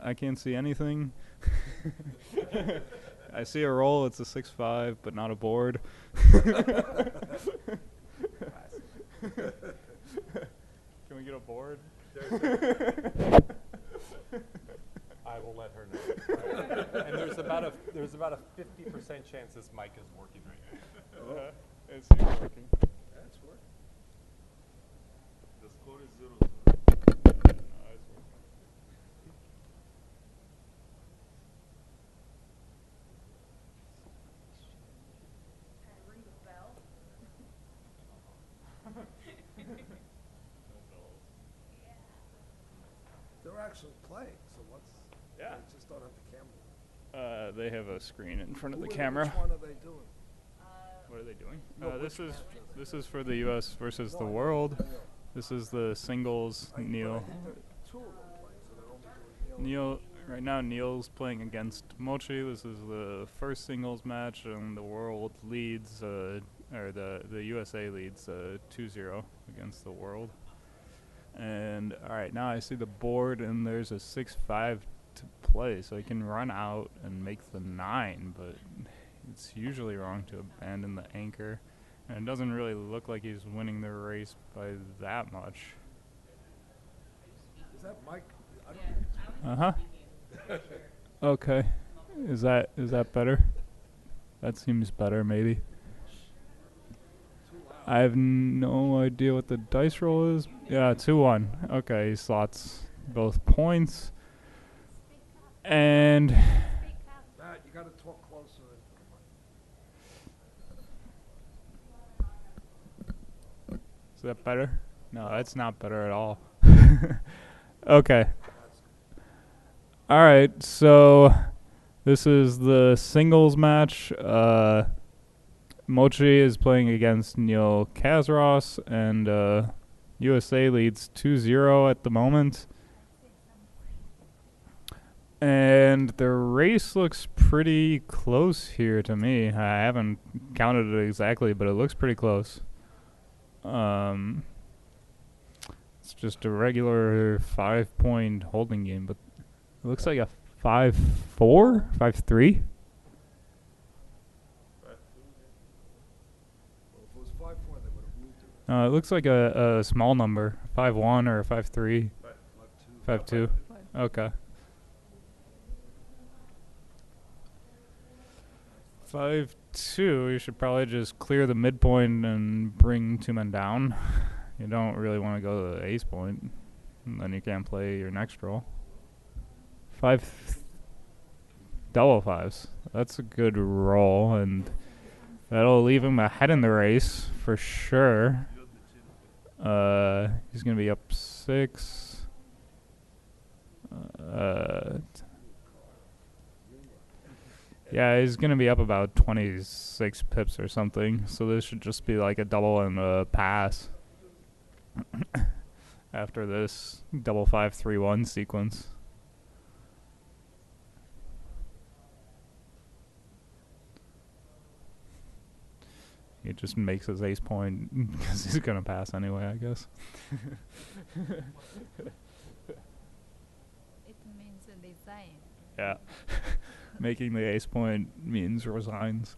I can't see anything. I see a roll. It's a 6-5, but not a board. Can we get a board? I will let her know. And there's about a 50% chance this mic is working right now. It seems working. That's working. The score is 0-0. No, it's working. Can I ring the bell? They're actually playing, so what's... Yeah. They just don't have the camera. They have a screen in front of the Which camera. one are they doing? What are they doing? No, This which is match are they this is for the U.S. versus the No, I know. world. I know. This is the singles. I- Neil. Two of them playing, so they're only doing Neil. Neil. Right now, Neil's playing against Mochy. This is the first singles match, and the world leads, or the USA leads 2-0 against the world. And all right, now I see the board, and there's a 6-5 to play, so he can run out and make the 9, but it's usually wrong to abandon the anchor, and it doesn't really look like he's winning the race by that much. Is that Mike? I don't Uh-huh. Okay. Is that better? That seems better, maybe. too loud. I have no idea what the dice roll is. Yeah, 2-1. Okay, he slots both points. And Matt, you gotta talk closer. is that better? No, that's not better at all. Okay. All right, so this is the singles match. Mochy is playing against Neil Kazaross, and USA leads 2-0 at the moment. And the race looks pretty close here to me. I haven't counted it exactly, but it looks pretty close. It's just a regular 5-point holding game, but it looks like a 5-4, 5-3. Well, if it was 5-4, they would have moved it. It looks like a small number, 5-1 or a 5-3, 5-2. Okay. 5-2, you should probably just clear the midpoint and bring 2 men down. You don't really want to go to the ace point, and then you can't play your next roll. 5 double 5s. That's a good roll, and that'll leave him ahead in the race for sure. He's gonna be up 6. Yeah, he's going to be up about 26 pips or something, so this should just be like a double and a pass after this double 5-3-1 sequence. He just makes his ace point because he's going to pass anyway, I guess. It means resign. Yeah. Making the ace point means resigns.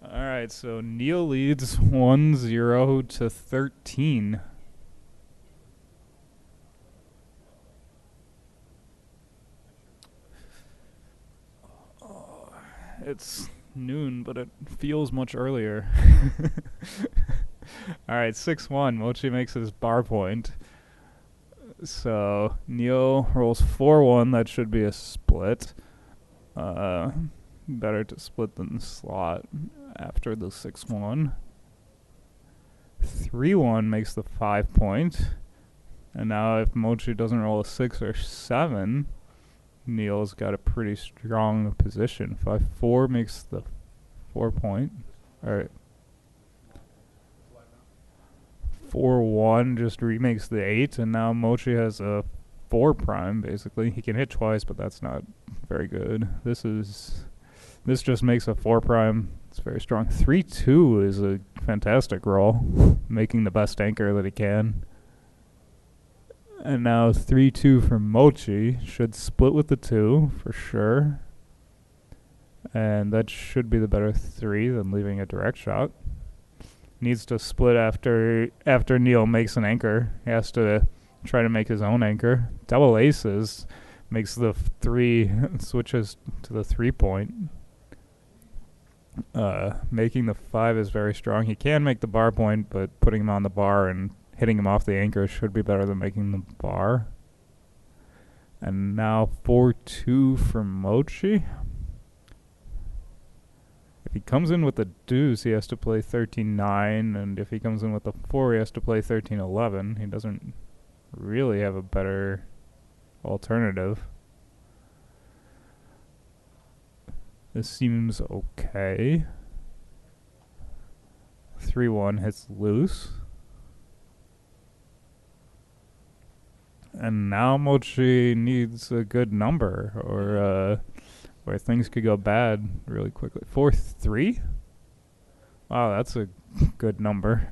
Alright, so Neil leads 1-0 to 13. It's noon, but it feels much earlier. Alright, 6-1. Mochy makes his bar point. So Neil rolls 4-1. That should be a split. Better to split than slot after the 6-1. 3-1 makes the 5 point. And now if Mochy doesn't roll a 6 or 7, Neil's got a pretty strong position. 5-4 makes the 4 point. Alright. 4-1 just remakes the 8, and now Mochy has a 4 prime, basically. He can hit twice, but that's not very good. This just makes a 4 prime. It's very strong. 3-2 is a fantastic roll, making the best anchor that he can. And now 3-2 for Mochy. Should split with the 2 for sure. And that should be the better 3 than leaving a direct shot. Needs to split after Neil makes an anchor. He has to try to make his own anchor. Double aces makes the 3 switches to the 3-point. Making the 5 is very strong. He can make the bar point, but putting him on the bar and hitting him off the anchor should be better than making the bar. And now 4-2 for Mochy. If he comes in with the deuce, he has to play 13-9, and if he comes in with the 4, he has to play 13-11. He doesn't really have a better alternative. This seems okay. 3-1 hits loose. And now Mochy needs a good number, or where things could go bad really quickly. 4-3? Wow, that's a good number.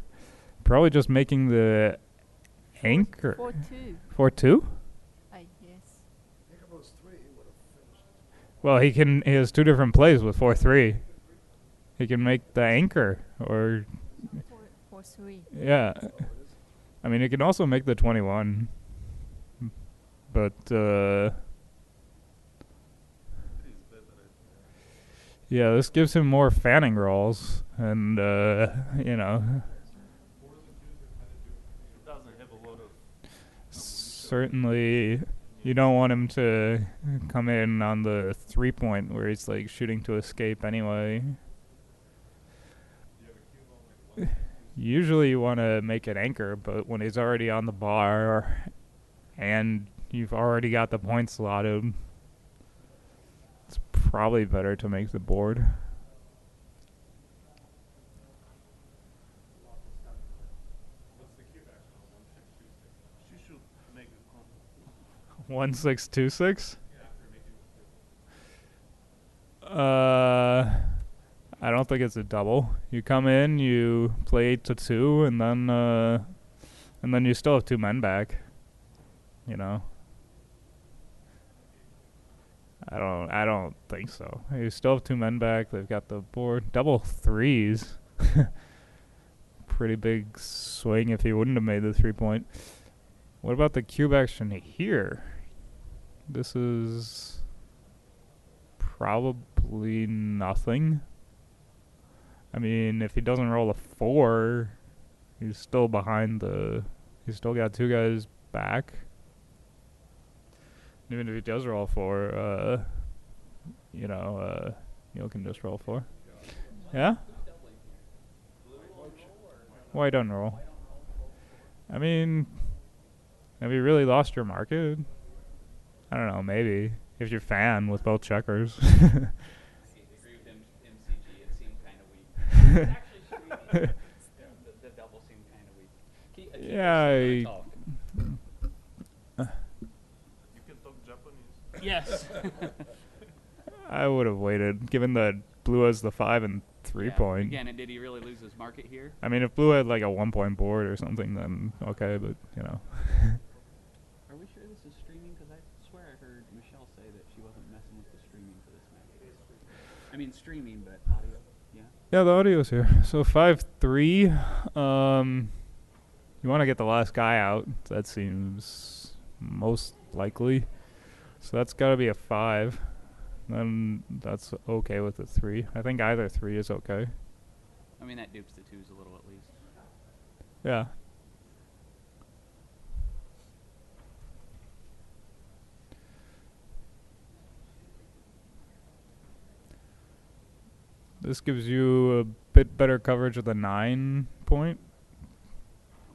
Probably just making the anchor. 4-2. 4-2? I guess. I think if it was 3, he would have finished. Well, he has 2 different plays with 4-3. He can make the anchor, or 4-3. yeah. I mean, he can also make the 21. But yeah, this gives him more fanning rolls, and you know, certainly you don't want him to come in on the 3-point where he's like shooting to escape anyway. Usually you want to make an anchor, but when he's already on the bar and you've already got the point slotted, it's probably better to make the board. She should make a combo. 1626. I don't think it's a double. You come in, you play 8-2, and then you still have 2 men back. You know. I don't think so. You still have 2 men back. They've got the board. Double 3s. Pretty big swing if he wouldn't have made the 3-point. What about the cube action here? This is probably nothing. I mean, if he doesn't roll a 4, he's still behind he's still got 2 guys back. Even if he does roll 4, you know, Neil can just roll 4. Yeah? Why don't roll? I mean, have you really lost your market? I don't know, maybe. If you're fan with both checkers. I agree with MCG. It seemed kind of weak. It's actually streaming. The double seemed kind of weak. Yeah, You can talk Japanese. Yes. I would have waited, given that blue has the 5 and 3-point. Again, and did he really lose his market here? I mean, if blue had like a 1-point board or something, then okay, but you know. Are we sure this is streaming? Because I swear I heard Michelle say that she wasn't messing with the streaming for this match. I mean, streaming, but audio. Yeah. Yeah, the audio's here. So 5-3. You want to get the last guy out. That seems most likely. So that's got to be a 5. Then that's okay with the 3. I think either 3 is okay. I mean, that dupes the 2s a little at least. Yeah. This gives you a bit better coverage of the 9-point.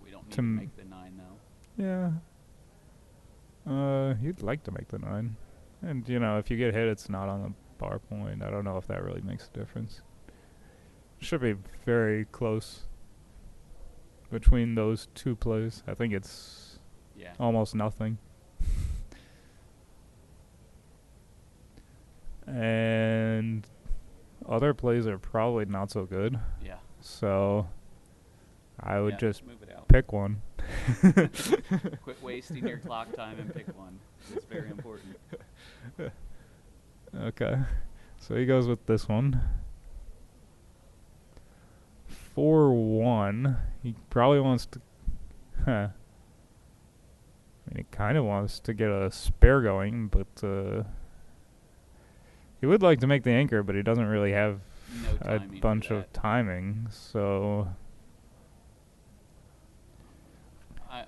We don't need To to make the 9 though. Yeah. You'd like to make the 9. And, you know, if you get hit, it's not on the bar point. I don't know if that really makes a difference. Should be very close between those 2 plays. I think it's almost nothing. And other plays are probably not so good. Yeah. So I would just move it out. pick one. Quit wasting your clock time and pick one. It's very important. Okay. So he goes with this one. 4-1. He probably wants to... Huh. I mean, he kind of wants to get a spare going, but he would like to make the anchor, but he doesn't really have No a timing for bunch that. of timing, so...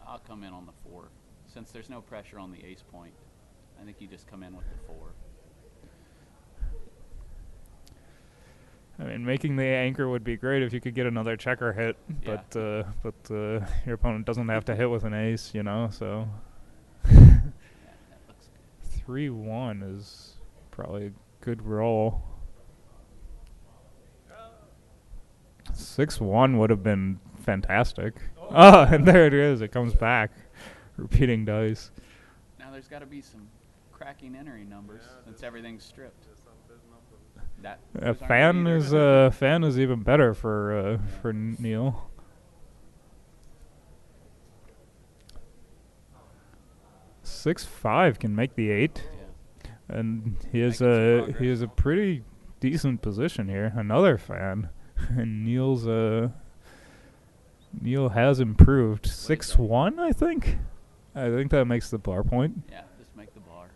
I'll come in on the 4. Since there's no pressure on the ace point, I think you just come in with the 4. I mean, making the anchor would be great if you could get another checker hit, Yeah. but your opponent doesn't have to hit with an ace, you know, so... Yeah, that looks good. 3-1 is probably a good roll. 6-1 would have been fantastic. Oh, and there it is. It comes back. Repeating dice. Now there's got to be some cracking entering numbers since everything's stripped. That A those aren't fan good is either. fan is even better for Neil. Six five can make the 8, Yeah. and he is Making some he is a pretty decent position here. Another fan, and Neil has improved. 6-1, I think. I think that makes the bar point. Yeah, just make the bar.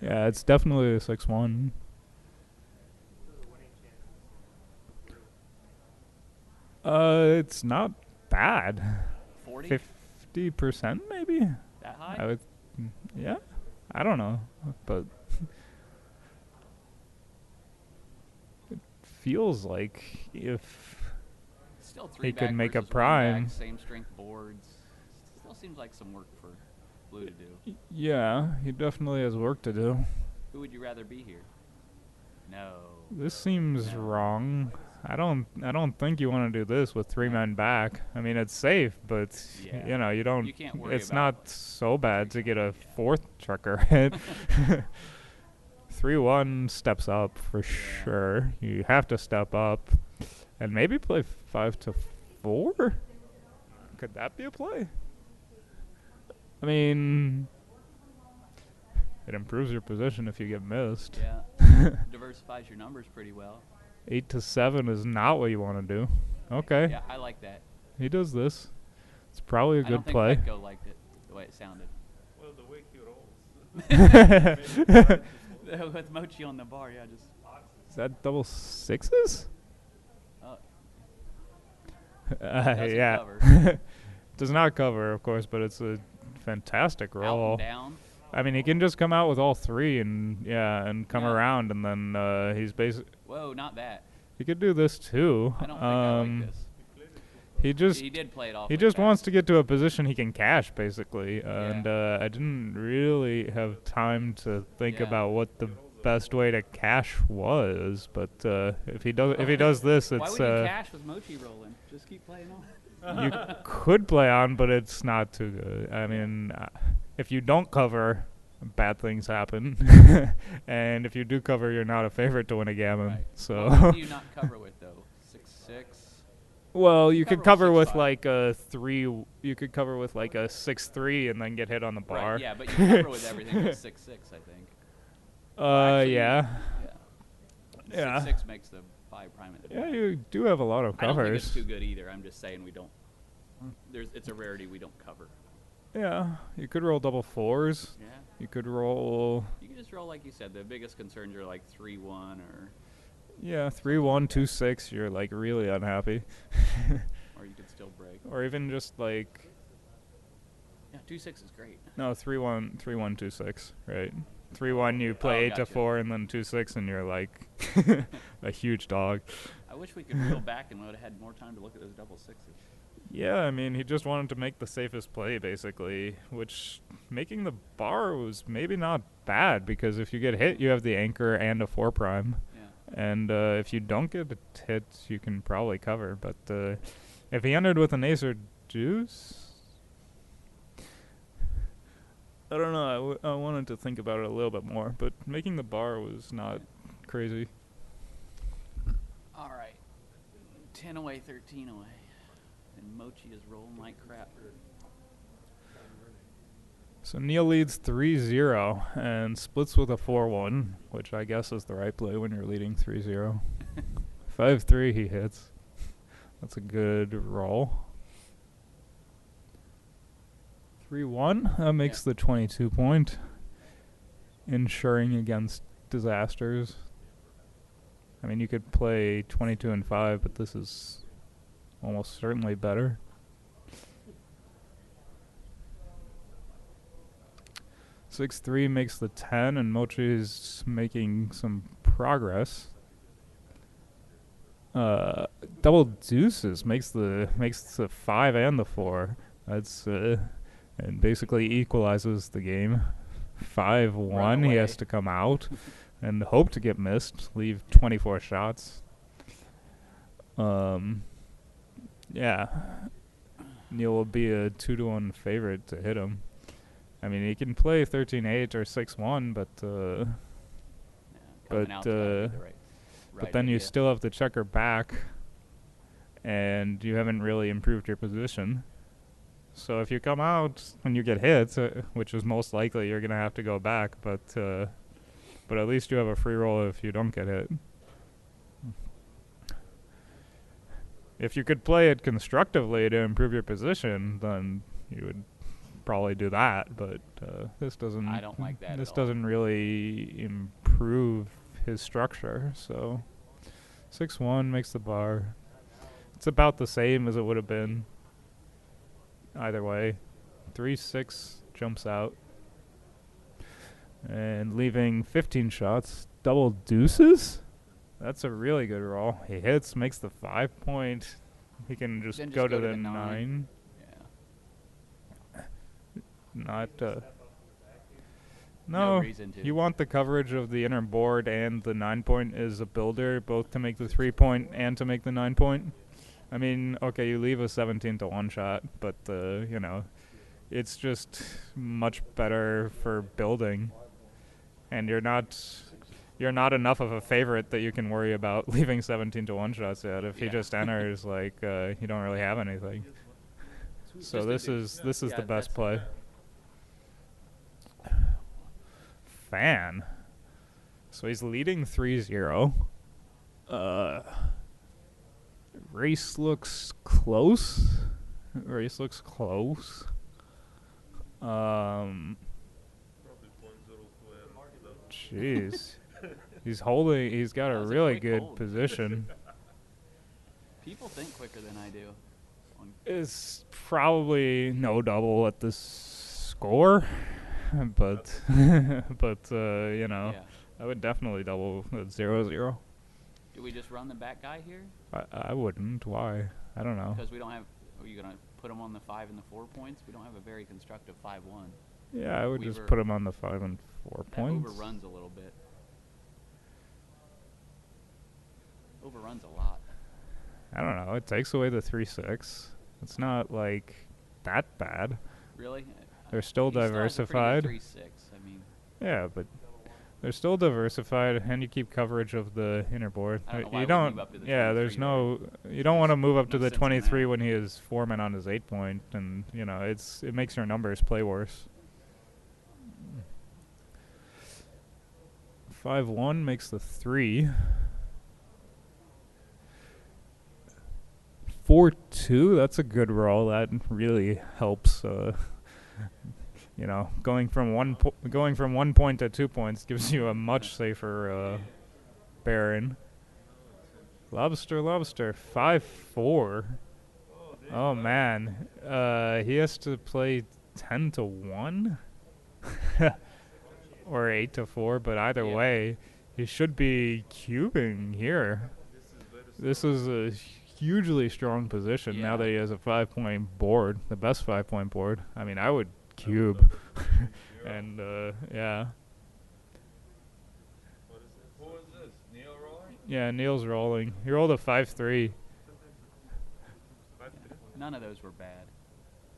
Yeah, it's definitely a 6-1. It's not bad. 40? 50% maybe? That high? I would, yeah. I don't know, but it feels like if Still 3 he could back make a versus 1 prime. back, same strength boards. Still seems like some work for Blue to do. Yeah, he definitely has work to do. Who would you rather be here? No. This seems No. wrong. I don't think you want to do this with 3 men back. I mean, it's safe, but Yeah. you know, you don't. You can't worry it's about not so bad to get a 4th checker hit. 3-1 steps up for sure. You have to step up, and maybe play 5-4. Could that be a play? I mean, it improves your position if you get missed. Yeah. Diversifies your numbers pretty well. 8-7 is not what you want to do. Okay, Yeah, I like that. he does this. It's probably a I don't good think play. Petco liked it the way it sounded. Well, the way he rolls. With Mochy on the bar, yeah, just. Is that double sixes? Doesn't Yeah. cover. Does not cover, of course, but it's a fantastic Out roll. and down. I mean, he can just come out with all 3 and come Yeah. around, and then he's basic. Whoa, not that. He could do this too. I don't think I like this. He just He did play it off. he like just that. wants to get to a position he can cash, basically. Yeah. And I didn't really have time to think Yeah. about what the best way to cash was. But if he does this, Why it's would you cash with Mochy rolling? Just keep playing on. you could play on, but it's not too good. I mean, if you don't cover, bad things happen. And if you do cover, you're not a favorite to win a gammon. Right. So, What do you not cover with though? 6-6. well, you could cover with 6-5. like a 3. You could cover with like a 6-3 and then get hit on the bar. Right. Yeah, but you cover with everything with 6-6, I think. Actually, Yeah. Yeah. Yeah. 6-6 makes the 5 prime at the Yeah, back. you do have a lot of I don't think covers. it's too good either. I'm just saying we don't. It's a rarity we don't cover. Yeah, you could roll double 4s. Yeah. You could roll, You can just roll like you said. The biggest concerns are like 3-1 yeah, 3-1, 2-6. You're like really unhappy. or you could still break. Or even just like, Yeah, 2-6 is great. no, 3-1, 3-1, 2-6, right? 3-1, you play Oh, 8 to gotcha. 4, and then 2-6, and you're like a huge dog. I wish we could reel back and would have had more time to look at those double 6s. Yeah, I mean, he just wanted to make the safest play, basically, which making the bar was maybe not bad, because if you get hit, you have the anchor and a 4 prime. Yeah. And if you don't get hit, you can probably cover. But if he entered with an ace or deuce, I don't know. I wanted to think about it a little bit more. But making the bar was not crazy. All right. 10 away, 13 away. And Mochy is rolling like crap. So Neil leads 3-0 and splits with a 4-1, which I guess is the right play when you're leading 3-0. 5-3 he hits. That's a good roll. 3-1, that makes the 22 point. Insuring against disasters. I mean, you could play 22 and 5, but this is almost certainly better. 6-3 makes the 10, and Mochy is making some progress. Double deuces makes the 5 and the 4. That's and basically equalizes the game. 5-1. He has to come out and hope to get missed. Leave 24 shots. Yeah. Neil will be a 2-1 favorite to hit him. I mean, he can play 13-8 or 6-1, but but then you still have to checker back, and you haven't really improved your position. So if you come out and you get hit, which is most likely you're gonna have to go back, but at least you have a free roll if you don't get hit. If you could play it constructively to improve your position, then you would probably do that, but this doesn't. I don't like that. This at all. doesn't really improve his structure. So 6-1 makes the bar. It's about the same as it would have been either way. 3-6 jumps out, and leaving 15 shots. Double deuces. That's a really good roll. He hits, makes the 5 point. He can just go to the 9. Not No reason to. You want the coverage of the inner board, and the 9 point is a builder, both to make the 3 point and to make the 9 point. I mean, okay, you leave a 17 to 1 shot, but you know, it's just much better for building, and you're not enough of a favorite that you can worry about leaving 17 to 1 shots yet. If he just enters, like, you don't really have anything. So this is the best play. Fan. So he's leading 3-0. Race looks close. Jeez. He's got a really good position. People think quicker than I do. It's probably no double at this score, but you know, Yeah. I would definitely double at 0-0. Do we just run the back guy here? I wouldn't. Why? I don't know. Because we don't have. Are you gonna put him on the 5 and the 4 points? We don't have a very constructive 5-1. Yeah, I would just Weaver- put him on the 5 and 4 That points. overruns a little bit. Overruns a lot. I don't know. It takes away the 3-6. It's not like that bad. Really? They're still He diversified. Still has a pretty good 3-6. I mean, Yeah, but they're still diversified, and you keep coverage of the inner board. I don't know why You we don't. move up to the Yeah, 23 there's no. You don't want to move up to no the sense in 23 that. when he is 4-man on his 8 point, and you know it makes your numbers play worse. 5-1 makes the 3. 4-2. That's a good roll. That really helps. You know, going from 1 point to 2 points gives you a much safer Baron. Lobster. 5-4. Oh man, he has to play 10 to 1 or 8 to 4. But either way, he should be cubing here. This is a hugely strong position now that he has a 5 point board, the best 5 point board. I mean, I would cube. And yeah. What is this? Who is this? Neil rolling? Yeah, Neil's rolling. He rolled a 5-3. none of those were bad.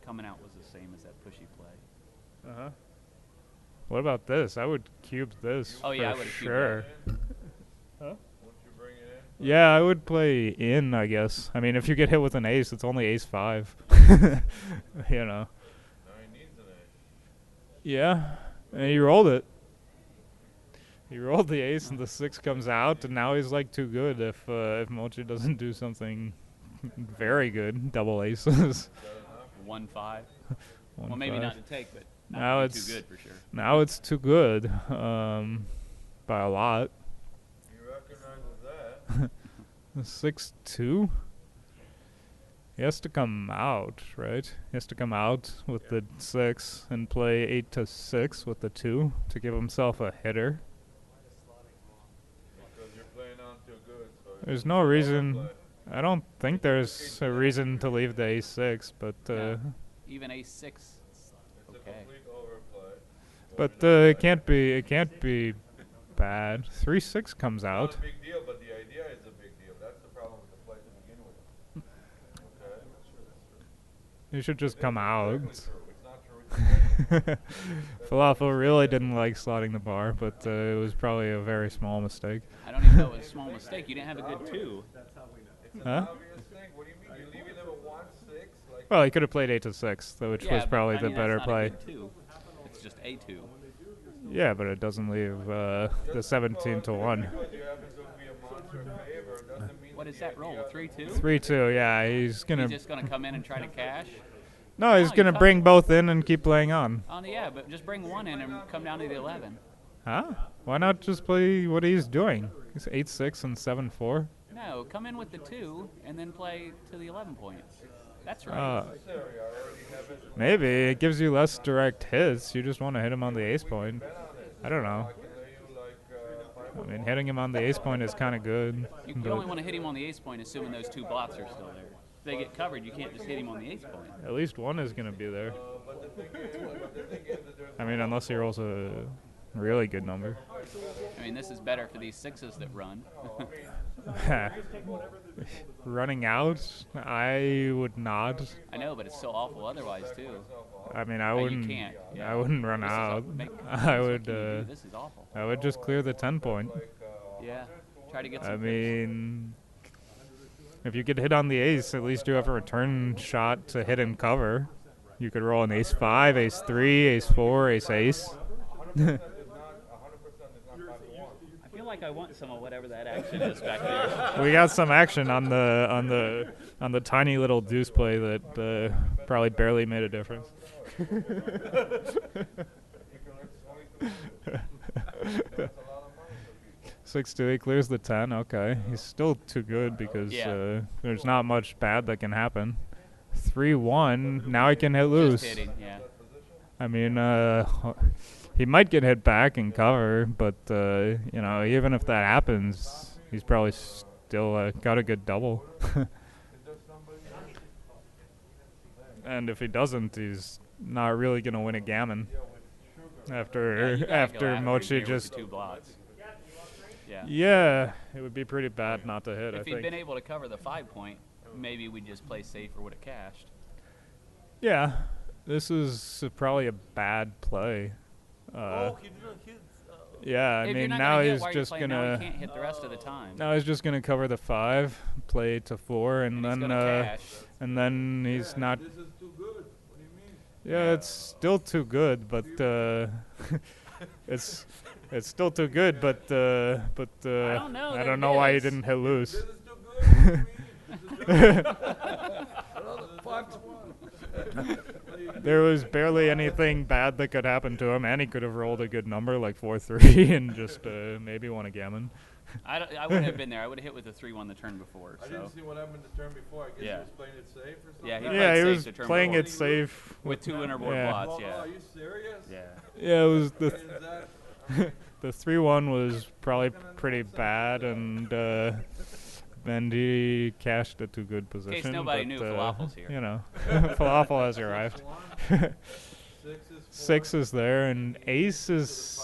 Coming out was the same as that pushy play. Uh-huh. What about this? I would cube this Oh, yeah, I for would've cubed sure. Won't you bring it in? Yeah, I would play in, I guess. I mean, if you get hit with an ace, it's only ace 5. You know. Now he needs an ace. Yeah, and he rolled it. He rolled the ace, and the 6 comes out, and now he's like too good if Mochy doesn't do something very good. Double aces. 1-5. Well, 1, maybe 5. not to take, but not Now to be it's too good for sure. Now it's too good, by a lot. He recognizes that. 6-2. He has to come out, right? He has to come out with the 6 and play 8-6 with the 2 to give himself a hitter. Because you're playing on too good. So There's no reason. I don't think there's a reason to leave the ace-6, but No. Even ace-6. it's a Okay. complete overplay. but it can't be. It can't be bad. 3-6 comes It's not out. a big deal, but the idea is a big deal. That's the problem with the play to begin with. Okay? You should just come It's out. exactly true. It's not true. It's exactly Falafel really didn't like slotting the bar, but it was probably a very small mistake. I don't even know it was a small mistake. You didn't have a good 2. It's an Huh? obvious thing. What do you mean? You're leaving them at 1-6? Like, Well, he could have played 8-6, which Yeah, was but, probably I the mean, better that's not play. a good 2. It's just a 2. Yeah, but it doesn't leave the 17 to 1. because you happen to be a monster favor doesn't mean What is the that roll? idea- 3-2? 3-2. Yeah, he's gonna. He's just going to come in and try to cash? No, he's No, you gonna come- bring both in and keep playing on. Oh, yeah, but just bring 1 in and come down to the 11. Huh? Why not just play what he's doing? He's 8-6 and 7-4. No, come in with the 2 and then play to the 11 points. That's right. Necessary. I already have it. Maybe it gives you less direct hits. You just want to hit him on the ace point. I don't know. I can lay you like I mean, hitting him on the ace point is kind of good. You but only want to hit him on the ace point, assuming those 2 blots are still there. If they get covered, you can't just hit him on the ace point. at least one is gonna be there. but the thing is that there's I mean, unless he rolls a really good number. I mean, this is better for these 6s that run. Running out, I would not. I know, but it's so awful otherwise, too. I mean, I Oh, you wouldn't. can't, yeah. I wouldn't run This is out. awful. I would. This is awful. I would just clear the 10 point. Yeah. Try to get some I picks. mean, if you get hit on the ace, at least you have a return shot to hit and cover. You could roll an ace 5, ace 3, ace 4, ace ace. 100% is not 5 to 1. I feel like I want some of whatever that action is back there. We got some action on the tiny little deuce play that probably barely made a difference. You can earn 22. That's a lot of money for people. 6-2, he clears the 10. Okay, he's still too good because Yeah. there's not much bad that can happen. 3-1. Now he can hit loose. Just hitting, yeah. I mean, he might get hit back and cover, but you know, even if that happens, he's probably still got a good double. And if he doesn't, he's not really gonna win a gammon. Yeah, After you gotta go after him Mochy here with just the 2 blots. Yeah. yeah, it would be pretty bad not to hit. I If he'd think. been able to cover the 5 point, maybe we'd just play safe or would have cashed. Yeah, this is probably a bad play. He didn't hit. Yeah, I If you're mean not now gonna hit he's while you're just playing, now gonna he can't hit the rest of the time. now he's just gonna cover the 5, play to 4, and And then he's gonna cash. and then he's not. This is too good. What do you mean? Yeah, it's still too good, but it's still too good, but don't know I that don't it know why he is. didn't hit loose. This is too good. What do you mean? Another 5 to 1. There was barely anything bad that could happen to him, and he could have rolled a good number like 4-3 and just maybe won a gammon. I wouldn't have been there. I would have hit with the 3-1 the turn before. I So didn't see what happened the turn before. I guess Yeah. he was playing it safe or something. Yeah, he Yeah, he played was safe the turn playing before. it safe with 2 interboard yeah. blots. Oh, Yeah. are you serious? Yeah. Yeah, it was the Is that? the 3-1 was probably pretty bad, and he cashed a too good position. nobody but, knew, Falafel's here. You know, Falafel has arrived. 6 is there, and ace is,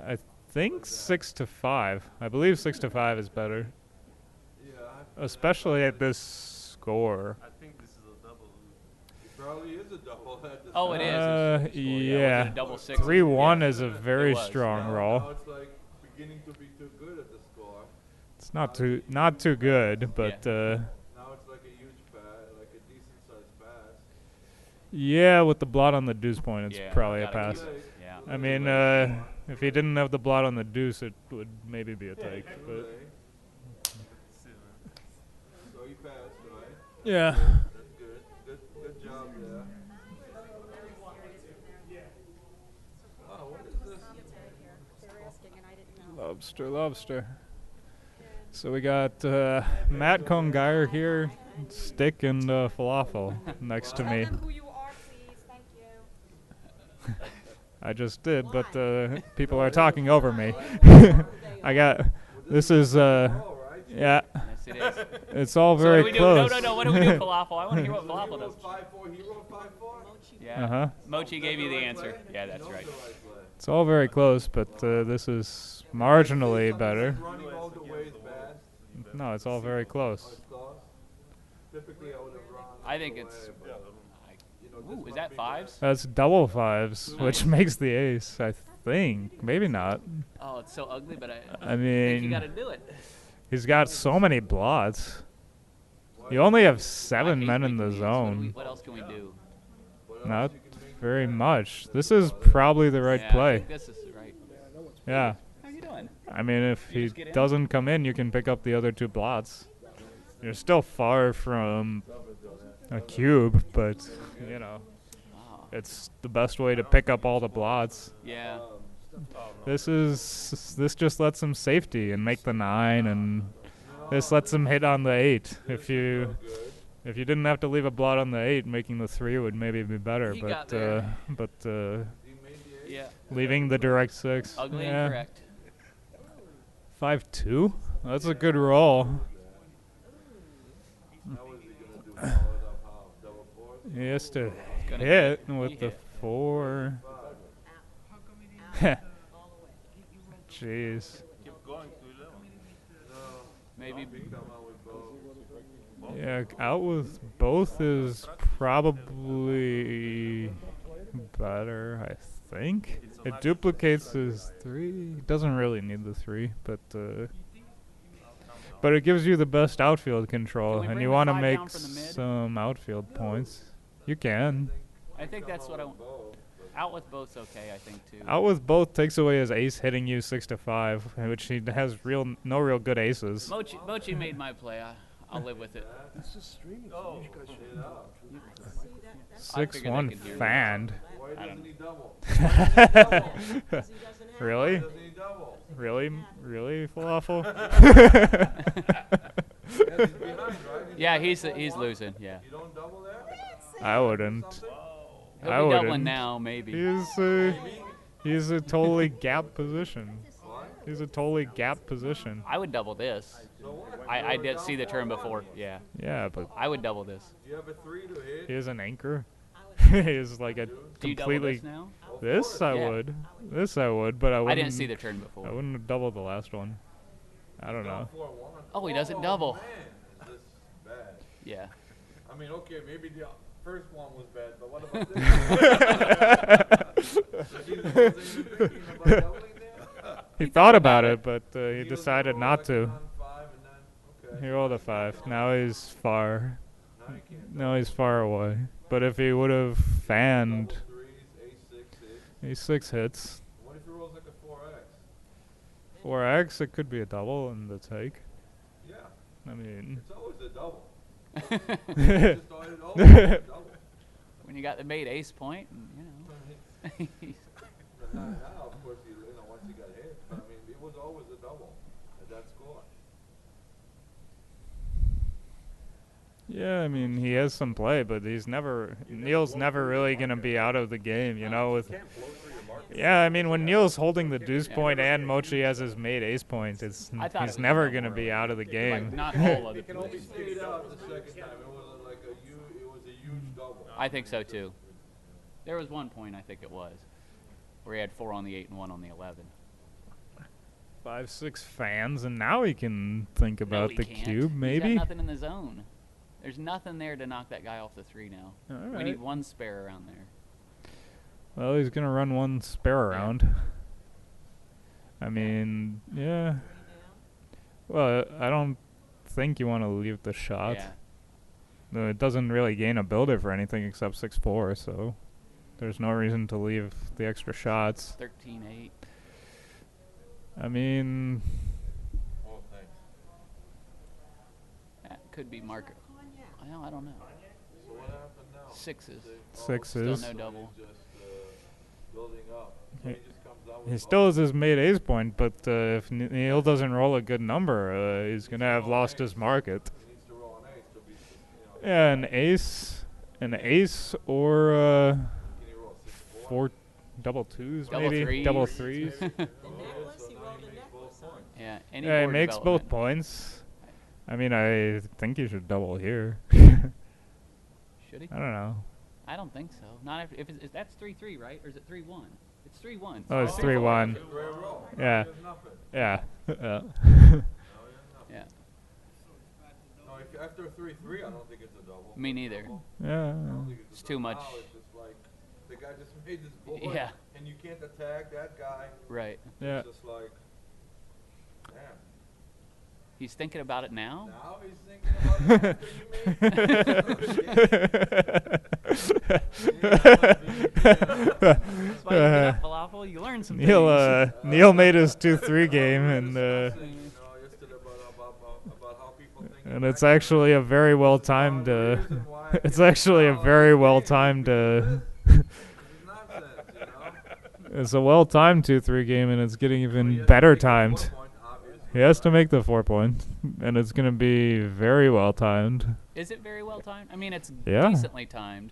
I think, 6-5. I believe 6-5 is better, Yeah, especially at this score. I think this is a double. It probably is a double at this Oh, it point. is. It's a score, yeah. Was it Yeah, a double 6? 3-1 Yeah. is a very was, strong Now roll. it's like beginning to be too good at the score. It's It's not too good, but Now it's like a huge pass, like a decent sized pass. yeah, with the blot on the deuce point, it's Yeah, probably a gotta pass. keep it. Yeah. I mean, if he didn't have the blot on the deuce, it would maybe be a take. But So he passed, right? yeah, That's good. Good job there. Oh, what is this? lobster. So we got Matt Congeyer here, stick and falafel next to me. Who you are, please. Thank you. I just did, but people are talking over me. I got. This is yeah. Yes, it is. It's all So very what do we do? close. No. What do we do, falafel? I want to hear what falafel does. 5-4, he wrote 5-4? Yeah. Uh-huh. Mochy gave you the answer. Yeah, that's right. It's all very close, but this is marginally better. Running all the way is bad. No, it's all very close. It's close. Typically, I would have run. I think all the it's. way, but, Ooh, is that fives? That's double fives, which makes the ace, I think. Maybe not. Oh, it's so ugly, but I I think you mean, got to do it. he's got so many blots. You only have I 7 hate men in the making these. What do we- zone. What else can we do? Not very much. This is probably the right Yeah, I play. think this is right. Yeah. How you doing? I mean, if You he just get in? doesn't come in, you can pick up the other 2 blots. You're still far from a cube, but, you know, Wow. it's the best way to pick up all the blots. Yeah. This just lets him safety and make the 9, and this lets him hit on the 8. If you didn't have to leave a blot on the 8, making the 3 would maybe be better. He got there. Yeah. Leaving the direct 6. Ugly yeah. and correct. 5-2. That's a good roll. He has to Gonna hit hit. with He the hit. 4. Jeez. Maybe. Yeah, out with both is probably better, I think. It duplicates his 3. Doesn't really need the 3, but it gives you the best outfield control, Can we and bring you the want to 5 make down from the mid? some outfield points. You can. I think that's what I want. Out with both's okay, I think, too. Out with both takes away his ace hitting you 6-5, which he has no real good aces. Mochi made my play. I'll live with it. It's just streaming. You guys should 6-1 could hear me. fanned. Why I don't doesn't he double? Really? Doesn't he double? Really, falafel? Yeah, he's behind, right? Yeah, he's losing. Yeah. You don't double there? I wouldn't. He'll I be wouldn't. doubling now, maybe. He's a totally gap position. What? He's a totally gap position. I would double this. So what? I did see the turn before. Yeah. Yeah, but I would double this. You have a 3 to hit. he is an anchor. He's like a Do you double completely. this now? This I Yeah. would. This I would, but I I wouldn't. didn't see the turn before. I wouldn't have doubled the last one. I don't know. 4-1. Oh, he doesn't double. Man, is this bad? Yeah. I mean, okay, maybe the first one was bad, but what about this? Was he even thinking about doubling there? He thought about it, but he decided not Like to. on 5 and then, okay. He rolled a 5. Now he's far. Now you can't Now he's far away. But if he would have fanned, double 3s, ace 6 hits. he's 6 hits. What if he rolls like a 4x? 4x, it could be a double in the take. Yeah, I mean, it's always a double. yeah, Just always a double. When you got the made ace point, and, you know. But not now, of course, you know, once he got hit. But I mean, it was always a double at that score. I mean, he has some play, but Neil's never really going to be out of the game, you know, with. Yeah, I mean, when Neil's holding the deuce point and Mochy has his made ace point, I thought it he's was never double going to be out of the game. Like, not all of It can it. only stayed out the second time. It was like it was a huge double. I think so, too. There was one point, I think it was, where he had 4 on the 8 and 1 on the 11. 5-6 fans, and now he can think No, about he the can't. cube, He's maybe. got nothing in the zone. There's nothing there to knock that guy off the 3 now. All We right. need one spare around there. Well, he's going to run one spare round. I mean, yeah. Well, I don't think you want to leave the shot. Yeah. No, it doesn't really gain a builder for anything except 6-4, so there's no reason to leave the extra shots. 13-8. I mean, Oh, thanks. That could be market. I don't know. So what happened now? Sixes. sixes. Still no double. Just building up. So he just comes out with He still has his made ace point, but if Neil doesn't roll a good number, he's gonna have lost his market. He needs to roll an ace to be, Yeah, an ace, or can he roll 6-4? 4 double twos, Double maybe threes. double threes. So now he makes both points. Yeah. Any Yeah, he board makes both development. points. I mean, I think he should double here. Should he? I don't know. I don't think so. Not if it's, that's 3-3, right? Or is it 3-1? It's 3-1. Oh, it's So 3-1. Great roll. Yeah. Now he has nothing. Yeah. Now he has nothing. Yeah. No, if after 3-3, I don't think it's a double. Me neither. Yeah. I don't think It's a too double. much. Now it's just like the guy just made this board, Yeah. and you can't attack that guy. Right. Yeah. It's just like, damn. He's thinking about it now. Now he's thinking about it That's why you get up, Falafel. You learn some Neil, things. Neil made his 2-3 game, and yesterday about how people think and it's actually a very well timed. It's actually a very well timed. nonsense, you know? It's a well timed 2-3 game, and it's getting even better timed. He has to make the 4 point, and it's gonna be very well timed. Is it very well timed? I mean, it's Yeah. decently timed,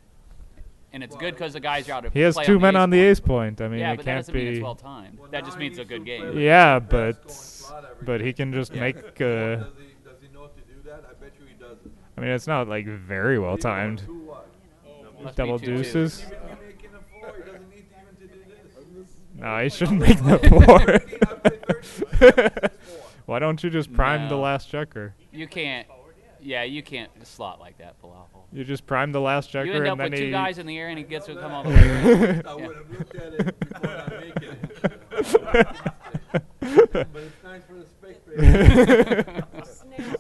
and it's good because the guys are out to He has play 2 men on the ace point. point. I mean, Yeah, it but that can't doesn't mean it's be. well timed. Well, That now just he means a needs to good play game. with Yeah, best go and but slot every but he game. can just Yeah. make. Does he know to do that? I bet you he doesn't. I mean, it's not like very well He's going timed. two what? Must be Double 2-2. deuces. Even if making a 4, he doesn't need to even to do this. No, he shouldn't make the 4. I played 13. Why don't you just prime the No. last checker? You can't. Yeah, you can't slot like that, Falafel. You just prime the last checker, You end up and then with two he. guys in the air, and he gets to come all the way around. I Yeah. would have looked at it before I make it. But it's nice for the spectators.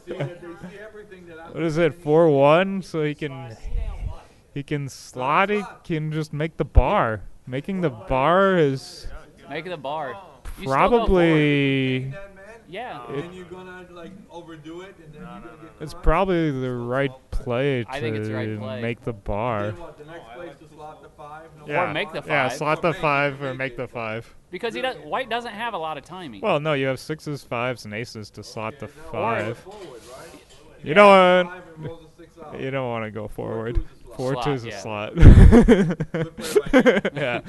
See that they see everything that I'm What is it? doing. 4-1, so he can slot. He can just make the bar. Making the bar is Make it a bar. You still go probably. That, man, Yeah. and then you're gonna like overdo it, and then you're gonna get. It's caught. probably the right play I think it's the right to play. make the bar. Then what? The next place to slot the 5. No Yeah. Or make the Yeah, 5. slot the Or make it, 5 or make make it. the 5. Because White doesn't have a lot of timing. Well, no, you have 6s, 5s, and aces to slot the Okay, now 5. forward, right? You don't want. 5 and rolls a 6 out. You don't want to go forward. 2's a slot. 4-2 is a yeah. slot. Good play by him. Yeah.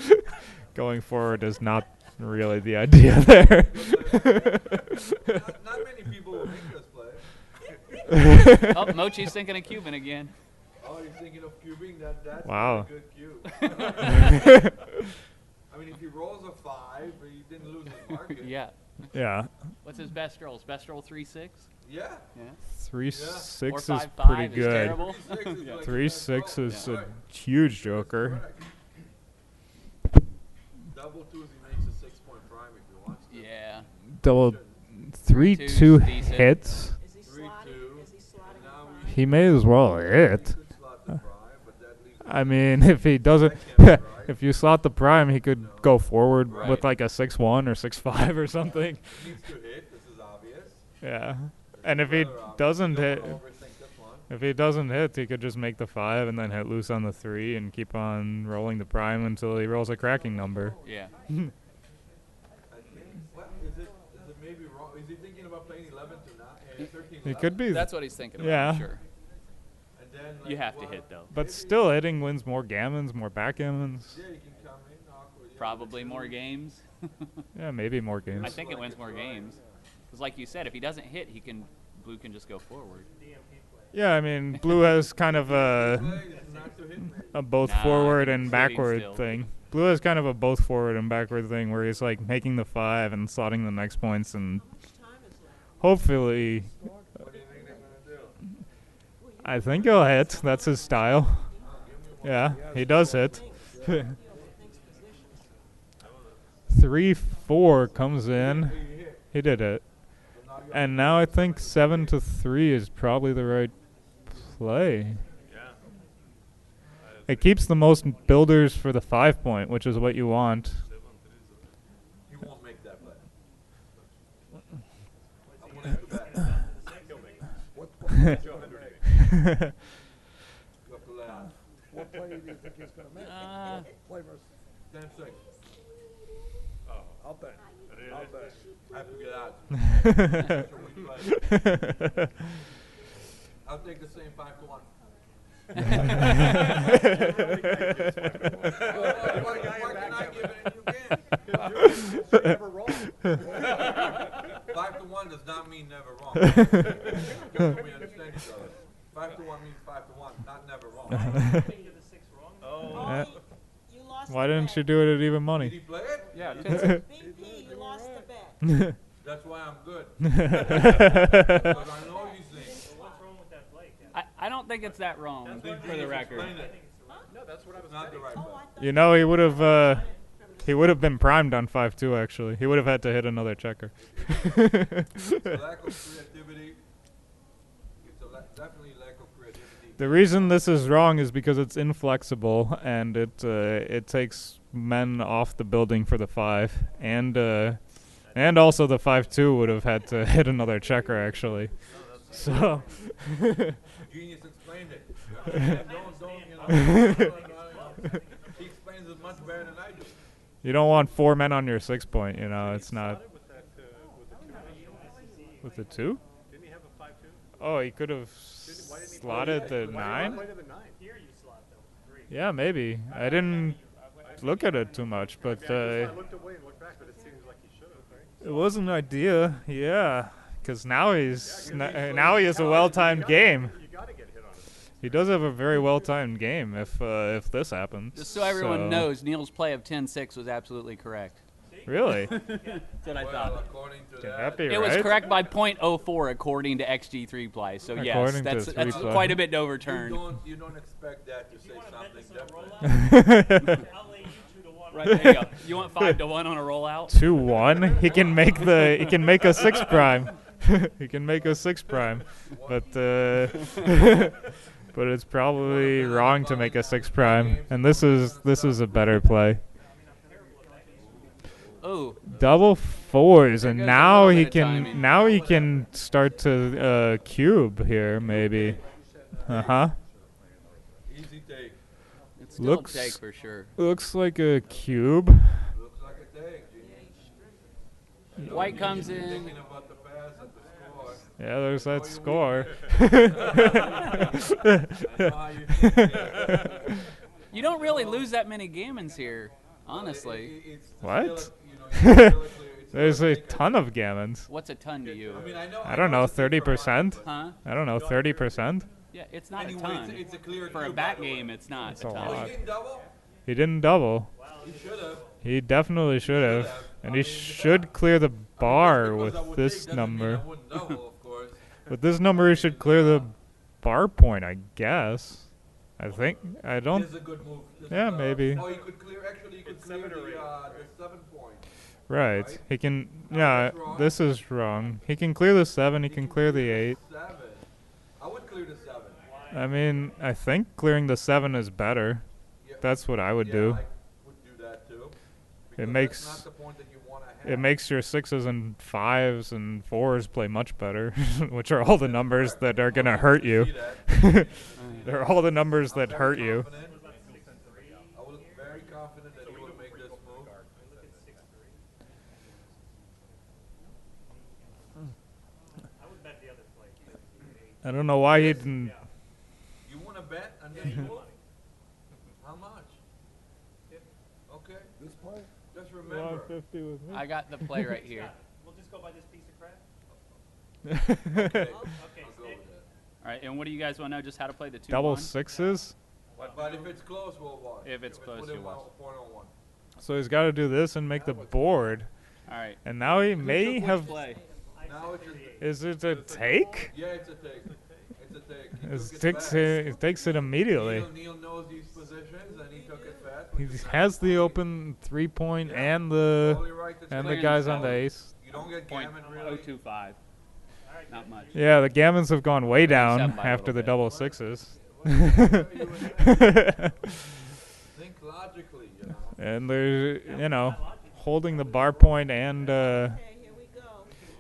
Going forward is not really the idea there. Not many people will make this play. Oh, Mochy's thinking of Cuban again. Oh, you're thinking of cubing? That's Wow. a good cube. I mean, if he rolls a 5, he didn't lose his market. Yeah. Yeah. What's his best rolls? Best roll 3-6? Yeah. Yeah. 3-6 Or is 5-5 pretty is good. terrible. 3-6 is like 3-6 the is best a roll. huge joker. Correct. Double 2s, he makes a 6-point prime if he wants to. Yeah. Double 3-2's 3-2 decent. hits. 3-2. And now He may as well he hit. could slot the prime, but that leaves I mean, if he doesn't, Backhand, right? if you slot the prime, he could go forward Right. with like a 6-1 or 6-5 or something. He needs to hit. This is obvious. Yeah. And if he Rather obvious. doesn't You hit, don't wanna overthink this one. if he doesn't hit, he could just make the 5 and then hit loose on the 3 and keep on rolling the prime until he rolls a cracking number. Yeah. I think, what is it maybe wrong? Is he thinking about playing 11 to 9, 13 He could be, That's what he's thinking about, Yeah. I'm sure. And then, You like, have to what- hit, though. but still hitting wins more gammons, more backgammons. Yeah, you can come in awkward. Yeah, Probably but more you- games. Yeah, maybe more I games. think it wins more games. Because like you said, if he doesn't hit, Blue can just go forward. Yeah, I mean, blue has kind of Play is not to hit me. a both Nah, forward he's and hitting backward still. thing. Blue has kind of a both forward and backward thing where he's like making the 5 and slotting the next points and hopefully, What do you think they're gonna do? I think he'll hit. That's his style. Yeah, he does hit. 3-4 comes in. He hit. He did it. So now And now I think 7-3 is probably the right play. Yeah. It keeps the most builders for the 5 point, which is what you want. You won't make that play. I'm willing to bet. He'll make it. What Joe Hendry. You have to laugh. what play do you think he's gonna make? Play versus. 10-6. Oh. I'll bet. Really? I'll bet. I have to get out. I'll take the same 5-1. Why can I give it and you can't? You're never wrong. 5-1 does not mean never wrong. We understand each other. 5-1 means 5-1, not never wrong. Yeah. You lost Why the didn't bet. you do it at even Did money? he play it? Yeah, BP, you lost the bet. That's why I'm good. Because I know these things. I don't think it's that wrong, for the record. Explain it. No, that's what I was Not the right Oh, play. I thought You know, he would have been primed on 5-2 actually. He would have had to hit another checker. It's a lack of creativity. It's a definitely lack of creativity. The reason this is wrong is because it's inflexible and it takes men off the building for the 5 and also the 5-2 would have had to hit another checker actually. So Genius explained it. He explains it much better than I do. you don't want 4 men on your 6 point, you know, it's not with the 2? Didn't he have a 5-2? Oh, he could have slotted the 9? Play to the 9. Yeah, maybe. I didn't look at it too much, but I looked away and looked back, but it seems like he should have, right? it was an idea, yeah. Because now he has a well-timed game. You gotta get hit on it. He does have a very well-timed game if this happens. Just so everyone knows, Neil's play of 10-6 was absolutely correct. Really? That's what I Well, thought. according to Can that, that be It right? was correct by .04 according to XG3 play. So yes, According to that's 3 play. quite a bit to overturn. you don't expect that to say something different. Right there you go. You want 5-1 on a rollout? 2-1. He can make a 6 prime. He can make a 6 prime, but but it's probably wrong to make a 6 prime. And this is a better play. Oh, Double 4s, and goes a now little he bit of timing. can start to cube here maybe. Easy take. it's still Looks- a take for sure. Looks like a cube. Looks like a take. Genius. White comes in. Thinking about the pass and the score. Yeah, there's that score. I know how you think. You don't really lose that many gammons here, honestly. It's What? still a- There's still a take. ton of gammons. What's a ton to you? I mean, I know. I don't know, it's a take for 30%? fun, Huh? I don't know, 30%? Yeah, it's not Anyway, a ton. it's a clear For a cue, back by the way. game, it's not It's a a ton. Oh, lot. he didn't double? He didn't double. He should have. He definitely should have. have. And I he mean, should clear the bar Just because I with would this take doesn't mean number. I wouldn't double, of course. With this number, he should clear the bar point, I guess. I think. I don't. This is a good move. This Yeah, is, maybe. Oh, you could clear. Actually, you could It's clear 7 or 8. the 7 point. Right. Right? He can. No, Yeah, that's wrong. this is wrong. He can clear the 7. He can clear the 8. 7. I would clear the 7. I mean, I think clearing the 7 is better. Yeah. That's what I would Yeah, do. I would do that too. Because makes- that's not the point that you want to have. It makes your 6s and 5s and 4s play much better, which are all the numbers that are going to hurt you. See that. They're all the numbers I'm that very hurt you. confident. I was very confident that he would make this move. I don't know why he didn't. You want to bet on this move? How much? Okay. This play? Just remember. 50 with me. I got the play right here. We'll just go by this piece of crap. Okay. Okay, I'll go with that. All right, and what do you guys want to know? Just how to play the 2-1? Double 6s. But if it's close, we'll watch. If it's close, within you'll watch. one on one. So he's got to do this and make the board. All right. And now he may Which have. play? Now it's just. Is it a take? Yeah, it's a take. It's a take. He It took it takes fast. it takes it immediately. Neil knows these positions, and he took it fast. He which is has nice. the open 3-point Yeah. and the Totally right to and say the it. guys on the Point. ace. You don't get Point gammon really. 025. Not much. Yeah, the gammons have gone way down 37 by a after the little bit. double sixes. Think logically, you know. And they're, holding the bar point and, Okay, here we go.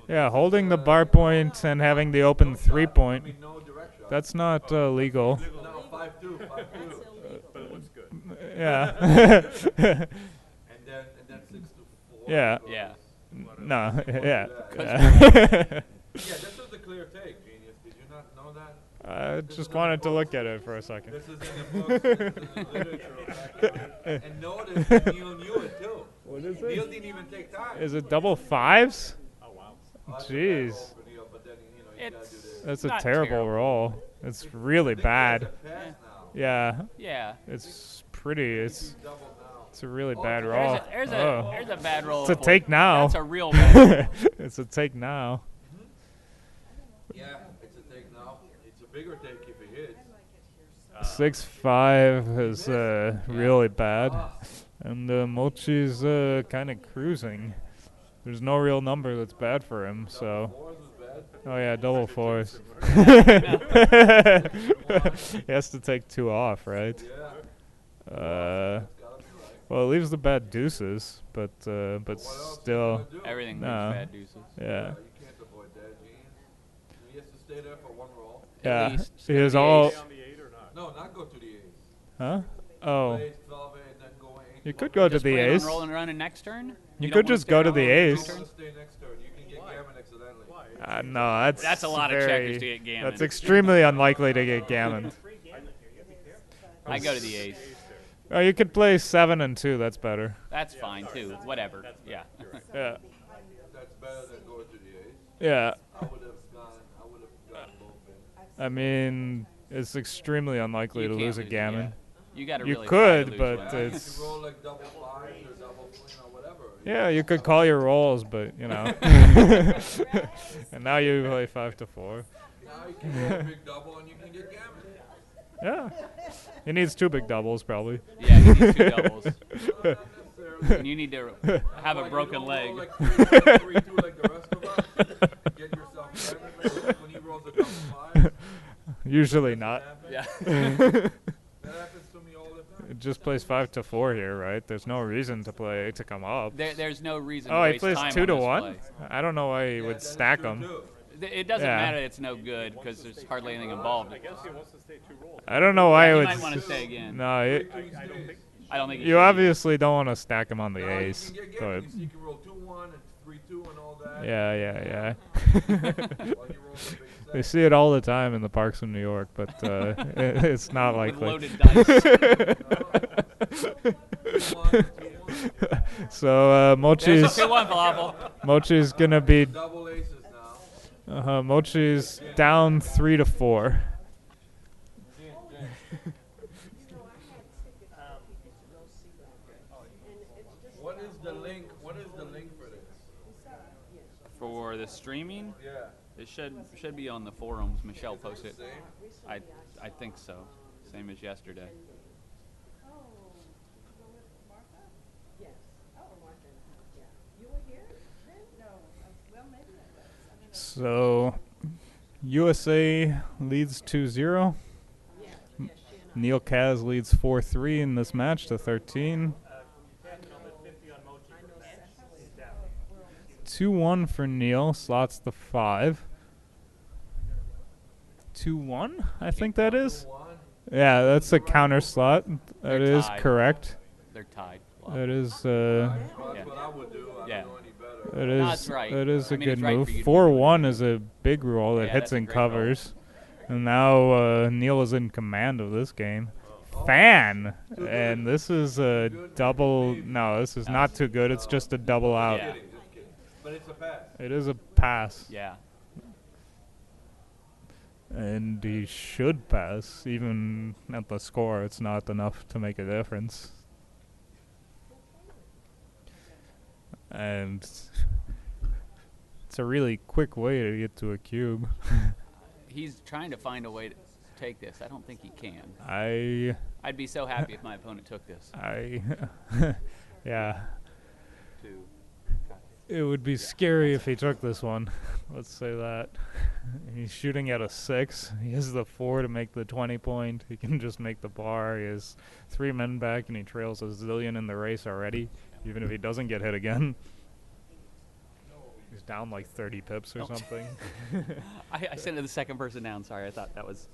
yeah, holding the bar point and having the open 3-point. I mean, no direct shot. That's not legal. No, 5-2, 5-2. That's illegal. But it looks good. Yeah. And then 6-4. Yeah. goes- Yeah. No, yeah. Yeah, this is a clear take, genius. Did you not know that? I just wanted to look at it for a second. This is in the books. This is in the literature. And notice that Neil knew it too. What is Neil it? didn't even take time. Is it double fives? Oh, wow. That's a bad Jeez. roll for Neil, but then, you gotta do It's this. That's a not terrible roll. It's really I think he has bad. a pass now. Yeah, Yeah. it's pretty. It's Double now. it's a really bad There's roll. There's a bad roll. It's a for- take now. That's a real bad roll. It's a take now. Yeah, it's a take now. It's a bigger take if he hits. 6-5 is really bad, and Mochy's kind of cruising. There's no real number that's bad for him. So, Fours is bad. oh yeah, double fours. He has to take 2 off, right? Yeah, Uh, gotta be right. well, it leaves the bad deuces, but What else still, you gonna do? Everything No. makes bad deuces. yeah. You can't avoid that, genius. He has to stay there for one roll. Yeah, least he is the all. ace. On the 8 or not? No, not go to the ace. Huh? Oh, Ace, 12, and then go ace. you could go to Just the plan ace. on rolling around in next turn. You don't could wanna just stay go to around the on You ace. don't wanna stay next turn. You can get gammon accidentally. No, That's a lot of checkers to get gammon. That's extremely unlikely to get gammon. I go to the ace. Oh, you could play 7 and 2. That's better. That's fine too. Whatever. Yeah. Yeah. That's better than going to the ace. Yeah. I would have gone both in. I mean, it's extremely unlikely You to can't lose a lose, gammon. yeah. You got to You really try to could, lose but one. You it's. could roll like double fives or double, whatever. Yeah, you could call your rolls, but and now you play 5 to 4. Now you can roll a big double and you can get gammon. Yeah. He needs 2 big doubles, probably. Yeah, you need 2 doubles. Not necessarily. And you need to have a Like, broken you leg. don't roll like 3-2 like the rest of us. Get yourself gammon. Like when he rolls a double 5. Usually not. Yeah. That happens to me all the time. It just plays 5 to 4 here, right? There's no reason to come up. There's no reason Oh, to he waste plays time 2 on to this 1. play. I don't know why he Yeah, would that is stack true, them. too. It doesn't Yeah. matter. It's no good because there's hardly anything involved. I guess he wants to stay 2 rolls. I don't know why You he would. might want to stay again. No, I don't think. I don't think you obviously don't want to stack him on the Now ace. you can get But gammon. You can roll 2-1 and 3-2 and all that. yeah, yeah, yeah. While he rolls a big We set. see it all the time in the parks of New York, but it's not with likely. loaded dice. 2-1. So There's a Mochy's 2-1 falafel. Mochy's gonna be Double aces now. Mochy's down 3 to 4. What is the link? What is the link for this? For the streaming, Yeah. it should be on the forums. Michelle posted it. Same? I think so. Same as yesterday. So USA leads 2-0. Neil Kaz leads 4-3 in this match to 13. 2-1 for Neil, slots the 5. 2-1, I think that is. 2-1. Yeah, that's a counter slot. That They're is tied. correct. They're tied. That is That's Yeah. what I would do. I Yeah. don't know any better. that No, is it's right. that is I a mean, good it's right move. for you to do 4-1 is a big roll that Yeah, hits that's a and great roll. covers. And now Neil is in command of this game. Fan, and this is a double. No, this is not too good. It's just a double out. Yeah. Just kidding. But it's a pass. It is a pass, Yeah. and he should pass. Even at the score, it's not enough to make a difference. And it's a really quick way to get to a cube. He's trying to find a way to take this. I don't think he can. I I'd be so happy if my opponent took this. yeah. Two. It would be scary if he took this one. Let's say that. He's shooting at a 6. He has the 4 to make the 20 point. He can just make the bar. He has 3 men back, and he trails a zillion in the race already, even if he doesn't get hit again. He's down like 30 pips or something. I sent it the second person down. Sorry, I thought that was.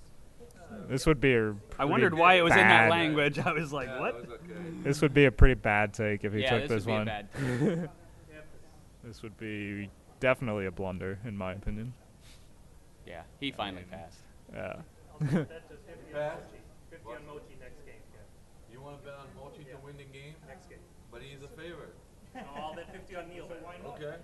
This would be a I wondered why it was in that language. I was like, what? That was okay. This would be a pretty bad take if he Yeah, took this this would one. be a bad take. This would be definitely a blunder, in my opinion. Yeah, he finally passed. Yeah. That does 50 on Pass? Mochy. 50 on Mochy next game. Yeah. You want to bet on Mochy to win the game? Next game. But he's a favorite. No, I'll bet 50 on Neil. Why not? Okay.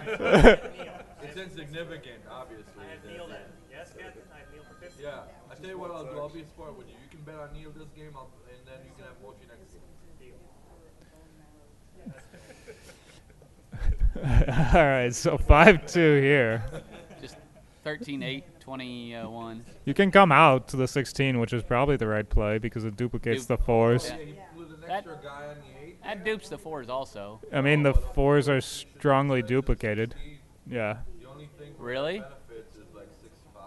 It's insignificant, obviously. I have Neil then. Yes, Captain? I have Neil for 50. Yeah. I tell you what I'll do. I'll be smart with you. You can bet on Neil this game, and then you can have Mochy next game. All right, so 5-2 here. Just 13-8, 21. You can come out to the 16, which is probably the right play because it duplicates the 4s. Yeah. Yeah, he flew the That- extra guy on the 8. That dupes the 4s also. I mean, the 4s are strongly duplicated. Yeah. The only thing Really? benefits is like 6-5.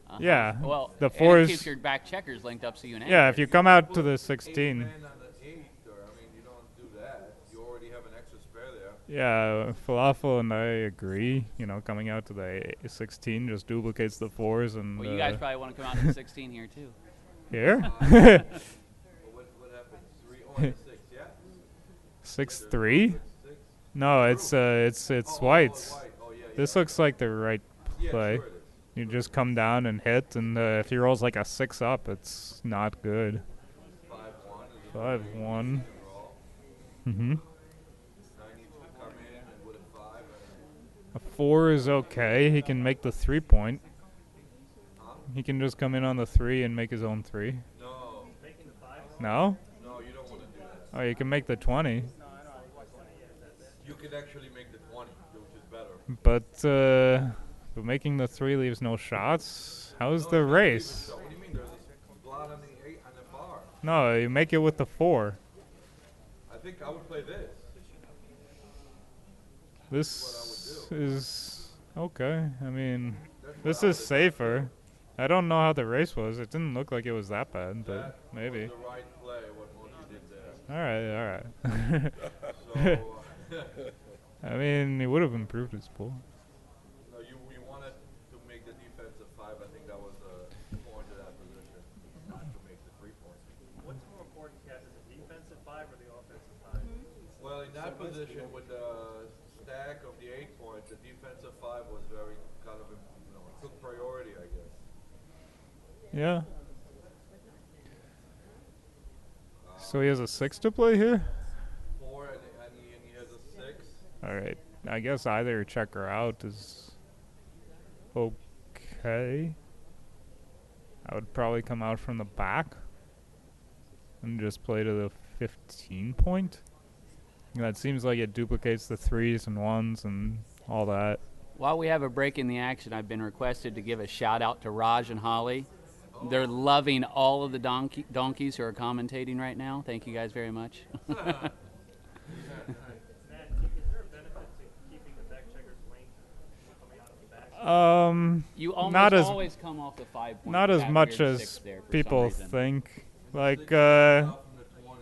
Uh-huh. Yeah. Well, The and it 4s. keeps your back checkers linked up so you can Yeah, anchor if you it. come out to the Eight 16. man on the 8, or I mean, you don't do that. You already have an extra spare there. Yeah, Falafel and I agree. You know, coming out to the 16 just duplicates the 4s and Well, you guys probably want to come out to the 16 here too. here. But what happens? 3 on the 6, yeah? 6-3? 6. No, it's whites. White. Oh, yeah, yeah. This looks like the right Yeah, play. sure it is. You just come down and hit, and if he rolls like a 6 up, it's not good. 5-1 is a 5-1. roll. Mm-hmm. 9 needs to come in and with a 5. A 4 is okay. He can make the 3 point. He can just come in on the 3 and make his own 3. No, No? no, you don't want to do that. Oh, you can make the 20. You could actually make the 20, which is better. But making the 3 leaves no shots. How's No, the it's not race? even so. What do you mean? There's a slot on the 8 on the bar. No, you make it with the 4. I think I would play this. This is okay. I mean, That's what this I is would- safer. I don't know how the race was. It didn't look like it was that bad, but That maybe. was the right play, what Mochy did there. All right. So, I mean, he would have improved his pool. no, you wanted to make the defensive 5. I think that was the point of that position, not to make the 3 points. What's more important, Captain, the defensive 5 or the offensive 5? Well, in that position with the stack of the 8 points, the defensive 5 was very kind of, it took priority, I guess. Yeah. So he has a 6 to play here? 4 and he has a 6. All right. I guess either check or out is okay. I would probably come out from the back and just play to the 15 point. That seems like it duplicates the 3s and 1s and all that. While we have a break in the action, I've been requested to give a shout out to Raj and Holly. They're loving all of the donkeys who are commentating right now. Thank you guys very much. Matt, is there a benefit to keeping the back checkers linked coming out of the back? You almost Not as- always come off the 5 point. Not as back much here, as 6 there for some people reason. think. Like, 6 out from the 20.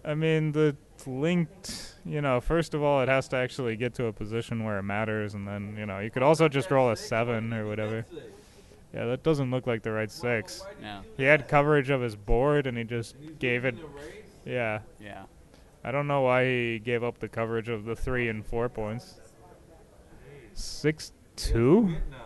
I mean, the linked, first of all, it has to actually get to a position where it matters, and then, you could also just roll a 7 or whatever. That's it. Yeah, that doesn't look like the right 6. No. He had coverage of his board, and he just gave it. In the race, Yeah. Yeah. I don't know why he gave up the coverage of the 3 and 4 points. 6-2? hit now.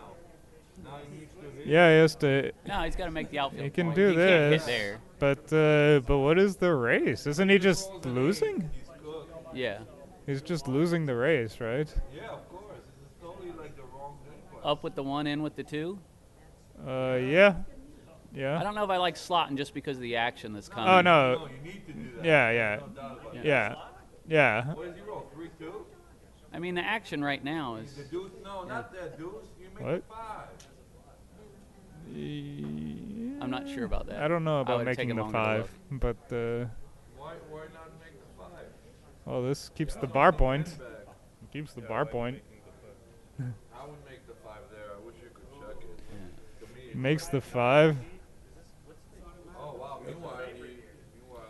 Now he needs to hit. Yeah, he has to. No, he's got to make the outfield. He can point. do He can't this. hit there. But what is the race? Isn't he just losing? He's cooked. Yeah. He's just losing the race, right? Yeah, of course. This is totally like the wrong input. Up with the 1, in with the 2. Yeah. I Yeah. don't know if I like slotting just because of the action that's coming. Oh, No, no. you need to do that. Yeah, No doubt about it. Yeah. Yeah. What does he roll? 3-2? I mean, the action right now is. The deuce? No, not that deuce. You make What? it 5. I'm not sure about that. I don't know I about would take making it the longer to 5, but Why why not make the 5? Well, this keeps the bar point. Back. Keeps the bar point. I would make the 5 there. I wish you could check it. To me, Makes the 5. oh wow.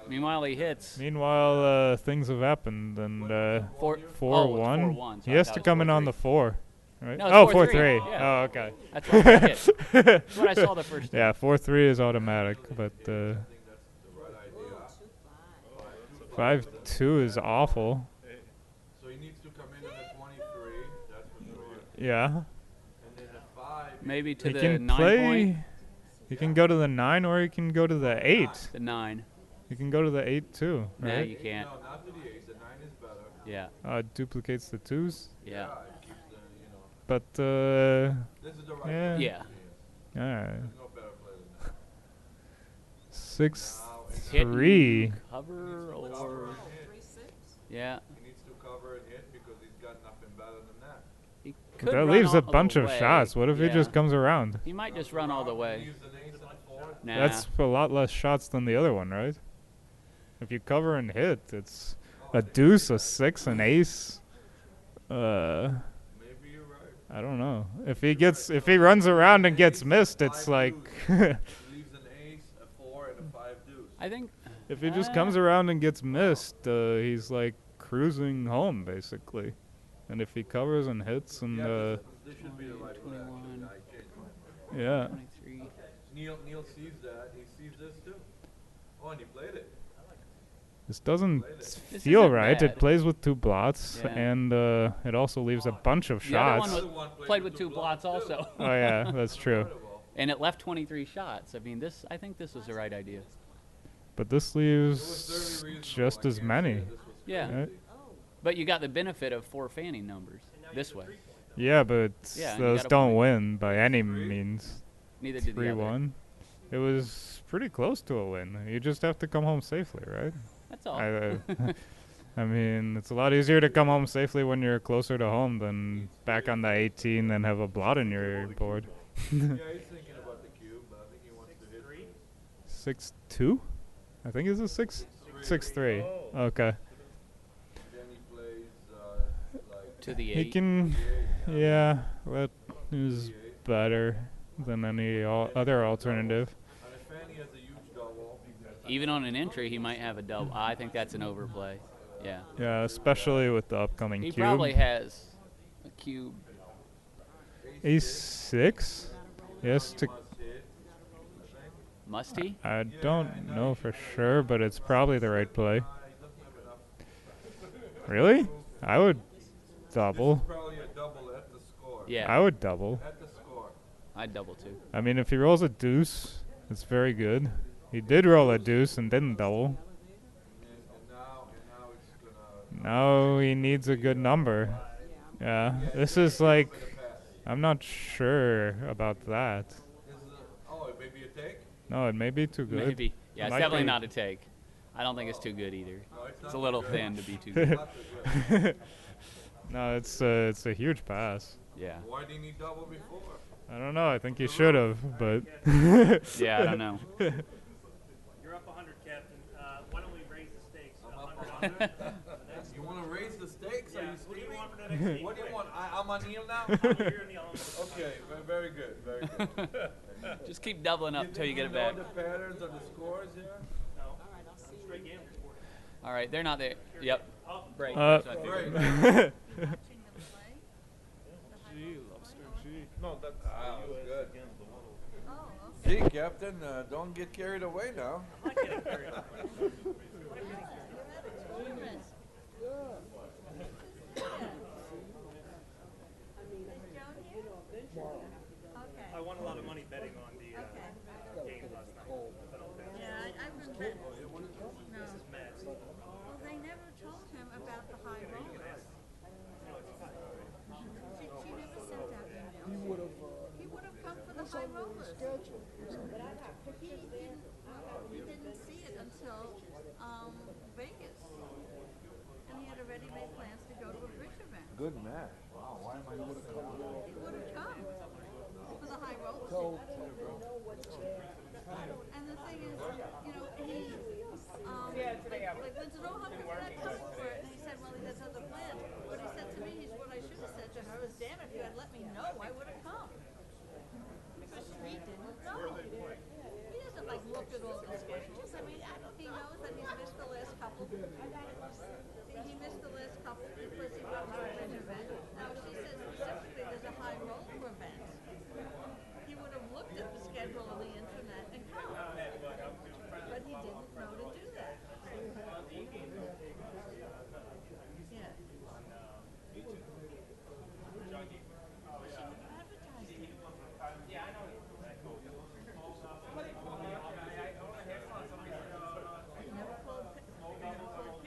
Meanwhile, he hits. Meanwhile, things have happened, and 4-1. 4-1. So He I has thought to it was come in 4-3. on the 4. Right? No, it's Oh, 4-3. 4-3. Yeah. Oh, okay. That's what I hit. That's what I saw the first time. Yeah, 4-3 is automatic, but I think that's the right idea. 5-2 is awful. So he needs to come in at a 23. That's for sure. Yeah. And then a 5. Maybe to He the can 9 play. point. He can go to the 9 or he can go to the 8. The 9. He can go to the 8 too, No, right? you can't. No, not to the 8. The 9 is better. Yeah. Duplicates the 2s. Yeah. It keeps the, you know. But, This is the right yeah. play. Yeah. Alright. There's no better play than that. 6-3. Cover or. Yeah. He needs to cover and hit because he's got nothing better than that. He could That run leaves all a bunch the of way. shots. What if he Yeah. just comes around? He might just run all the way. Leaves an ace and a 4. Nah. That's a lot less shots than the other one, right? If you cover and hit, it's a deuce, a 6, an ace. Maybe you're right. I don't know. If he runs around and gets missed, it's like Leaves an ace, a 4, and a 5 deuce. I think. if he just comes around and gets missed, he's like cruising home basically. And if he covers and hits and This should be the right play. 21. I changed my mind. yeah, 23. Neil sees that. He sees this too. Oh, and he played it. this doesn't This feel isn't right. bad. It plays with 2 blots, Yeah. and it also leaves a bunch of The other shots. one played with 2 blots also. Oh yeah, that's true. Incredible. And it left 23 shots. I mean, I think this was the right idea. But this It was leaves very reasonable. just I as can't many. say this was Yeah. Right? But you got the benefit of 4 fanning numbers this way. Yeah, but Yeah, and you those gotta don't play. win by any means. Neither did the other. 3-1. It was pretty close to a win. You just have to come home safely, right? That's all. I mean, it's a lot easier to come home safely when you're closer to home than back on the 18 and have a blot in your board. Yeah, he's thinking about the cube, but I think he wants to hit 6-2? I think it's a 6-3. Okay. Then he plays like To the 8. He can, yeah, that is better than any other alternative. and if Fanny has a huge double. Even on an entry, he might have a double. I think that's an overplay. Yeah. Yeah, especially with the upcoming He cube. probably has a cube. Ace-6? Yes, to Must hit. Must he? I don't know for sure, but it's probably the right play. He doesn't have enough. Really? I would double. Probably a double at the score. Yeah. I would double. At the score. I'd double too. I mean, if he rolls a deuce, it's very good. He did roll a deuce and didn't double. And now it's gonna. Now he needs a good number. Yeah, this is like, I'm not sure about that. Oh, maybe a take? No, it may be too good. Maybe. Yeah, it's Might definitely be. not a take. I don't think it's too good either. No, it's It's not a little good. thin to be too good. Not too good. No, it's a huge pass. Yeah. Why didn't he double before? I don't know. I think he should have, but Yeah, I don't know. You're up 100, Captain. Why don't we raise the stakes? I'm up 100. 100. You want to raise the stakes? Are Yeah, you what do you steaming? want for the next game? What do you want? I'm on Neil now? You're in the element. Okay, very good, very good. Just keep doubling up until you get it back. know the patterns of the scores here? No. Straight game. All right, they're not there. Yep. Break. Uh, That's what I Great. figured. Watching them play. No, that's Ah, that was good. Oh, okay. See, Captain, don't get carried away now. I'm not getting carried away. Okay. I won a lot of money betting on the game last night. Yeah, I remember. No. This is mad. Well, they never told him about the high rollers. She never sent that email. He would have come for the high rollers. He didn't see it until Vegas. And he had already made plans to go to a bridge event. Good man. Wow, why am I He would have come for the high rollers. And the thing is, you know, like Lindsay, oh, how come you're not coming for it? And he said, well, he has other plans. What he said to me is what I should have said to her is, damn, if you had let me know, I would have come. Because he didn't know. He doesn't like look at all the schedules. I mean, I don't, he knows that he's missed the last couple. He missed the last couple because he went to an event. Now, she says specifically there's a high roller event. He would have looked at the schedule on the internet and come. But he didn't know to do that. Yeah. Never called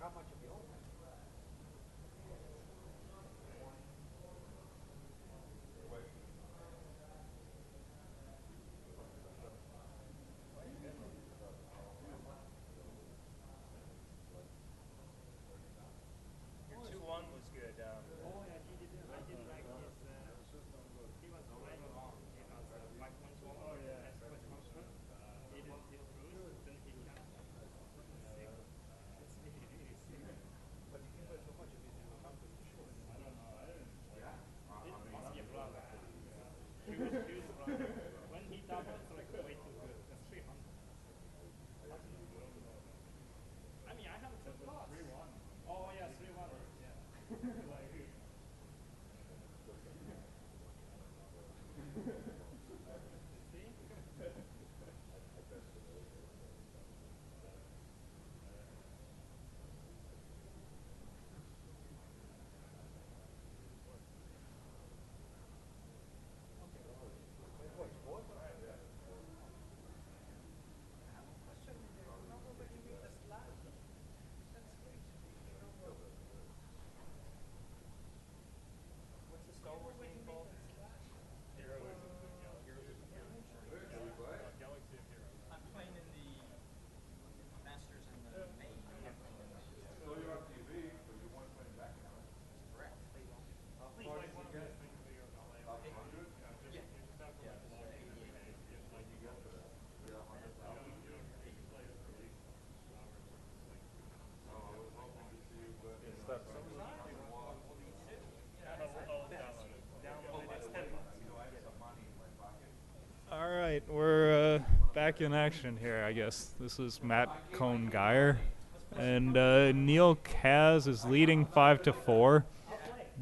Your 2-1 was good. I didn't like his. He was playing long. He was 5 points long. Oh yeah. He didn't hit through. Then he can't. It's really sick. But you can play so much of it in the conference for sure. I don't know. I didn't play. It must be a problem. He was wrong. When he doubled, it's like way too good. That's 300. I mean, I have 2 plots. 3-1. Oh yeah, 3-1. Yeah. What's the Star Wars game called? Heroism. Galaxy of Heroes. I'm playing in the Masters in the main. So you're on TV, but you weren't playing back now. Correct. Please like one of those things where you're playing. About 100? You just have to like log in and pay. Like you go for that. Yeah, 100,000. You can play it for at least hours. Oh, I was hoping to see you, but It's that Download it. It's 10 bucks. I have some money in my pocket. All right, we're back in action here, I guess. This is Matt Cohn-Geyer. And Neil Kaz is leading 5-4.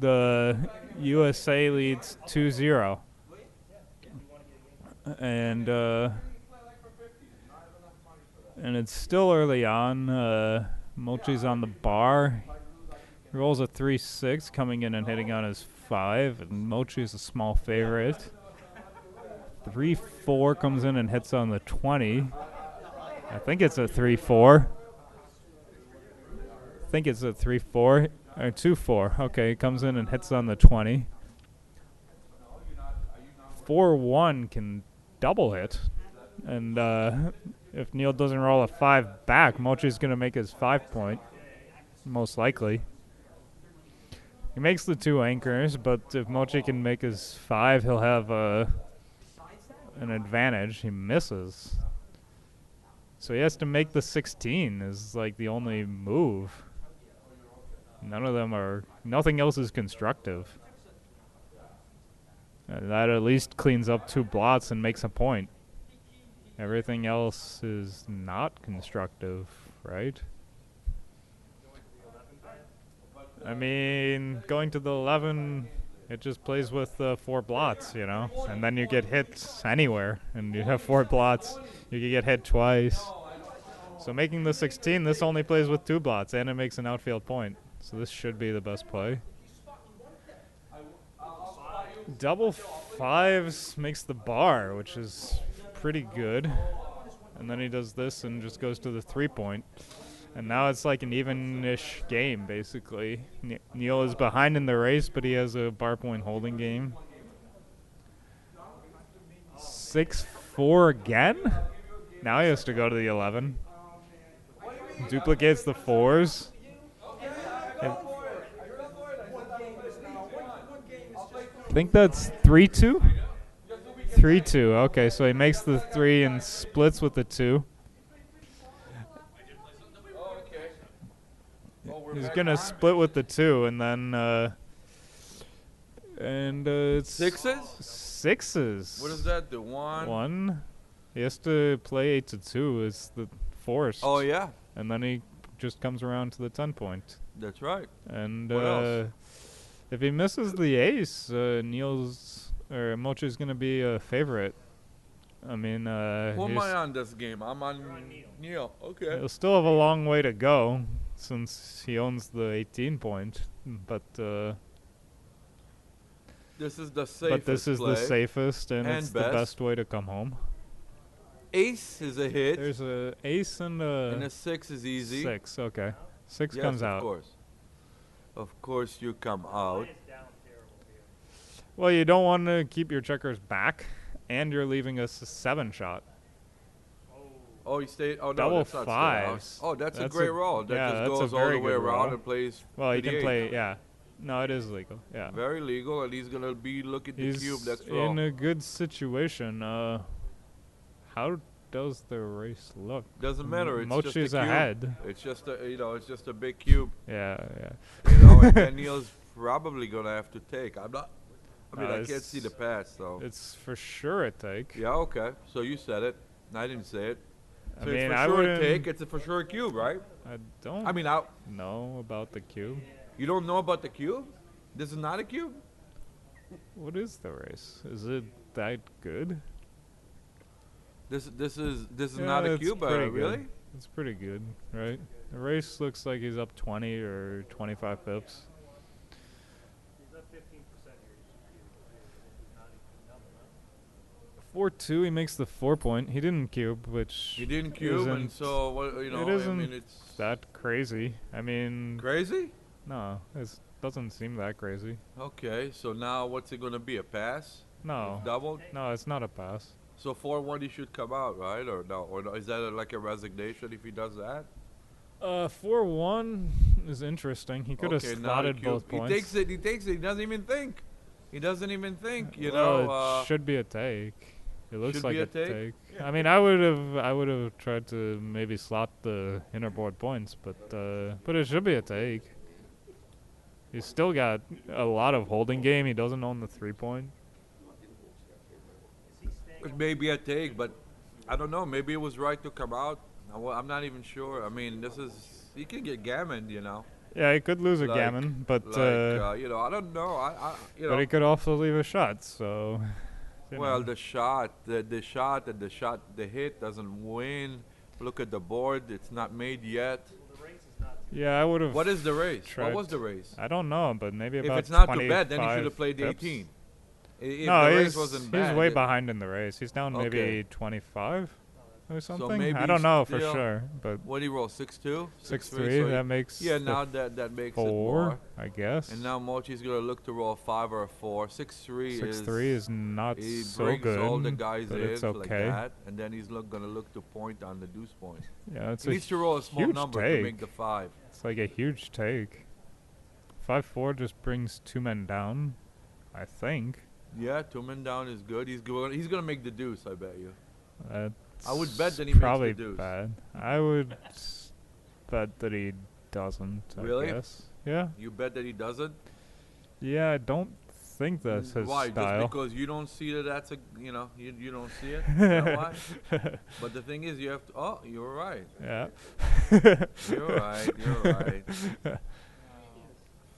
The USA leads 2-0. And it's still early on. Mochy's on the bar. He rolls a 3-6, coming in and hitting on his 5. And Mochy's a small favorite. 3-4 comes in and hits on the 20. I think it's a 3-4. I think it's a 3-4 or 2-4. Okay, comes in and hits on the 20. 4-1 can double hit, and if Neil doesn't roll a 5 back, Mochy's gonna make his 5-point, most likely. He makes the 2 anchors, but if Mochy can make his 5, he'll have an advantage. He misses. So he has to make the 16 is like the only move. Nothing else is constructive. That at least cleans up 2 blots and makes a point. Everything else is not constructive, right? I mean, going to the 11, it just plays with 4 blots, you know? And then you get hit anywhere, and you have 4 blots. You can get hit twice. So making the 16, this only plays with 2 blots, and it makes an outfield point. So this should be the best play. Double 5s makes the bar, which is pretty good. And then he does this and just goes to the 3-point. And now it's like an even-ish game, basically. Neil is behind in the race, but he has a bar point holding game. 6-4 again? Now he has to go to the 11. Duplicates the 4s. I think that's 3-2? 3-2, okay, so he makes the 3 and splits with the 2. He's gonna split with the 2, and then it's 6s? 6s. What does that do? 1. He has to play 8-2. It's the forced. Oh, yeah. And then he just comes around to the 10-point. That's right. And What else? if he misses the ace, Mochy's gonna be a favorite. I mean, Who am I on this game? I'm on Neil. Okay. he'll still have a long way to go since he owns the 18-point. But This is the safest this is play. the safest, and And it's best. the best way to come home. Ace is a hit. There's a ace and And a a 6 is easy. 6. Okay, 6 Yes, comes of out. course. Of course you come out. It's down terrible here. Well, you don't want to keep your checkers back, and you're leaving us a 7 shot. Oh, he stayed. Oh no, Double that's not stay out. fives. Oh, that's a That's great a- roll. That yeah, just that's a goes all the very way good around roll. and plays. Well, he to can the play, eight. yeah. No, it is legal, yeah. Very legal, and he's gonna be looking to He's cube next roll. in a good situation. How does the race look? Doesn't matter. It's just a Mochy's cube. ahead. It's just a it's just a big cube. Yeah. And then Neil's probably gonna have to take. I'm not. I mean, I can't see the pass, so. It's for sure a take. Yeah. Okay. So you said it. I didn't say it. I So mean, it's I for sure a wouldn't. take. It's a for sure a cube, right? I don't. I mean, know about the cube. you don't know about the cube? This is not a cube. What is the race? Is it that good? This is Yeah, not a it's cube, pretty good. really. It's pretty good, right? The race looks like he's up 20 or 25 pips. He's up 15% here. He's not even double, huh? 4-2, he makes the 4-point. He didn't cube, which He didn't cube, and isn't so what? it I isn't mean, it's that crazy. I mean, crazy. no, it doesn't seem that crazy. Okay, so now what's it gonna be? A pass? No, Doubled? no, it's not a pass. So 4-1 he should come out, right? Or no? Or no, is that like a resignation if he does that? 4-1 is interesting. He could have Okay, now slotted the both cube. points. He takes it. He takes it. He doesn't even think. He doesn't even think. You Well, know. it should be a take. It looks should like be a a take? take. I mean, I would have tried to maybe slot the inner board points, but it should be a take. He's still got a lot of holding game. He doesn't own the 3-point. It may be a take, but I don't know. Maybe it was right to come out. I'm not even sure. I mean, this is he can get gammoned, you know. Yeah, he could lose a Like- gammon, but you know, I don't know. You but know. he could also leave a shot. So, you Well, know. the hit doesn't win. Look at the board; it's not made yet. Yeah, I would have. What is the race? tried What was the race? I don't know, but maybe If about it's not too bad, then he should 25 have played the pips. 18. If No, the he's race wasn't bad, he's way behind in the race. He's down maybe Okay. 25 or something. maybe I don't know for still- sure, but What did he roll? 6-2, 6-3. so That makes yeah. the Now that makes it 4, more. I guess. And now Mochy's gonna look to roll a 5 or a 4. 6-3 6-3 is not he so brings good, all the guys but in it's like okay. that, and then he's gonna look to point on the deuce point. Yeah, it's He a needs to roll a small huge number take. to make the 5. It's like a huge take. 5-4 just brings 2 men down, I think. Yeah, 2 men down is good. He's gonna make the deuce, I bet you. That's I would bet that he makes the probably deuce. bad. I would bet that he doesn't. Really? I guess. Yeah. You bet that he doesn't? Yeah, I don't think that's his Why? style. Just because you don't see that that's a, you don't see it? Is that why? But the thing is, you have to, oh, you're right. Yeah. You're right, you're right.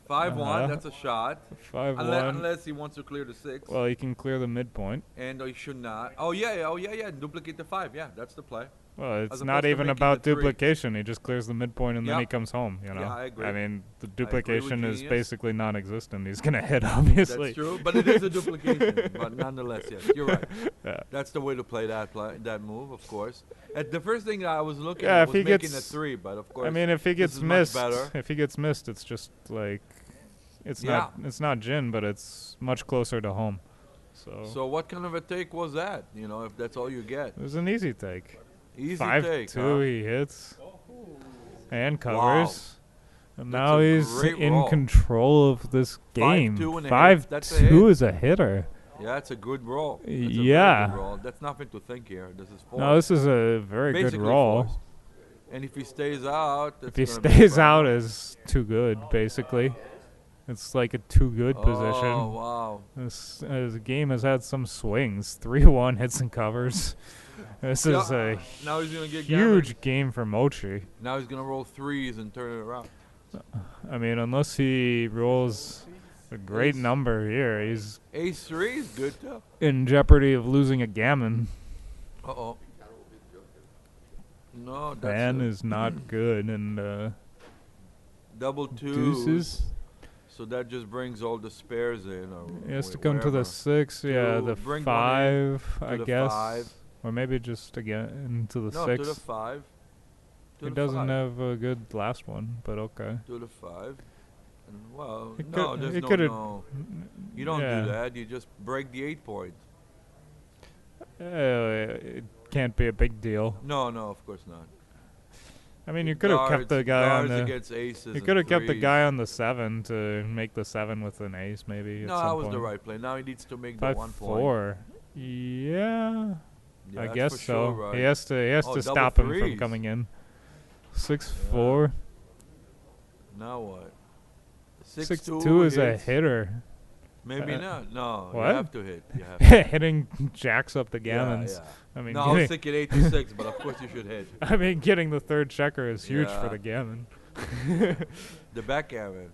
5-1, that's a shot. 5-1. Unless he wants to clear the 6. Well, he can clear the midpoint. And he should not. Oh yeah. Duplicate the 5. Yeah, that's the play. Well, it's As not opposed to even making about the 3. duplication. He just clears the midpoint and then Yeah. he comes home. You know. Yeah, I agree. I mean, the with duplication is genius. basically non-existent. He's gonna hit, obviously. That's true, but it is a duplication. But nonetheless, yes, you're right. Yeah. That's the way to play that move, of course. The first thing I was looking Yeah, at if was he making a gets- 3, but of course. I mean, if he this gets is much missed, better. it's just like, it's Yeah. not gin, but it's much closer to home. So what kind of a take was that? You know, if that's all you get. It was an easy take. Easy 5-2, take, huh? he hits and covers. And That's now a he's great in roll. control of this game. 5-2 and a hit. 5-2 That's a hit. is a hitter. Yeah, it's a good roll. It's a very Yeah. good roll. That's nothing to think here. This is forced. No, this is a very Basically good roll. forced. And if he stays out, If that's he gonna be stays fun. out as too good, basically. It's like a too good position. Oh, wow. This game has had some swings. 3-1 hits and covers. This is a Now he's gonna get huge game for Mochy. Now he's gonna roll 3s and turn it around. I mean, unless he rolls a great Ace. number here, he's Ace 3 is good too. in jeopardy of losing a gammon. Uh-oh. No, that's Van a is not good, and double 2s. deuces. So that just brings all the spares in. Or He has to wh- come to the wherever. 6, yeah, To the bring 5, to I the guess. 5. Or maybe just again into the No, 6. to the 5. He the doesn't 5. have a good last one, but okay. To the 5. And, well, He no, could- there's he no, coulda- no. You don't yeah. do that. You just break the 8 point. It can't be a big deal. No, no, of course not. I mean, you could have kept the guy on guards the. against aces. You and could have kept the threes. guy on the 7 to make the 7 with an ace, maybe. No, at that some was the point. right play. Now he needs to make the 1 point. 5-4. Yeah. Yeah, I that's guess for so. sure right. He has to. He has Oh, to double stop him from threes. coming in. 6-4. Now what? 6-2 is a hits. hitter. Maybe not. No, what? you have to hit. You have to. Hitting jacks up the gammons. Yeah, yeah. I mean, No, I was getting, thinking 8 to 6, but of course you should hit. I mean, getting the third checker is huge for Yeah. the gammon. The backgammon.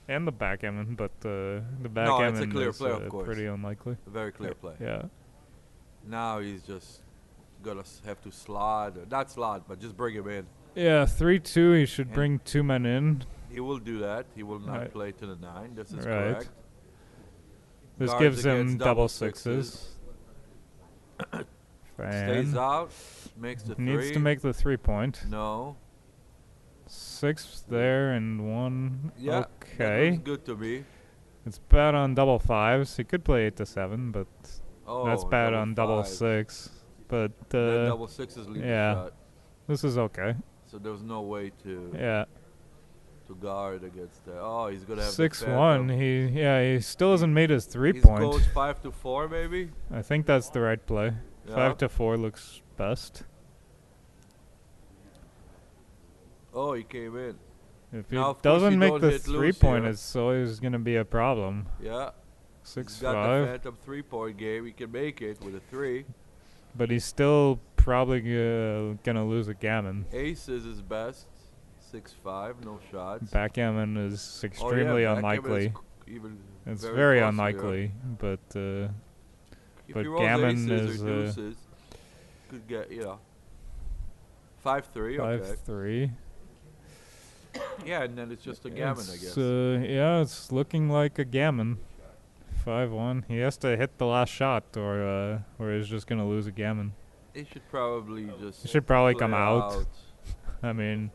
And the backgammon, but the No, it's a backgammon clear is play, of course. pretty unlikely. A very clear play. Yeah. Now he's just gonna have to slot, or not slot, but just bring him in. Yeah, 3-2. He should And- bring 2 men in. He will do that. He will not Right. play to the 9. This is Right. correct. This Guards gives him against double sixes. Stays Fan. out. Makes the 3. Needs to make the 3-point. No. 6 there and 1. Yeah. That Okay. looks good to me. It's bad on double 5s. He could play 8 to 7, but Oh, that's bad double on double 5s. 6. But Then double 6s lead yeah. the shot. This is okay. So there's no way to Yeah. guard against that. Oh, he's gonna have 6-1. the He still hasn't made his He 3-point. goes 5 to 4 maybe. I think that's the right play. Yeah. 5 to 4 looks best. Oh, he came in. If he Now, of course, doesn't you make don't the hit loose 3-point, here. it's always gonna be a problem. Yeah. 6-5. He's got the phantom 3-point game. He can make it with a 3. But he's still probably gonna lose a gammon. Aces is best. 6-5, no shots. Backgammon is Oh, yeah, extremely backgammon is unlikely. even It's very very costly, unlikely, but If but he rolls gammon aces is or deuces, could get 5-3. Okay. 5-3. Yeah, and then it's just a gammon, I guess. Yeah, it's looking like a gammon. 5-1. He has to hit the last shot, or he's just gonna lose a gammon. He should probably just. He should probably play come out. I mean,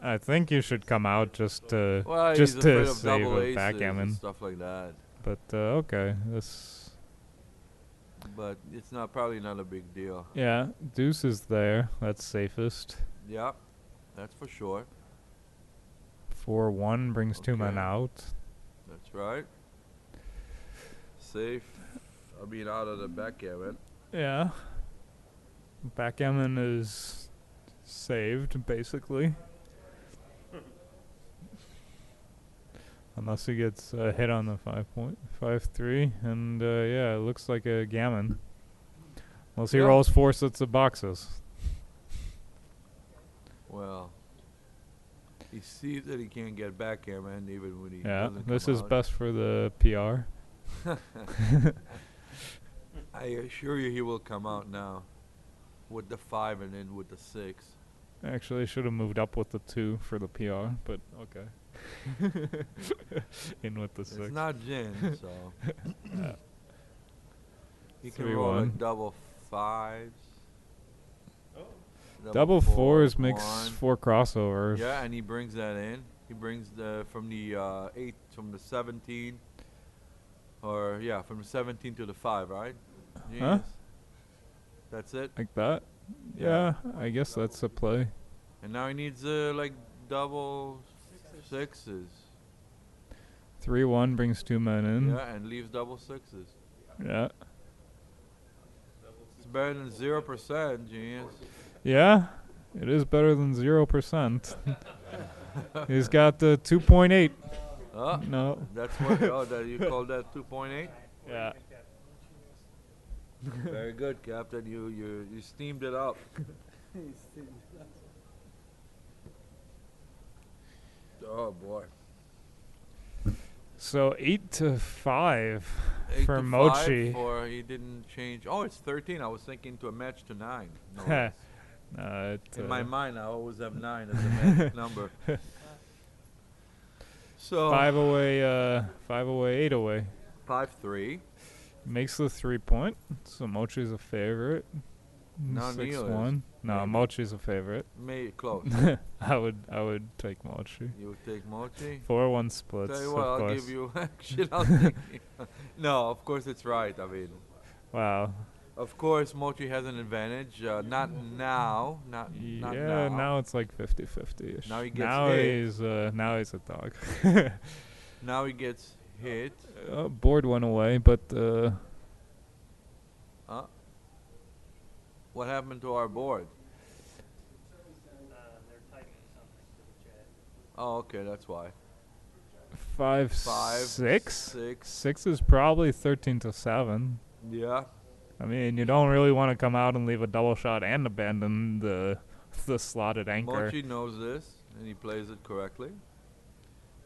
I think you should come out just to Well, just he's afraid to of save double a aces backgammon. and stuff like that. But okay, this But it's not probably not a big deal. yeah, deuce is there. That's safest. Yeah, that's for sure. 4-1 brings 2 men Okay. out. That's right. Safe. I mean, out of the backgammon. Yeah. Backgammon is saved, basically. Unless he gets a hit on the 5-3. And yeah, it looks like a gammon. Unless he Yeah. rolls 4 sets of boxes. Well, he sees that he can't get backgammon even when he Yeah, doesn't this come is out. best for the PR. I assure you he will come out now with the 5 and then with the 6. Actually, I should have moved up with the 2 for the PR, but okay. In with the 6. It's not gin, so. Yeah. He can roll like 3-1. double 5s. Double 4s one. makes 4 crossovers. Yeah, and he brings that in. He brings the from the 8 from the 17, or yeah, from the 17 to the 5, right? Huh? Genius. That's it. Like that? Yeah. Yeah, I guess that's a play. And now he needs like double 6s. 3-1 brings 2 men in. Yeah, and leaves double 6s. Yeah. It's better than 0%, genius. Yeah, it is better than 0%. He's got the 2.8. Oh, No. that's what. Oh, that you call that 2.8? Yeah. Very good, Captain. You steamed it up. Oh boy. So 8-5 8 for to Mochy. 5, or he didn't change. Oh, it's 13. I was thinking to a match to 9. No, it's- in my mind, I always have 9 as a magic number. So 5 away, 8 away. 5-3. Makes the 3-point. So Mochy's a favorite. Now Neil is. 6-1. No, Maybe. Mochy's a favorite. Close. I would take Mochy. You would take Mochy? 4-1 splits, Tell you of what, I'll course. give you action. I'll take No, of course it's right. I mean, Wow. of course Mochy has an advantage. Not now. Not Yeah, now. now it's like 50-50-ish. Now he gets now hit. he's a dog. Now he gets hit. Board went away, but What happened to our board? They're typing something to the chat. Oh, okay, that's why. 5, 5, 6. 6. 6 is probably 13-7. Yeah. I mean, you don't really want to come out and leave a double shot and abandon the slotted anchor. Mochy knows this, and he plays it correctly.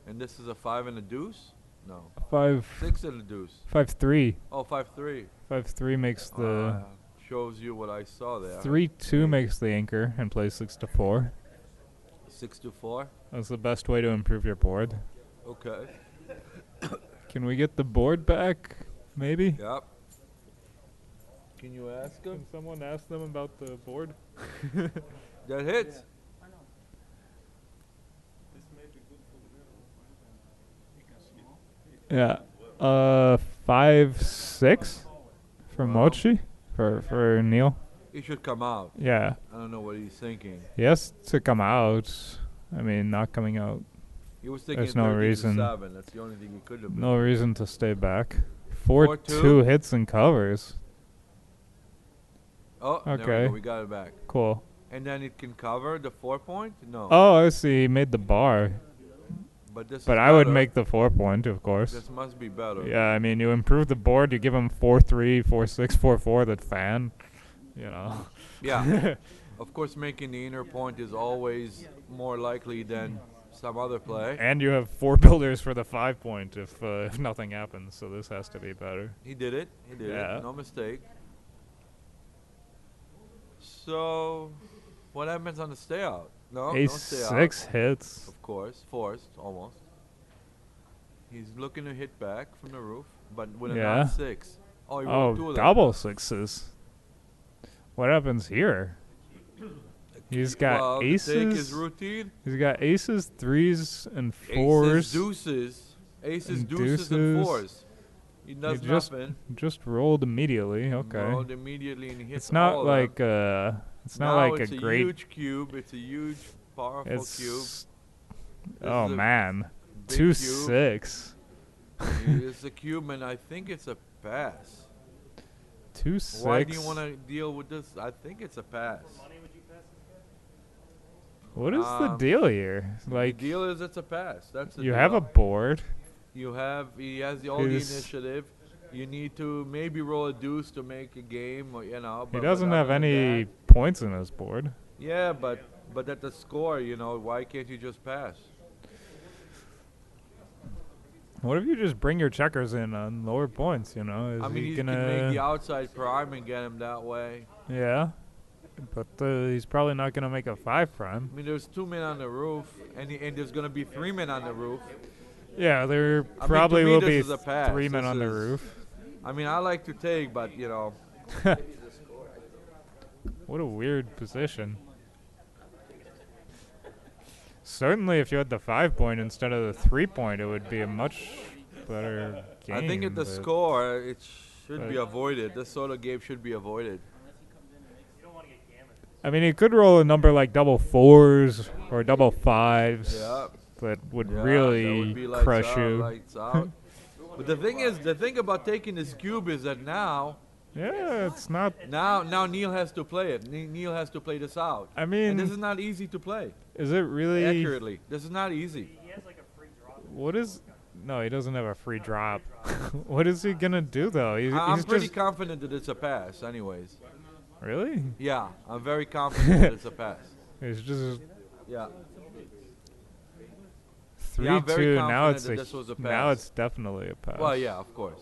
And this is a 5 and a deuce? No. 6 and a deuce. 5-3. Oh, 5-3. 5-3 makes the Shows you what I saw there. 3-2 makes the anchor and plays 6-4. 6-4. That's the best way to improve your board. Okay. Can we get the board back? Maybe. Yep. Can you ask him? Can someone ask them about the board? That hits. Yeah. 5-6 for Mochy for Neil. He should come out. Yeah. I don't know what he's thinking. He has to come out. I mean, not coming out. He was thinking There's no 13 to reason. 7. That's the only thing he could have been. No reason to stay back. 4-2 4-2 hits and covers. Oh, there we Okay. go. We got it back. Cool. And then it can cover the 4-point? No. Oh, I see. He made the bar. But this But is I would better. make the 4-point, of course. This must be better. Yeah, I mean, you improve the board, you give him 4-3, 4-6, 4-4, that fan. You know. Yeah. Of course, making the inner point is always more likely than some other play. And you have 4 builders for the 5-point if nothing happens, so this has to be better. He did it. He did Yeah. it. No mistake. So, what happens on the stay out? No, no stay out. Ace-6 hits. Of course, forced, almost. He's looking to hit back from the roof, but with a Yeah. 9-6. Oh, he rolled 2 Oh, of them. double 6s. What happens here? He's got Well, to take his aces. routine. He's got aces, 3s, and 4s. Aces, deuces. Aces, and deuces, and deuces. 4s. He does He just nothing. rolled immediately. Okay. Rolled immediately and he hits It's not all of like them. it's Now not like it's a a great. huge cube. It's a huge, powerful cube. It's This oh is a man, big 2-6. It's a cube, and I think it's a pass. 2-6. Why do you want to deal with this? I think it's a pass. What is the deal here? Like, the deal is it's a pass. That's the you deal. have a board. He has all the He's- initiative. You need to maybe roll a deuce to make a game, or, you know. He but doesn't other have than any that- points in his board. Yeah, but at the score, you know, why can't you just pass? What if you just bring your checkers in on lower points? You know, is I mean, he he gonna? can make the outside prime and get him that way. Yeah, but he's probably not gonna make a 5 prime. I mean, there's 2 men on the roof, and there's going to be 3 men on the roof. Yeah, there I mean, to probably me, will this be is a pass. 3 men This on the is- roof. I mean, I like to take, but, you know. What a weird position. Certainly, if you had the 5-point instead of the 3-point, it would be a much better game. I think at the but- score, it should be but- avoided. This sort of game should be avoided. I mean, he could roll a number like double 4s or double 5s. Yeah. That would Yeah, really that would be lights crush out, you. lights out. But the thing about taking this cube is that now it's not. Now Neil has to play it. Neil has to play this out. I mean, and this is not easy to play is it really accurately. This is not easy. What is? No, he doesn't have a free drop. What is he gonna do though? I'm He's pretty just confident that it's a pass. Anyways. really. Yeah, I'm very confident that it's a pass. He's just Yeah. 3-2. Yeah, I'm very Now confident it's that this was a now pass. it's definitely a pass. Well, yeah, of course.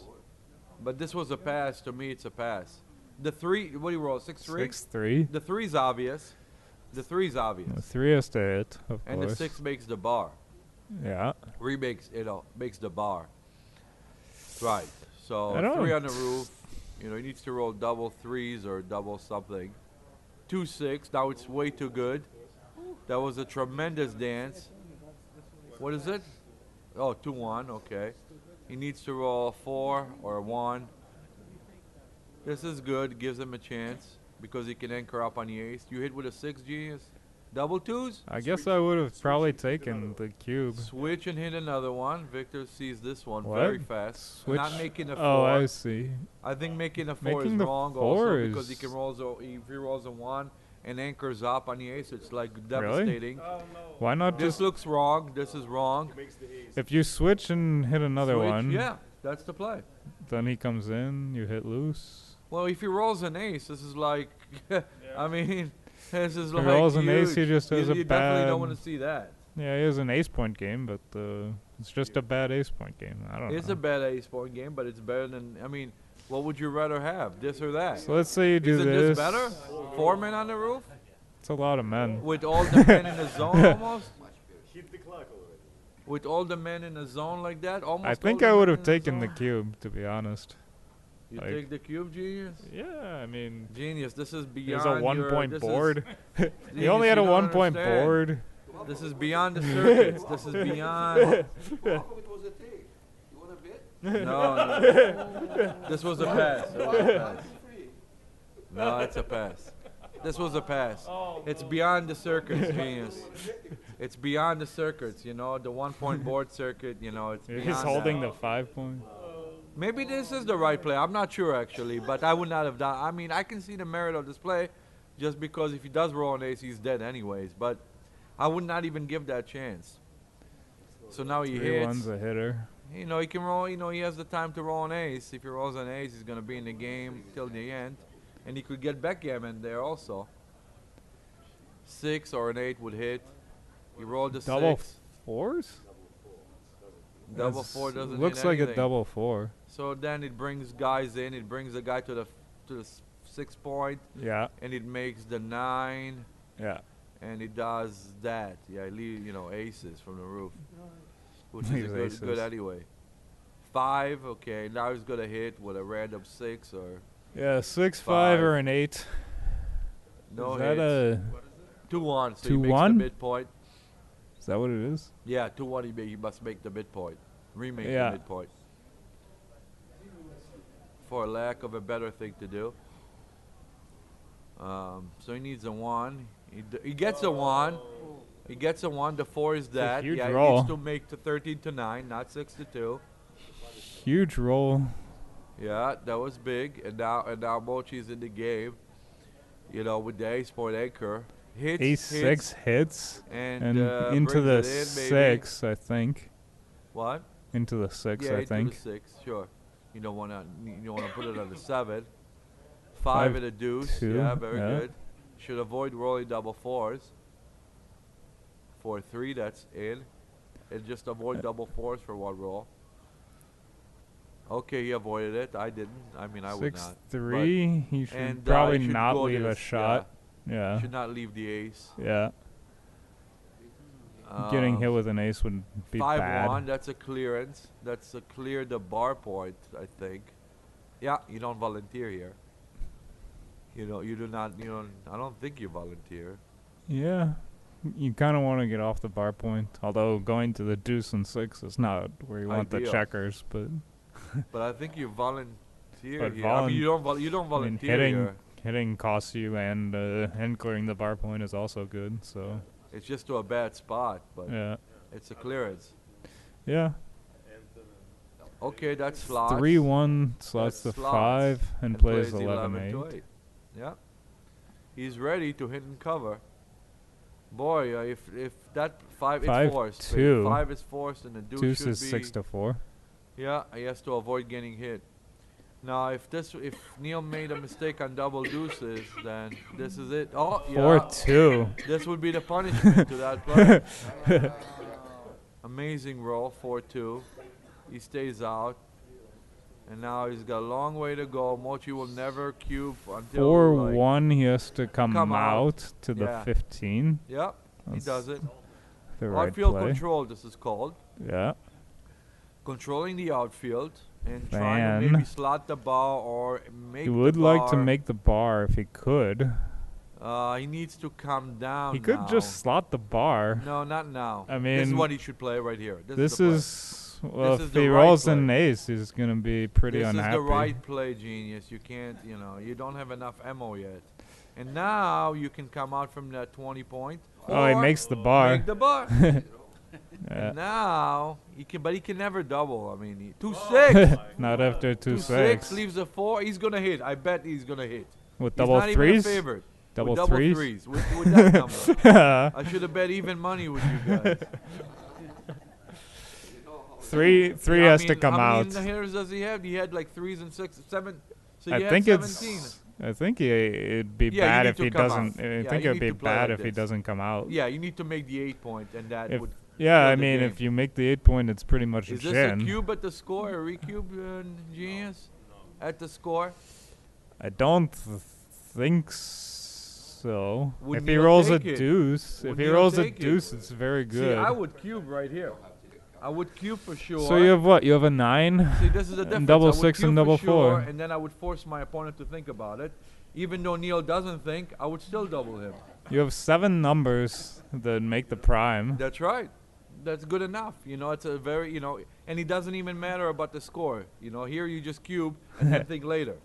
But this was a pass. To me, it's a pass. The 3, what do you roll? 6-3? 6-3. The 3's obvious. The 3's obvious. The 3 has to hit, of And course. the 6 makes the bar. Yeah. Remakes, makes the bar. Right. So I don't 3 on the roof. You know, he needs to roll double 3s or double something. 2-6. Now it's way too good. That was a tremendous dance. What is it? Oh, 2-1. Okay. He needs to roll a 4 or a 1. This is good. Gives him a chance because he can anchor up on the ace. You hit with a 6, Genius? Double twos? I guess I would have probably taken the cube. Switch and hit another one. Victor sees this one What? very fast. Switch. Not making a 4. Oh, I see. I think making a 4 Making is the wrong 4 also because he is- can rolls if he rolls a 1 and anchors up on the ace, it's like devastating. Why not This just looks wrong. This is wrong. if you switch and hit another Switch, one? yeah, that's the play. Then he comes in. You hit loose. Well, if he rolls an ace, this is like, I mean, this is If he like rolls an ace, he huge. just has you, a you definitely bad- don't want to see that. Yeah, he has an ace point game, but it's just a bad ace point game. I don't It's know. a bad ace point game, but it's better than. I mean, what would you rather have, this or that? So let's say you do Isn't this. this better? 4 men on the roof It's a lot of men. with all the men in the zone almost. With all the men in the zone like that, almost. I think all I the would men have in the taken the zone. cube, to be honest. You like- take the cube, Genius. Yeah, I mean, Genius, this is beyond. there's a your- 1-point this board. Is, He only had a you don't 1-point understand. board. This is beyond the circuits. This is beyond. How come it was a take? You want a bit? No. This was a pass. It was a pass. No, it's a pass. This was a pass. It's beyond the circuits, Genius. It's beyond the circuits, you know, the 1-point board circuit, you know, it's beyond He's holding that. the 5-point. Maybe this is the right play. I'm not sure, actually, but I would not have done. I mean, I can see the merit of this play just because if he does roll an ace, he's dead anyways, but I would not even give that chance. So now he 3-1's hits. a hitter. You know, he can roll, you know, he has the time to roll an ace. If he rolls an ace, he's going to be in the game till the end. And he could get backgammon there also. 6 or an 8 would hit. He rolled a Double 6. 4s? Double 4 doesn't Looks hit like a anything. double 4. So then it brings guys in. It brings the guy to the 6 point. Yeah, And it makes the 9. yeah. And it does that. Yeah, you know, aces from the roof. Which These is good aces. anyway. 5, okay. Now he's going to hit with a random 6 or Yeah, 6-5 or 5. an 8. no Is that hits. a 2-1, so he makes the 2-1? midpoint. Is that what it is? Yeah, 2-1, he must make the midpoint. Remake Yeah. the midpoint. For lack of a better thing to do. So he needs a 1. He gets a 1. He gets a 1. The 4 is a that. huge Yeah, he roll. needs to make to 13-9, not 6-2. Huge roll. Yeah, that was big. And now Mochy's in the game. You know, with the ace point anchor. Hits, Ace 6 hits. and, into the brings it in, maybe. 6, I think. What? Into the 6, Yeah, I into think. the 6, sure. You don't want to put it on the 7. 5 and a deuce. 2, Yeah, very yeah. good. Should avoid rolling double 4s. 4-3, that's in. And just avoid double 4s for 1 roll. Okay, he avoided it. I didn't. I mean, I would not. 6-3. He should And probably he should not go leave a this, shot. Yeah. Should not leave the ace. Yeah. Getting Um, hit with an ace would be 5-1, bad. that's a clearance. That's a clear the bar point, I think. Yeah, you don't volunteer here. You know, you do not, you don't, I don't think you volunteer. Yeah. You kind of want to get off the bar point. Although going to the deuce and 6 is not where you want the Ideal. checkers. But But I think you volunteer But here. I mean, you don't, you don't I mean, volunteer here. hitting costs you, and clearing the bar point is also good. So It's just to a bad spot, but yeah, it's a clearance. yeah. Okay, that's slots. 3-1 slots That's the slots. 5 and plays 11-8. Yeah. He's ready to hit and cover. Boy, if that 5 5, it's forced. 2. 5 is forced and the deuce Deuce should is be 6-4. Yeah, he has to avoid getting hit. Now, if Neil made a mistake on double deuces, then this is it. Oh, yeah. 4-2. This would be the punishment to that play. Amazing roll, 4-2. He stays out. And now he's got a long way to go. Mochy will never cube until like, 4-1. He has to come out. to the Yeah. 15. yeah, he That's does it. The right Outfield play. control, this is called. Yeah. Controlling the outfield and trying to Fan. maybe slot the ball or make He would the like to bar. make the bar if he could. He needs to calm down. He could now. just slot the bar. No, not now. I this is mean, what he should play right here. This the play. is well, This if is the he right rolls play. an ace, he's gonna be pretty This unhappy. is the right play, genius. You can't, you don't have enough ammo yet. And now you can come out from that 20 point. Oh, he or makes the bar. Make the bar. Yeah. And now but he can never double. I mean, 2-6. Not after 2-6. 2-6 leaves a 4. He's gonna hit. I bet he's gonna hit. With He's double not threes? Even a favorite. Double with threes? With that number. I should have bet even money with you guys. Three Yeah, has to come how out. many hitters does he have? He had like 3s and 6s, 7. So you I had think 17. I think it'd be Yeah, you bad need if to he come doesn't. out. I Yeah, think you it'd need be to play bad like if he this. doesn't come out. Yeah, you need to make the 8 point, and that If, would. yeah, kill I the mean, game. if you make the 8 point, it's pretty much Is a this gin. a cube at the score, a recube, genius? At the score? I don't think so. Would if he Neil rolls a take it? deuce, Would if he Neil rolls a take it? deuce, it's very good. See, I would cube right here. I would cube for sure. So you have what? You have a 9? See, this is the difference. And double I would 6 cube and for double sure, 4. and then I would force my opponent to think about it. Even though Neil doesn't think, I would still double him. You have 7 numbers that make the prime. That's right. That's good enough. It's a very, and it doesn't even matter about the score. Here you just cube and then think later.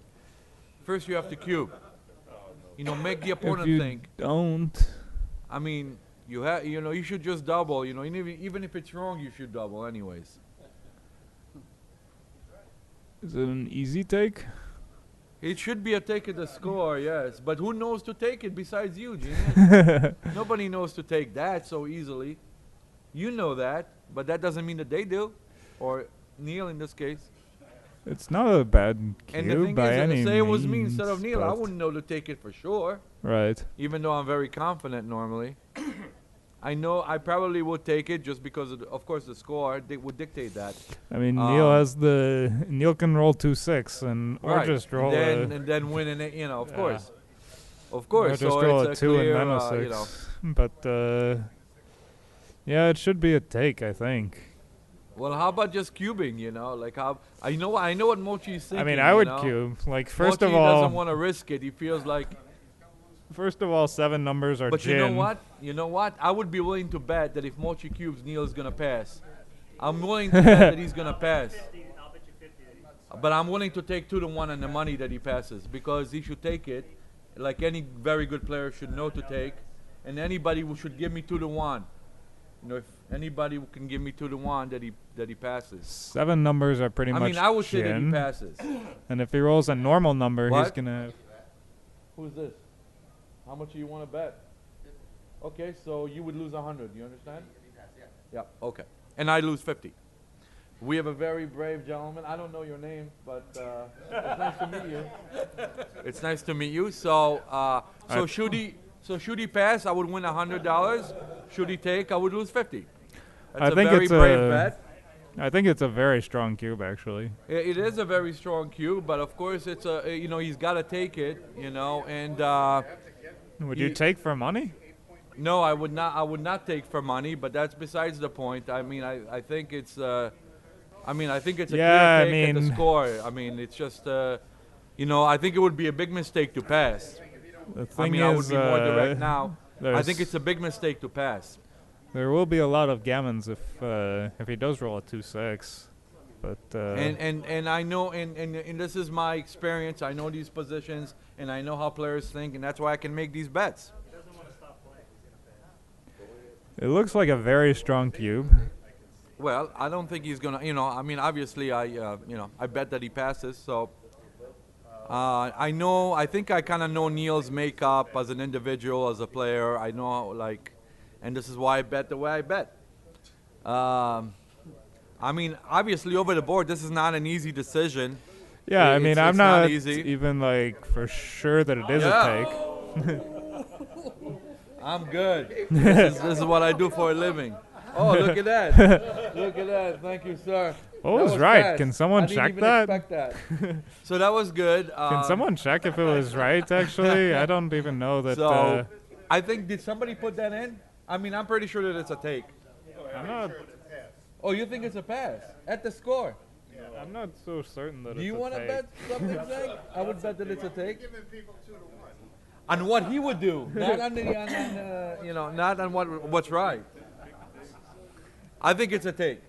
First you have to cube. Make the opponent If you think. don't, I mean, you should just double. Even if it's wrong, you should double anyways. is it an easy take? It should be a take at the score, yes. But who knows to take it besides you, genius? Nobody knows to take that so easily. You know that, but that doesn't mean that they do, or Neil in this case. It's not a bad And the cube thing by is, any say it was me means, instead of Neil, I but- wouldn't know to take it for sure. Right. Even though I'm very confident normally. I know I probably would take it just because, of course, the score would dictate that. I mean, Neil can roll 2-6 or Right. just roll and then win an of Yeah. course. Of or course, just so roll it's a 2 clear, and then a 6. But yeah, it should be a take, I think. Well, how about just cubing, Like how I know what Mochy is thinking. I mean, I would cube. Like first Mochy of all, doesn't want to risk it. He feels like. first of all, 7 numbers are But gin. you know what? I would be willing to bet that if Mochy cubes, Neil is gonna pass. I'm willing to bet that he's gonna pass. I'll bet you 50 that he But I'm willing to take 2-1 on the money that he passes because he should take it, like any very good player should know to take, and anybody who should give me 2-1. If anybody who can give me 2-1 that he passes. 7 numbers are pretty I much mean, I would say that he gin. passes. And if he rolls a normal number, he's What? gonna have. Who's this? How much do you want to bet? Okay, so you would lose 100. You understand? Yeah. Okay. And I lose 50. We have a very brave gentleman. I don't know your name, but it's nice to meet you. It's nice to meet you. So should he pass? I would win $100. Should he take? I would lose 50. That's I a think very it's brave bet. I think it's a very strong cube, actually. It is a very strong cube, but of course it's he's got to take it, and. Would you take for money? No, I would not. I would not take for money, but that's besides the point. I mean, I think it's. I think it's a Yeah, clear take at the mean- score. I mean, it's just. I think it would be a big mistake to pass. The I thing mean, is, I would be more direct now. I there's- think it's a big mistake to pass. There will be a lot of gammons if he does roll a 2-6, but And I know, and this is my experience. I know these positions, and I know how players think, and that's why I can make these bets. it looks like a very strong cube. Well, I don't think he's gonna. Obviously, I bet that he passes. So, I know. I think I kind of know Neil's makeup as an individual, as a player. I know, and this is why I bet the way I bet. Obviously, over the board, this is not an easy decision. Yeah, I mean, It's I'm not not easy. even for sure that it is Yeah. a take. I'm good. This is what I do for a living. Oh, look at that! Look at that! Thank you, sir. What That was right? fast. Can someone I didn't check even that? expect that. So that was good. Can someone check if it was right? Actually, I don't even know that. So, I think, did somebody put that in? I'm pretty sure that it's a take. I'm not. Oh, you think it's a pass? At the score. I'm not so certain that Do it's you a want to take. bet something, Zach? I would bet that it's a take. on what he would do, not on not on what's right. I think it's a take.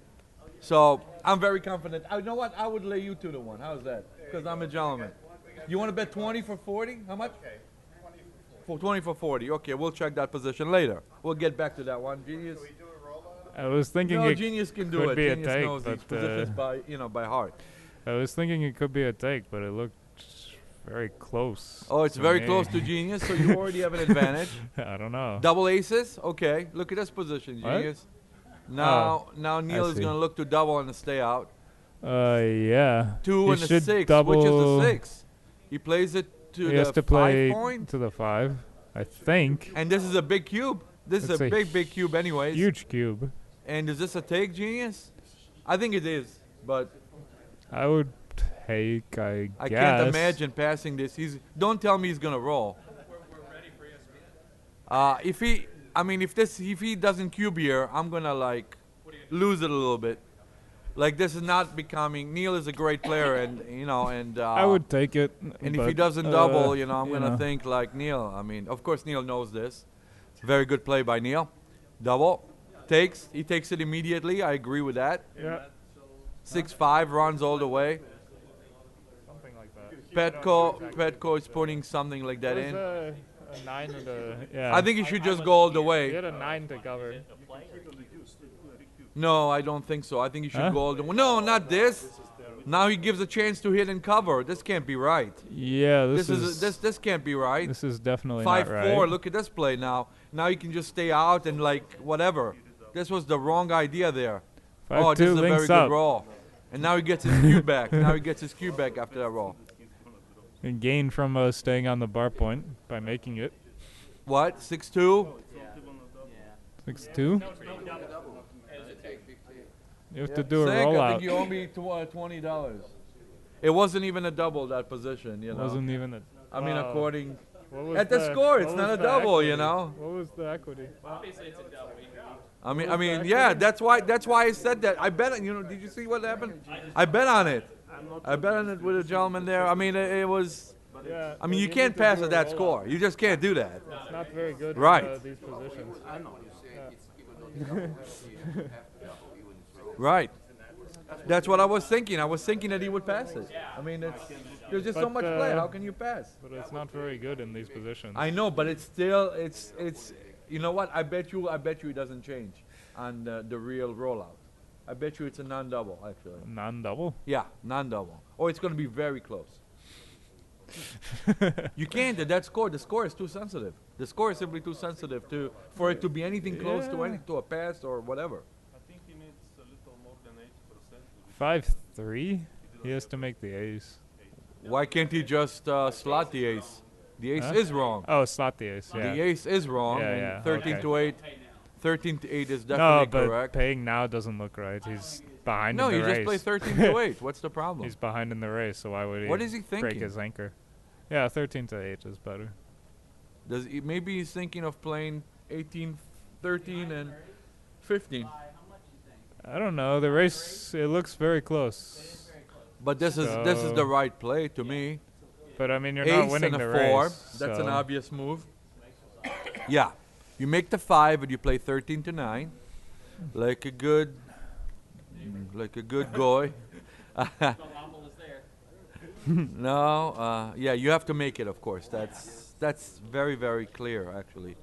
So I'm very confident. You know what? I would lay you 2-1. How's that? Because I'm a gentleman. You want to bet 20 for 40? How much? For 20 for 40. Okay, we'll check that position later. We'll get back to that one. Genius. I was thinking No, it Genius can do could it. be a Genius take, knows these but positions by heart. I was thinking it could be a take, but it looked very close. Oh, it's to very me. close to Genius, so you already have an advantage. I don't know. Double aces? Okay. Look at this position, What? Genius. Now Neil is see. going to look to double and to stay out. Yeah. 2 He and a should 6, double. which is the 6. He plays it to He the has to 5 play point. to the 5, I think. And this is a big cube. This is It's a a big cube anyways. Huge cube. And is this a take, Genius? I think it is, but I would take, I I guess. can't imagine passing this. Don't tell me he's gonna roll. If he doesn't cube here, I'm gonna like lose it a little bit. Like this is not becoming. Neil is a great player, and I would take it. And if he but, doesn't double, I'm you gonna know. think like Neil. I mean, of course Neil knows this. Very good play by Neil. Double. He takes it immediately. I agree with that. Yeah. 6-5 runs all the way. Something like that. Petco is putting something like that in. A 9 and a, yeah. I think he should just go all the He way. had a 9 to cover. No, I don't think so. I think he should Huh? go all the way. No, not this. Now he gives a chance to hit and cover. This can't be right. Yeah, this This can't be right. This is definitely 5-4. not right. Look at this play now. Now he can just stay out and like whatever. This was the wrong idea there. 5-2 This is a very links good up. roll. And now he gets his cue back. Now he gets his cue back after that roll. And gain from staying on the bar point by making it. What? 6-2? 6-2? You have to do a Sick, I rollout. think you owe me $20. It wasn't even a double that position, you know. Wasn't even a. I mean, according What was at the score, it's what not was a the double, equity? you know. What was the equity? I mean, yeah. That's why I said that. I bet. Did you see what happened? I bet on it. I bet on it with a gentleman there. I mean, it was. Yeah. I mean, you can't pass at that score. You just can't do that. It's not very good. Right. In, these positions. Right. That's what I was thinking. I was thinking that he would pass it. I mean, there's just so But, much play. How can you pass? But it's not very good in these positions. I know, but it's still it's. You know what? I bet you it doesn't change on the real rollout. I bet you it's a non-double actually. Non-double. Yeah, non-double. Or it's going to be very close. You can't at that score. The score is too sensitive. The score is simply too sensitive for it to be anything close to a pass or whatever. I think he needs a little more than 80%. 5-3. He has to make the ace. Why can't he just slot the ace? The ace Huh? is wrong. Oh, slot the ace. Yeah. The ace is wrong. Yeah, and yeah, 13 okay. to 8. 13 to 8 is No, definitely but correct. paying now doesn't look right. He's behind No, in you the just race. play 13 to 8. What's the problem? He's behind in the race, so why would he? What is he break thinking? his anchor? Yeah, 13 to 8 is better. Maybe he's thinking of playing 18, 13, and 15. I don't know. The race, it looks very close. But this is So- the right play to me. But I mean, you're Ace not winning and a the 4. race. That's so an obvious move. Yeah. You make the 5 and you play 13 to 9. Like a good guy. No, yeah, you have to make it, of course. That's very, very clear, actually.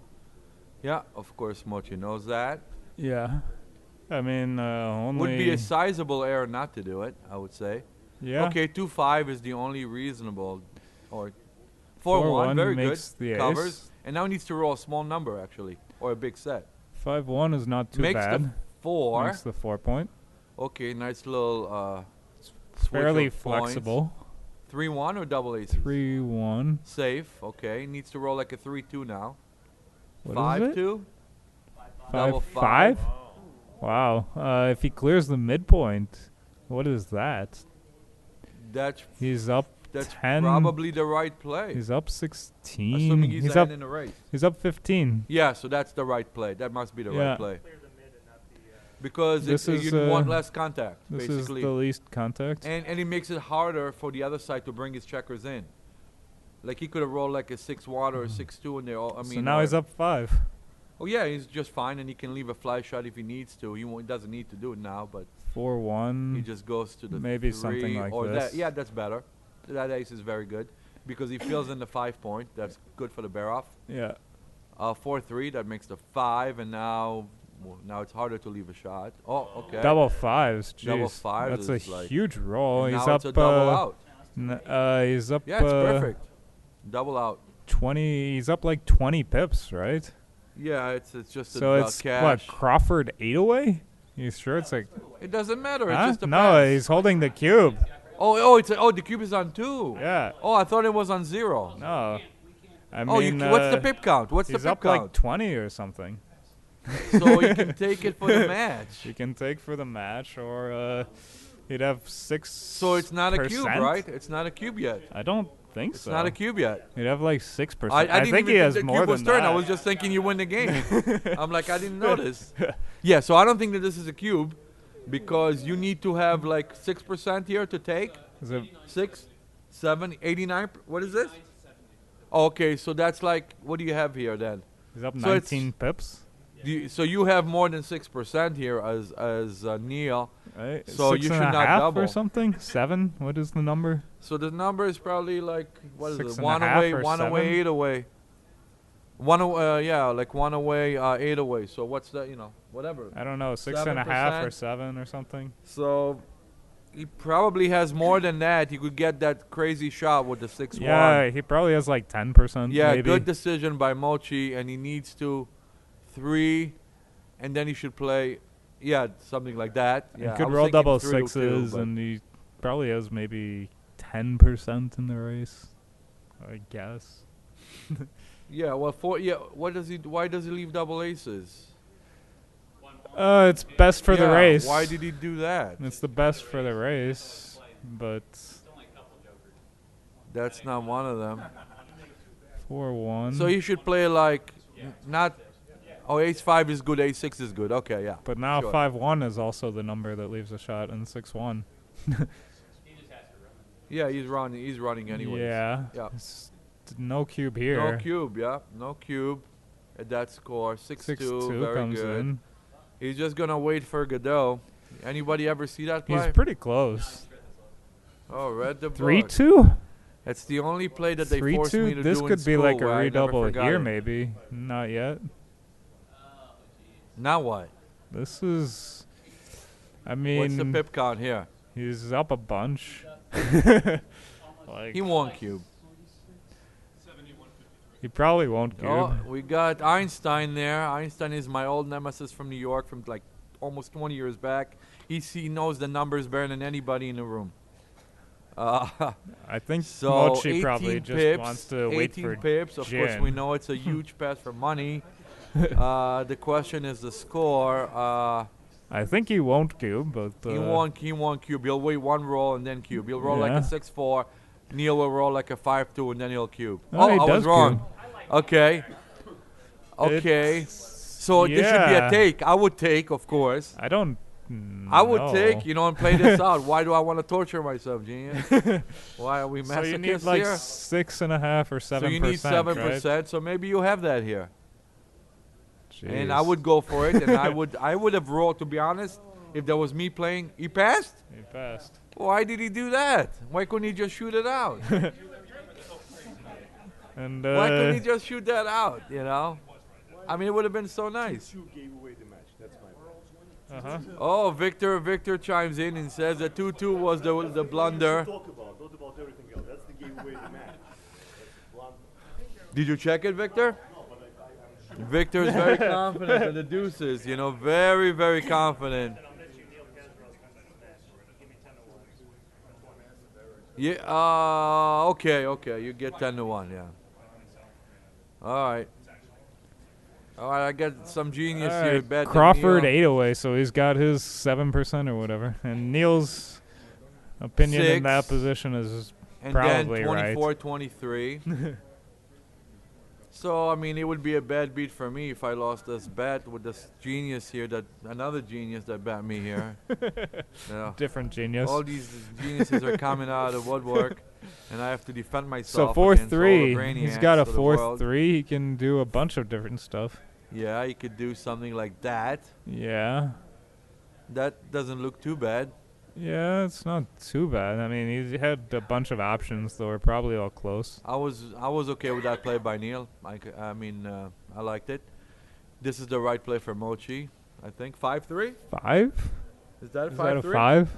Yeah, of course, Mochy knows that. Yeah. I mean, only. Would be a sizable error not to do it, I would say. Yeah. Okay, 2-5 is the only reasonable, or 4-1 4-1, very good. makes the Covers, ace. and now he needs to roll a small number actually, or a big set. 5-1 is not too Makes bad. the 4. Makes the 4 point. Okay, nice little switch Fairly of points. flexible. 3-1 or double aces? 3-1. Safe. Okay, needs to roll like a 3-2 now. What is it? 5-2. Double 5-5? Wow. If he clears the midpoint, what is that? He's up That's 10. probably the right play. He's up 16. Assuming he's up ahead in the race. He's up 15. Yeah, so that's the right play. That must be the Yeah. right play. Because This is, you want less contact, This basically. is the least contact. And it makes it harder for the other side to bring his checkers in. Like he could have rolled like a 6-1 or a 6-2, and they all. I mean, So now he's or- up 5. Oh yeah, he's just fine, and he can leave a fly shot if he needs to. He doesn't need to do it now, but 4-1. he just goes to the Maybe 3 something like or this. that. Yeah, that's better. That ace is very good because he fills in the 5 point. That's good for the bear off. Yeah. 4-3. That makes the 5, and now it's harder to leave a shot. Oh, okay. Double 5s. Jeez. Double 5s That's a is like- huge roll. And He's now up. it's a double out. He's up. Yeah, it's perfect. Double out. 20. He's up like 20 pips, right? Yeah, it's just So about it's cash. what, Crawford 8 away? You sure it's like? It doesn't matter. It's Huh? just a No, pass. he's holding the cube. The cube is on 2. Yeah. Oh, I thought it was on 0. No. I Oh, mean, what's the pip count? What's the he's pip up count? like 20 or something. So you can take it for the match. You can take for the match, or he'd have 6. So it's not a cube, right? It's not a cube yet. I don't think It's so. not a cube yet. He'd have like 6%. I didn't think even he has the more cube than was turned. that. I was just thinking you win the game. I'm like, I didn't notice. Yeah, so I don't think that this is a cube because you need to have like 6% here to take. Is it 6, 7, 89. What is this? Okay, so that's like, what do you have here then? He's up So it's- 19 pips. So you have more than 6% here as Neil. Right? So you Six and should a not half double. or something. 7. What is the number? So the number is probably like, what is 6 it? and a 1 half away, or 1 away, 7? 8 away. 1 away, yeah, like 1 away, 8 away. So what's that? Whatever. I don't know. 6 and a half or 7%. 7 or something. So he probably has more than that. He could get that crazy shot with the 6-1. Yeah, he probably has like 10%. Yeah, maybe. good decision by Mochy, and he needs to 3, and then he should play, something like that. He Yeah, I could was roll thinking double 3 to 2, sixes, but- and he probably has maybe 10% in the race. I guess. Yeah, well, why does he leave double aces? It's best for the Yeah, race. why did he do that? It's the best for the race, but That's not one of them. 4-1. So he should play like not. Oh, ace 5 is good. Ace 6 is good. Okay, yeah. But now sure. 5-1 is also the number that leaves a shot, and 6-1. Yeah, he's running anyways. Yeah. Yeah. No cube here. No cube. Yeah, no cube. At that score, 6-2. 6-2 Very comes good. in. He's just gonna wait for Godot. Anybody ever see that play? He's pretty close. Oh, read the book. 3-2. That's the only play that they forced me 3-2. to This do in could be school like a where I never redouble forgot here, it. maybe. Not yet. Now what? This is. I What's mean, the pip count here? he's up a bunch. Like, He won't cube. he probably won't cube. Oh, we got Einstein there. Einstein is my old nemesis from New York from like almost 20 years back. He knows the numbers better than anybody in the room. I think So Mochy 18 probably just pips, wants to wait 18 for pips. Of course, Jim. we know it's a huge pass for money. The question is the score. I think he won't cube, but He won't cube. He'll wait one roll and then cube. He'll roll like Yeah. a 6-4. Neil will roll like a 5-2 and then he'll cube. Oh, he I was does wrong. cube. Okay. Okay. So this should be a yeah. take. I would take, of course. I don't. I would know. take, and play this out. Why do I want to torture myself, genius? Why are we So you masochists need like here? 6.5 or 7%. So you need 7%. Right? So maybe you have that here. And I Jeez. would go for it. And I would have rolled, to be honest, if that was me playing. He passed? He passed. Why did he do that? Why couldn't he just shoot it out? And Why couldn't he just shoot that out, I mean, it would have been so nice. Two gave away the match. That's my uh-huh. Oh, Victor chimes in and says that 2-2 was the blunder. talk about, not about everything else. That's the gave away the match. That's blunder. Did you check it, Victor? Victor's very confident in the deuces, very, very confident. And I'll bet you Neil Kazaross wins this match. Give me 10 to 1. Yeah, okay, you get 10-1, yeah. All right, I got some genius All here. right, Bet that Crawford Neil- 8 away, so he's got his 7% or whatever. And Neil's opinion in that 6, position is and probably then right. 24-23. So, I mean, it would be a bad beat for me if I lost this bet with this genius here, another genius that bet me here. Yeah. Different genius. All these geniuses are coming out of woodwork, and I have to defend So myself. against all the 4-3. brainiacs He's got a of the world. 4-3. He can do a bunch of different stuff. Yeah, you could do something like that. Yeah. That doesn't look too bad. Yeah, it's not too bad. I mean, he had a bunch of options, though. We're probably all close. I was okay with that play by Neil. I mean, I liked it. This is the right play for Mochy, I think. 5-3? 5? Is that a Is 5-3? that a 5?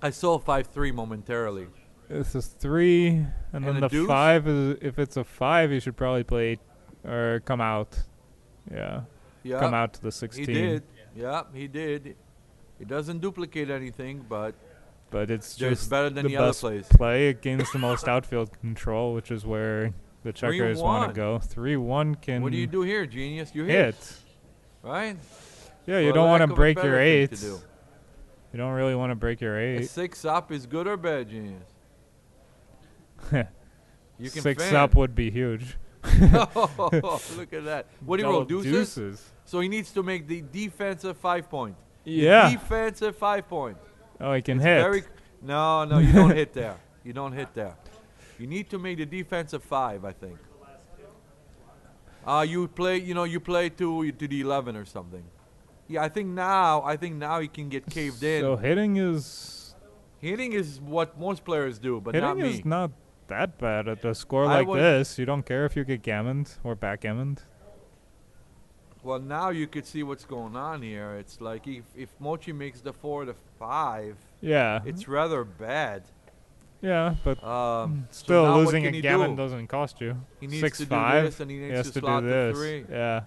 I saw 5-3 momentarily. This is 3, and then a the deuce? 5 is, if it's a 5, you should probably play 8, or come out. Yeah. Yeah, Come out to the 16. he did. Yeah, he did. He doesn't duplicate anything, but But it's There's just better than the the other best plays. play against the most outfield control, which is where the checkers want 3-1. to go. 3-1 can what do you do here, genius? You hit, hit. right? Yeah, you For don't lack want to of a break better your thing to 8s. do. You don't really want to break your A 8. 6 up is good or bad, genius? You can 6 fan. up would be huge. Look at that. What do you roll? Double Deuces? So he needs to make the defensive 5 point. Yeah. Defensive 5 point. Oh, he can It's hit. very no, you don't hit there. You don't hit there. You need to make the defensive 5, I think. You play to the 11 or something. Yeah, I think now he can get caved in. So hitting is what most players do, but not hitting me. is not that bad at a score I like would- this. You don't care if you get gammoned or backgammoned. Well, now you could see what's going on here. It's like if Mochy makes the 4 to 5, Yeah. it's rather bad. Yeah, but So still now what losing can a he gammon do? doesn't cost you. He needs 6-5. to do this and he needs has to to slot do the this. 3. Yeah.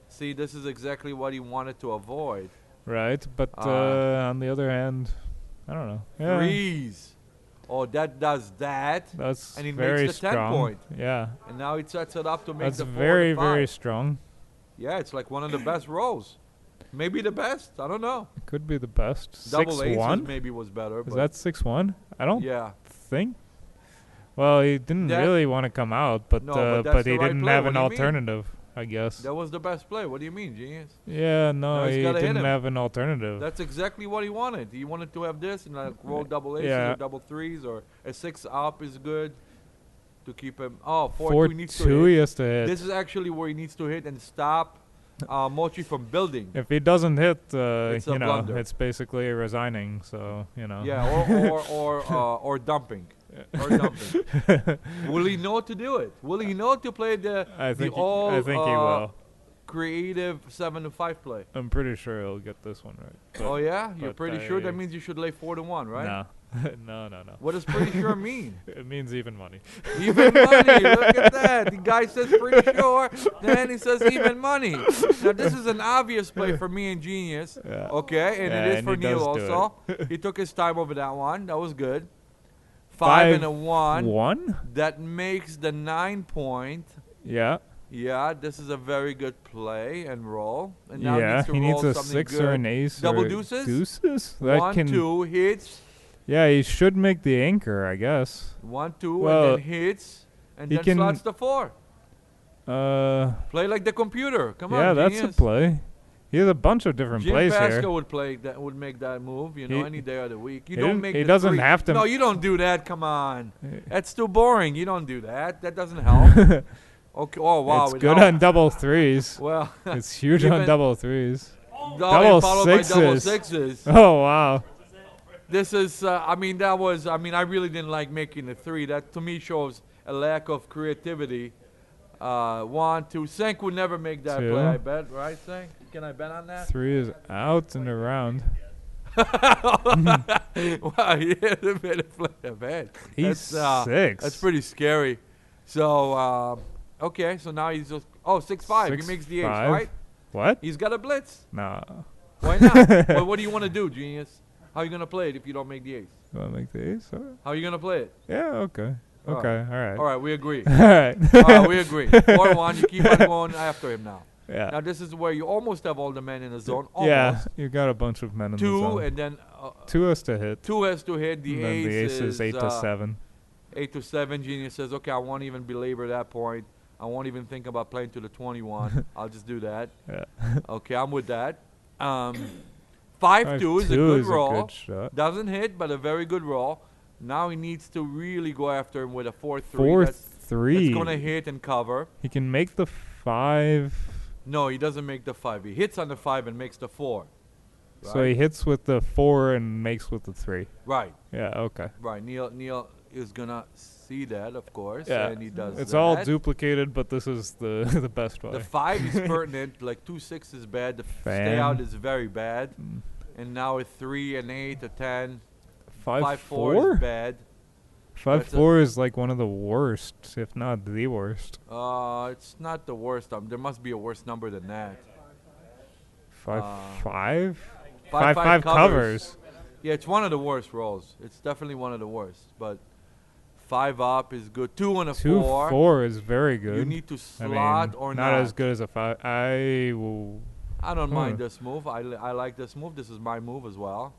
See, this is exactly what he wanted to avoid. Right, but on the other hand, I don't know. Yeah, Threes. Oh, that does that. that's And he very makes the 10 strong. point. Yeah, And now he sets it up to make that's the 4 very, to 5. very strong. Yeah, it's like one of the best rolls. Maybe the best. I don't know. It could be the best. Double 6-1? aces maybe was better. Is but that 6-1? I don't yeah. think. Well, he didn't That- really want to come out, but No, but that's but he the right didn't play. have What an do you mean? alternative, I guess. That was the best play. What do you mean, genius? Yeah, Now no, he's he gotta hit didn't him. have an alternative. That's exactly what he wanted. He wanted to have this and like roll double aces Yeah. or double 3s or a 6 up is good to keep him. Oh, 4-2 he needs to 4-2 he hit. has to hit. This is actually where he needs to hit and stop Mochy from building. If he doesn't hit, It's a blunder. it's basically resigning. So Yeah, or dumping. Or dumping. Will he know to do it? Will he know to play the I think all he will. creative 7 to 5 play? I'm pretty sure he'll get this one right. But Oh yeah, you're but pretty sure. I- That means you should lay 4 to 1, right? No, no. What does pretty sure mean? It means even money. Even money. Look at that. The guy says pretty sure, then he says even money. Now this is an obvious play for me and Genius. Yeah. Okay, and Yeah, it is and for he Neil does do also. He took his time over that one. That was good. 5 and a 1. 1? That makes the 9 point. Yeah. Yeah, this is a very good play and roll. And now Yeah, he he needs needs to roll a something 6 good. or an ace. Double or deuces? Deuces? That 1, can. 2 hits. Yeah, he should make the anchor, I guess. 1, 2, Well, and then hits. And he then can- slots the 4. Play like the computer. Come yeah, on, that's genius. a play. He has a bunch of different Jim plays Pascal here. would play that. Would make that move. You know, He- any day of the week. You he don't didn't- make. he the doesn't 3. have to- No, you don't do that. Come on. Eh. That's too boring. You don't do that. That doesn't help. Okay. Oh wow. It's it good helped. on double 3s. Well, It's huge on even- double 3s. double double by double 6s. 6s. Oh, wow. This is. I mean, that was. I mean, I really didn't like making the 3. That to me shows a lack of creativity. 1, 2. Sank would never make that 2. play. I bet, right, Sank? Can I bet on that? 3 is out and around. Wow, he had a bit of play. I bet. He's That's, 6. That's pretty scary. So, okay, so now he's just. Oh, 6-5. He makes the ace, 6-5. right? What? He's got a blitz. No. Why not? Well, what do you want to do, genius? How are you going to play it if you don't make the ace? You want to make the ace? Alright. How are you going to play it? Yeah, okay. All Okay, right. alright. All right, we agree. Alright. All right, we agree. 4-1. You keep on going after him now. Yeah. Now, this is where you almost have all the men in the zone. Almost. Yeah, you got a bunch of men in the 2, zone. and then 2 has to hit. 2 has to hit. The And then ace, the ace is 8 to 7. 8 to 7. Genius says, okay, I won't even belabor that point. I won't even think about playing to the 21. I'll just do that. Yeah. Okay, I'm with that. 5-2 is a 5-2 good is roll. good shot. Doesn't hit, but a very good roll. Now he needs to really go after him with a 4-3. 4-3. That's gonna hit and cover. He can make the 5. No, he doesn't make the 5. He hits on the 5 and makes the 4. So Right? he hits with the 4 and makes with the 3. Right. Yeah, okay. Right. Neil is gonna see that, of course, Yeah. and he does It's that. all duplicated, but this is the the best way. The 5 is pertinent. Like 2-6 is bad. The stay Fan. out is very bad. And now a 3, an 8, a 10. 5-4 5-4? is bad. 5-4 is like one of the worst, if not the worst. It's not the worst. There must be a worse number than that. 5-5? 5-5 5-5 covers. Yeah, it's one of the worst rolls. It's definitely one of the worst. But 5 up is good. 2 and a 4. 2-4 is very good. You need to I mean, slot or not not. as good as a 5. I don't mind this move. I like this move. This is my move as well.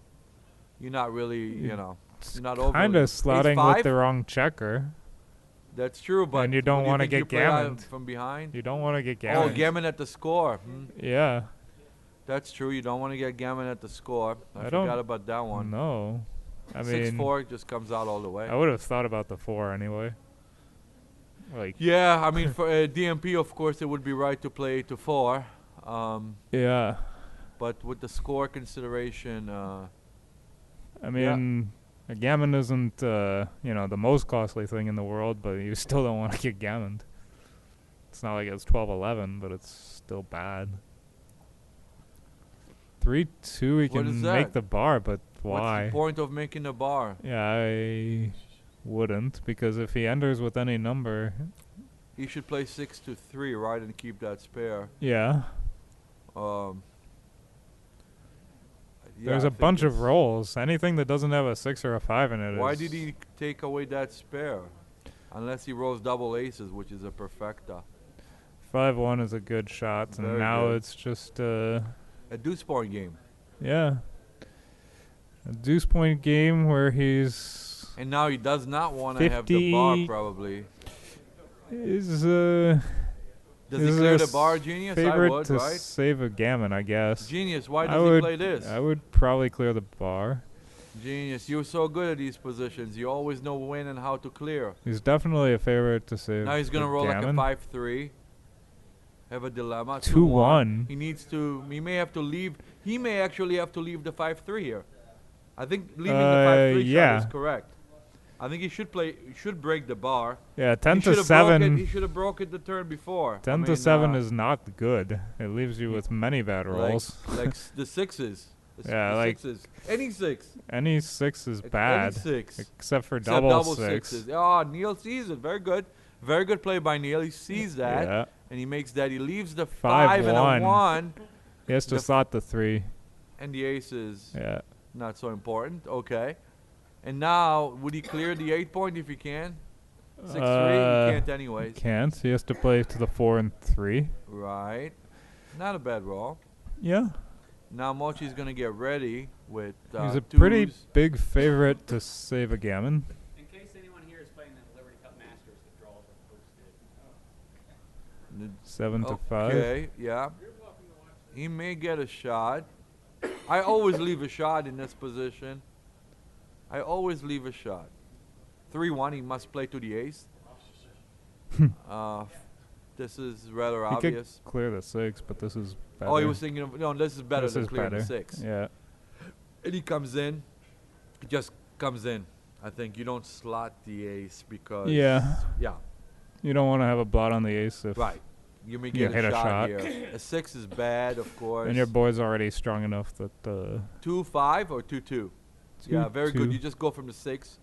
You're not really, you're not over. kind of slotting with the wrong checker. That's true, but and you don't want to get gammoned from behind. You don't want to get gammoned. Oh, gammon at the score. Yeah. That's true. You don't want to get gammon at the score. I forgot about that one. No. I mean 6-4 just comes out all the way. I would have thought about the 4 anyway. Like yeah, I mean for DMP, of course, it would be right to play to 4. Yeah. But with the score consideration, I mean, a gammon isn't the most costly thing in the world, but you still don't want to get gammoned. It's not like it's 12-11, but it's still bad. 3-2, he can make the bar, but why? What's the point of making the bar? Yeah, I wouldn't, because if he enters with any number, he should play 6-3, right, and keep that spare. Yeah. There's a bunch of rolls. Anything that doesn't have a 6 or a 5 in it. Why did he take away that spare? Unless he rolls double aces, which is a perfecta. 5-1 is a good shot, and now it's just a deuce point game. Yeah. A deuce point game where he's... And now he does not want to have the bar, probably. Does he clear the bar, Genius? I would, to right? save a gammon, I guess. Genius, why does he play this? I would probably clear the bar. Genius, you're so good at these positions. You always know when and how to clear. He's definitely a favorite to save. Now he's going to roll gammon. like a 5-3. Have a dilemma. 2-1. He needs to. He may have to leave. He may actually have to leave the 5-3 here. I think leaving the 5-3 shot is correct. I think he should play. He should break the bar. Yeah, 10-7. He should have broken the turn before. 10-7 is not good. It leaves you with many bad rolls. Like the 6s. Yeah, the like 6s. Any 6. Any 6 is bad. Any 6. Except for double 6. Sixes. Oh, Neil sees it. Very good. Very good play by Neil. He sees that. Yeah. And he makes that. He leaves the 5 and a 1. He has to slot the 3. And the aces. Yeah. Not so important. Okay. And now, would he clear the 8 point if he can? 6-3? He can't anyways. Can't. He has to play to the 4 and 3. Right. Not a bad roll. Yeah. Now Mochy's going to get ready with He's a twos. pretty big favorite to save a gammon. In case anyone here is playing the Liberty Cup Masters, the draws are posted. 7-5. Okay, yeah. He may get a shot. I always leave a shot in this position. I always leave a shot. 3-1, he must play to the ace. This is rather He obvious. could clear the 6, but this is better. Oh, he was thinking of, no, this is better This than is clearing better. the 6. Yeah. And he comes in. He just comes in. I think you don't slot the ace because... Yeah. Yeah. You don't want to have a blot on the ace if Right. You may get hit a shot shot. here. A 6 is bad, of course. And your boy's already strong enough that... 2-5 or 2-2? Yeah, very good. 2-2. You just go from the 6.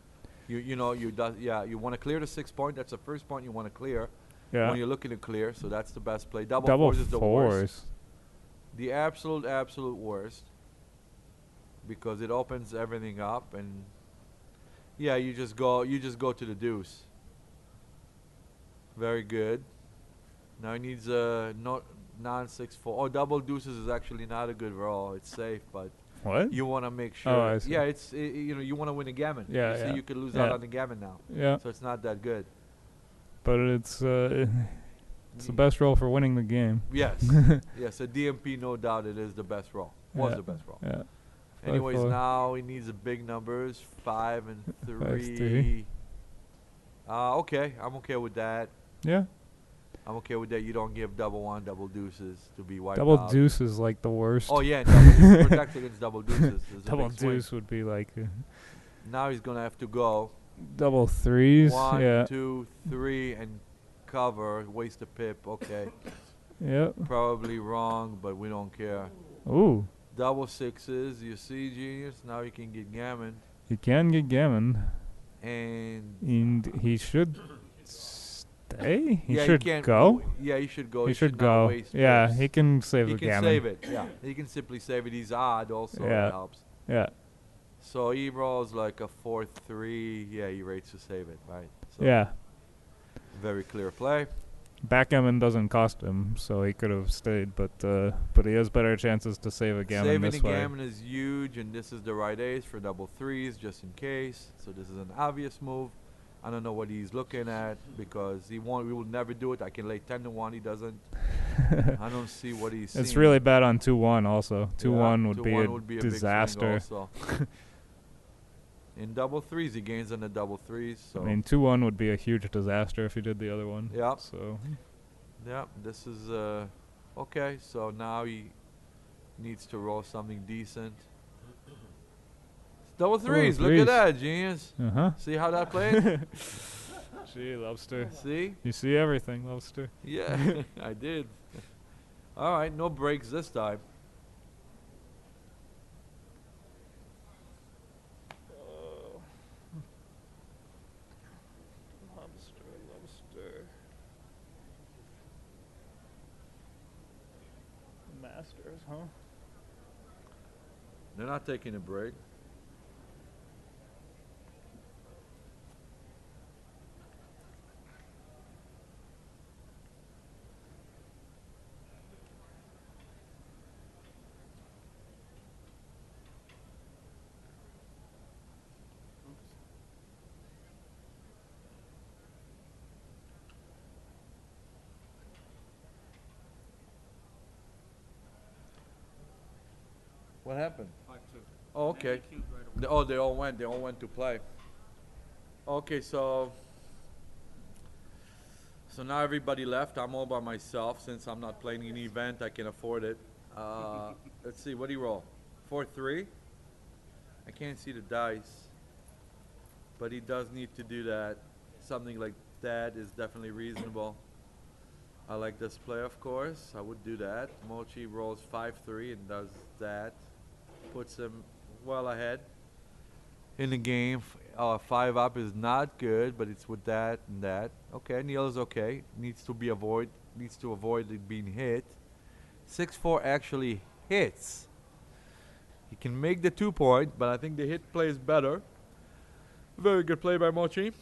You want to clear the 6 point. That's the first point you want to clear. Yeah. When you're looking to clear, so that's the best play. Double Double fours is the worst. 4s. The absolute worst. Because it opens everything up, and yeah, you just go to the deuce. Very good. Now he needs a non-6-4. Oh, double deuces is actually not a good roll. It's safe, but What? you want to make sure. Oh, I see. Yeah, you want to win a gammon. Yeah, you see, yeah. you could lose Yeah. out on the gammon now. Yeah. So it's not that good. But it's the best roll for winning the game. Yes. Yes, a DMP, no doubt it is the best roll. Was Yeah. the best roll. Yeah. Anyways, 5-4. now he needs the big numbers, 5 and 3. 5-3. Okay, I'm okay with that. Yeah. I'm okay with that. You don't give double one, double deuces to be wiped Double out. deuce is like the worst. Oh yeah, double protect against double deuces. There's a Double big swing. deuce would be like Now he's gonna have to go double threes. 1, Yeah. 2, 3 and cover. Waste a pip. Okay, Yep. probably wrong, but we don't care. Ooh. Double sixes. You see, genius. Now he can get gammon, He can get gammon. and And he should stay? He yeah, should can't go? Yeah, he should go. He should not go. waste Yeah, pips. he can save He the can gammon. save it. Yeah, he can simply save it. He's odd also. Yeah. That helps. Yeah. So he rolls like a 4-3. Yeah, he rates to save it, right? So Yeah. very clear play. Backgammon doesn't cost him, so he could have stayed, but he has better chances to save a gammon Saving this the way. gammon is huge, and this is the right ace for double threes, just in case. So this is an obvious move. I don't know what he's looking at because he won't. We will never do it. I can lay 10-1. He doesn't. I don't see what he's. It's seeing. really bad on 2-1 also. 2-1 would be 2-1 a would be a big swing disaster. also. In double threes, he gains on the double threes. So I mean, 2-1 would be a huge disaster if he did the other one. Yeah. So yeah, this is okay. So now he needs to roll something decent. Double threes. Look threes. at that, genius. Uh-huh. See how that played? Gee, Lobster. See? You see everything, Lobster. Yeah, I did. All right, no breaks this time. Lobster. Masters, huh? They're not taking a break. What happened? 5-2. Oh, okay. They queued right away. They all went. They all went to play. Okay, so now everybody left. I'm all by myself since I'm not playing an event. I can afford it. Let's see. What do you roll? 4-3. I can't see the dice, but he does need to do that. Something like that is definitely reasonable. I like this play, of course. I would do that. Mochy rolls 5-3 and does that. Puts him well ahead in the game. 5 up is not good, but it's with that and that. Okay, Neil is okay. Needs to avoid it being hit. 6-4 actually hits. He can make the 2-point, but I think the hit play is better. Very good play by Mochy.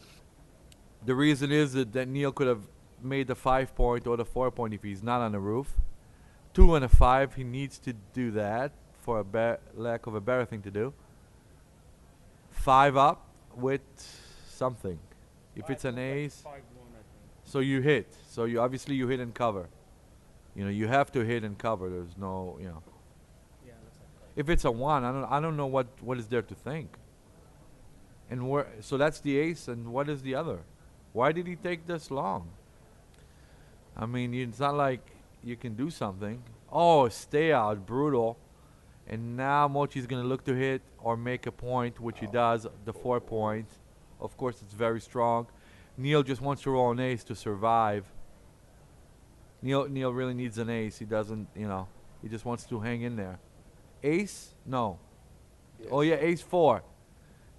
The reason is that Neil could have made the 5-point or the 4-point if he's not on the roof. 2 and a 5, he needs to do that for a lack of a better thing to do. 5 up with something. If it's an ace, 5-1, I think. so you hit. So you obviously you hit and cover. You know, you have to hit and cover. There's no, Yeah, that's like If it's a 1, I don't know what is there to think. And so that's the ace, and what is the other? Why did he take this long? I mean, it's not like you can do something. Oh, stay out, brutal. And now Mochy's going to look to hit or make a point, which he does, the 4-point. Of course, it's very strong. Neil just wants to roll an ace to survive. Neil really needs an ace. He doesn't, he just wants to hang in there. Ace? No. Yes. Oh, yeah, ace 4.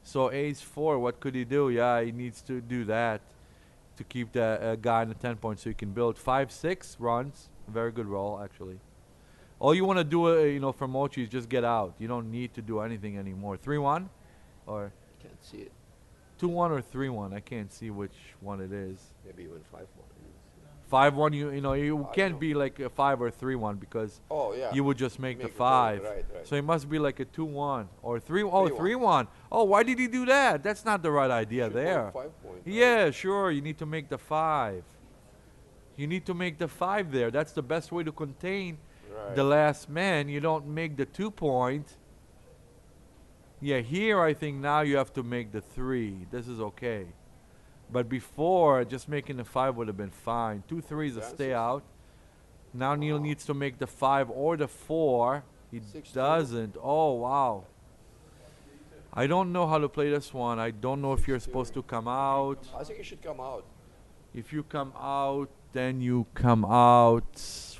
So ace 4, what could he do? Yeah, he needs to do that to keep the guy in the 10 points so he can build. 5-6 runs. Very good roll, actually. All you want to do, for Mochy is just get out. You don't need to do anything anymore. 3-1? Or Can't see it. 2-1 or 3-1? I can't see which one it is. Maybe even 5-1. 5-1, you I can't know. be like a 5 or 3-1 because Oh, yeah. you would just make the Make it 5. right. So it must be like a 2-1 or 3. Oh, 3-1. 3-1. Oh, why did he do that? That's not the right idea Should there. go 5-point. Yeah, sure. You need to make the 5. You need to make the 5 there. That's the best way to contain Right. the last man. You don't make the 2-point. Yeah, here I think now you have to make the 3. This is okay. But before, just making the 5 would have been fine. 2 3s a stay out. Now Neil needs to make the 5 or the 4. He 6-2. doesn't. Oh, wow. I don't know how to play this one. I don't know if you're supposed to come out. I think you should come out. If you come out, then you come out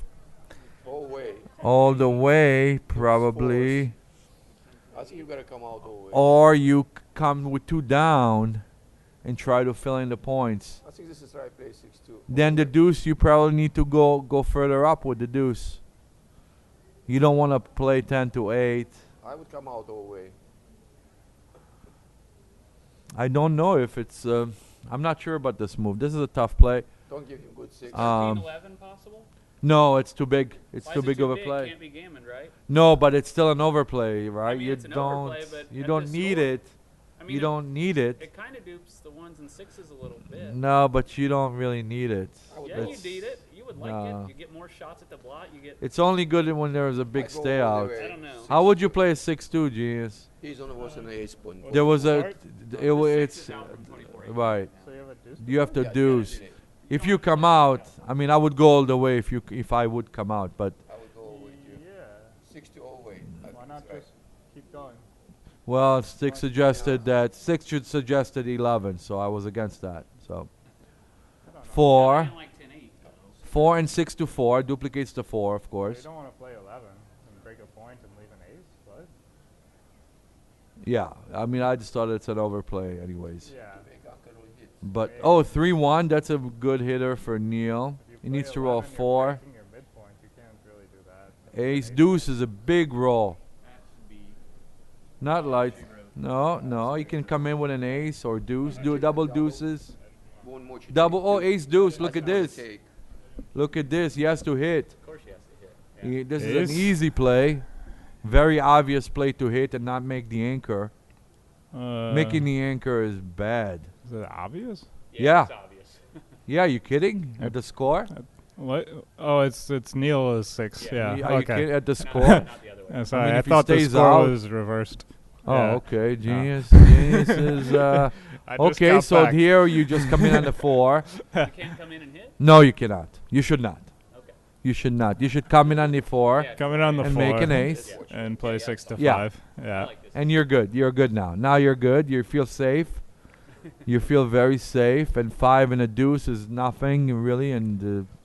All way. all the way, probably. I think you gotta come out all way. Or you come with 2 down and try to fill in the points. I think this is right play 6-2. Then the deuce, you probably need to go further up with the deuce. You don't want to play 10 to 8. I would come out all way. I don't know if it's. I'm not sure about this move. This is a tough play. Don't give him good 6. 13-11 possible? No, it's too big. It's Why too is it big of a big? play. Can't be gammon, right? No, but it's still an overplay, right? I mean, you it's an don't. overplay, but You at don't this need score- it. I mean, You don't need it. It kind of dupes the 1s and 6s a little bit. No, but you don't really need it. I would Yeah, go. you need it. You would like No. it. You get more shots at the blot. You get. It's only good when there is a big I go stay all out. the way. I don't know. How would you play a 6-2, genius? He's on was an ace point. There was a. Start? It's right. So you have a deuce? You have to Yeah, deuce. yeah, If you come out, I mean, I would go all the way if I would come out, but I would go all way too. Yeah. 6-2 all way. I Why think not it's right. just keep going? well, Six suggested that 6 should suggested 11, so I was against that. So I don't know. 4, I like 10-8. 4 and 6 to 4 duplicates the 4, of So you course. don't want to play 11 and break a point and leave an ace, what? Yeah, I mean, I just thought it's an overplay, anyways. Yeah. Make Uncle hit. But oh, 3-1, that's a good hitter for Neil. If you He play needs to roll 11, you're 4. breaking your midpoint. You can't really do that. Ace deuce is a big roll. Not light. No, you can come in with an ace or deuce. Do double deuces. One more cheat. Double, oh, ace deuce. Look That's at not a this. take. Look at this. He has to hit. Of course, he has to hit. This is Ace. an easy play. Very obvious play to hit and not make the anchor. Making the anchor is bad. Is it obvious? Yeah. It's obvious. Yeah, you kidding? At the score? What? Oh, it's Neil is 6. Yeah. Yeah. Are you Okay. kidding? At the Not, score? not the other way. Sorry, mean, I if he thought the stays score out- was reversed. Oh, Yeah. okay. Genius. Genius is. I just Okay, got so back. here you just come in on the 4. You can't come in and hit? No, you cannot. You should not. Okay. You should not. You should come in on the 4 Yeah, Coming on the and 4 make an ace. and play 6 to Yeah. 5. I Yeah. like this. And you're good. You're good now. Now you're good. You feel safe. You feel very safe. And 5 and a deuce is nothing really. And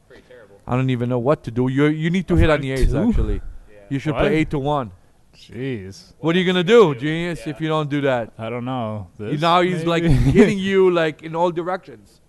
Pretty terrible. I don't even know what to do. You need to hit on the ace 5-2? actually. Yeah. You should What? play 8 to 1. Jeez. What are you gonna do, genius, if you don't do that? I don't know. This Now he's like maybe? hitting you like in all directions.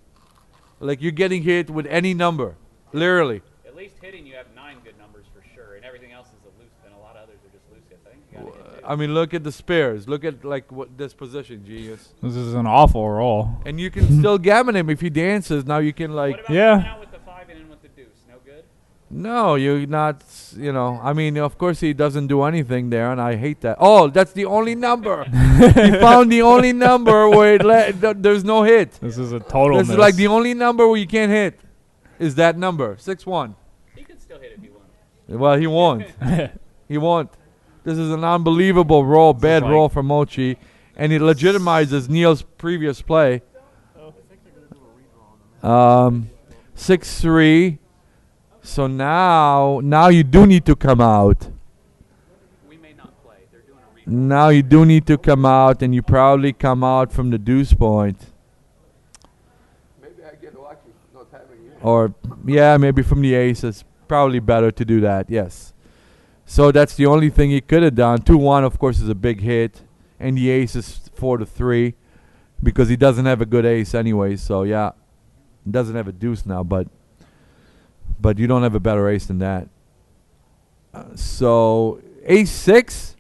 Like you're getting hit with any number, literally. At least hitting, you have 9 good numbers for sure, and everything else is a loose. And a lot of others are just loose hits. I think you gotta hit two. I mean, look at the spares. Look at like what this position, genius. This is an awful roll. And you can still gammon him if he dances. Now you can What like. about Yeah. coming out with the 5 and in with the deuce? No good. No, you're not. You know, I mean, of course he doesn't do anything there, and I hate that. Oh, that's the only number. He found the only number where there's no hit. This is a total This miss. is like the only number where you can't hit. Is that number 6-1? He could still hit if he wanted. Well, he won't. He won't. This is an unbelievable roll, bad like- roll from Mochy, and it legitimizes Neil's previous play. 6-3. So now you do need to come out. We may not play. They're doing a redraw. Now you do need to come out, and you probably come out from the deuce point. Maybe I get lucky not having you. Or, yeah, maybe from the ace. It's probably better to do that, yes. So that's the only thing he could have done. 2-1, of course, is a big hit. And the ace is 4-3 because he doesn't have a good ace anyway. So, yeah, he doesn't have a deuce now, but you don't have a better ace than that. So, ace 6.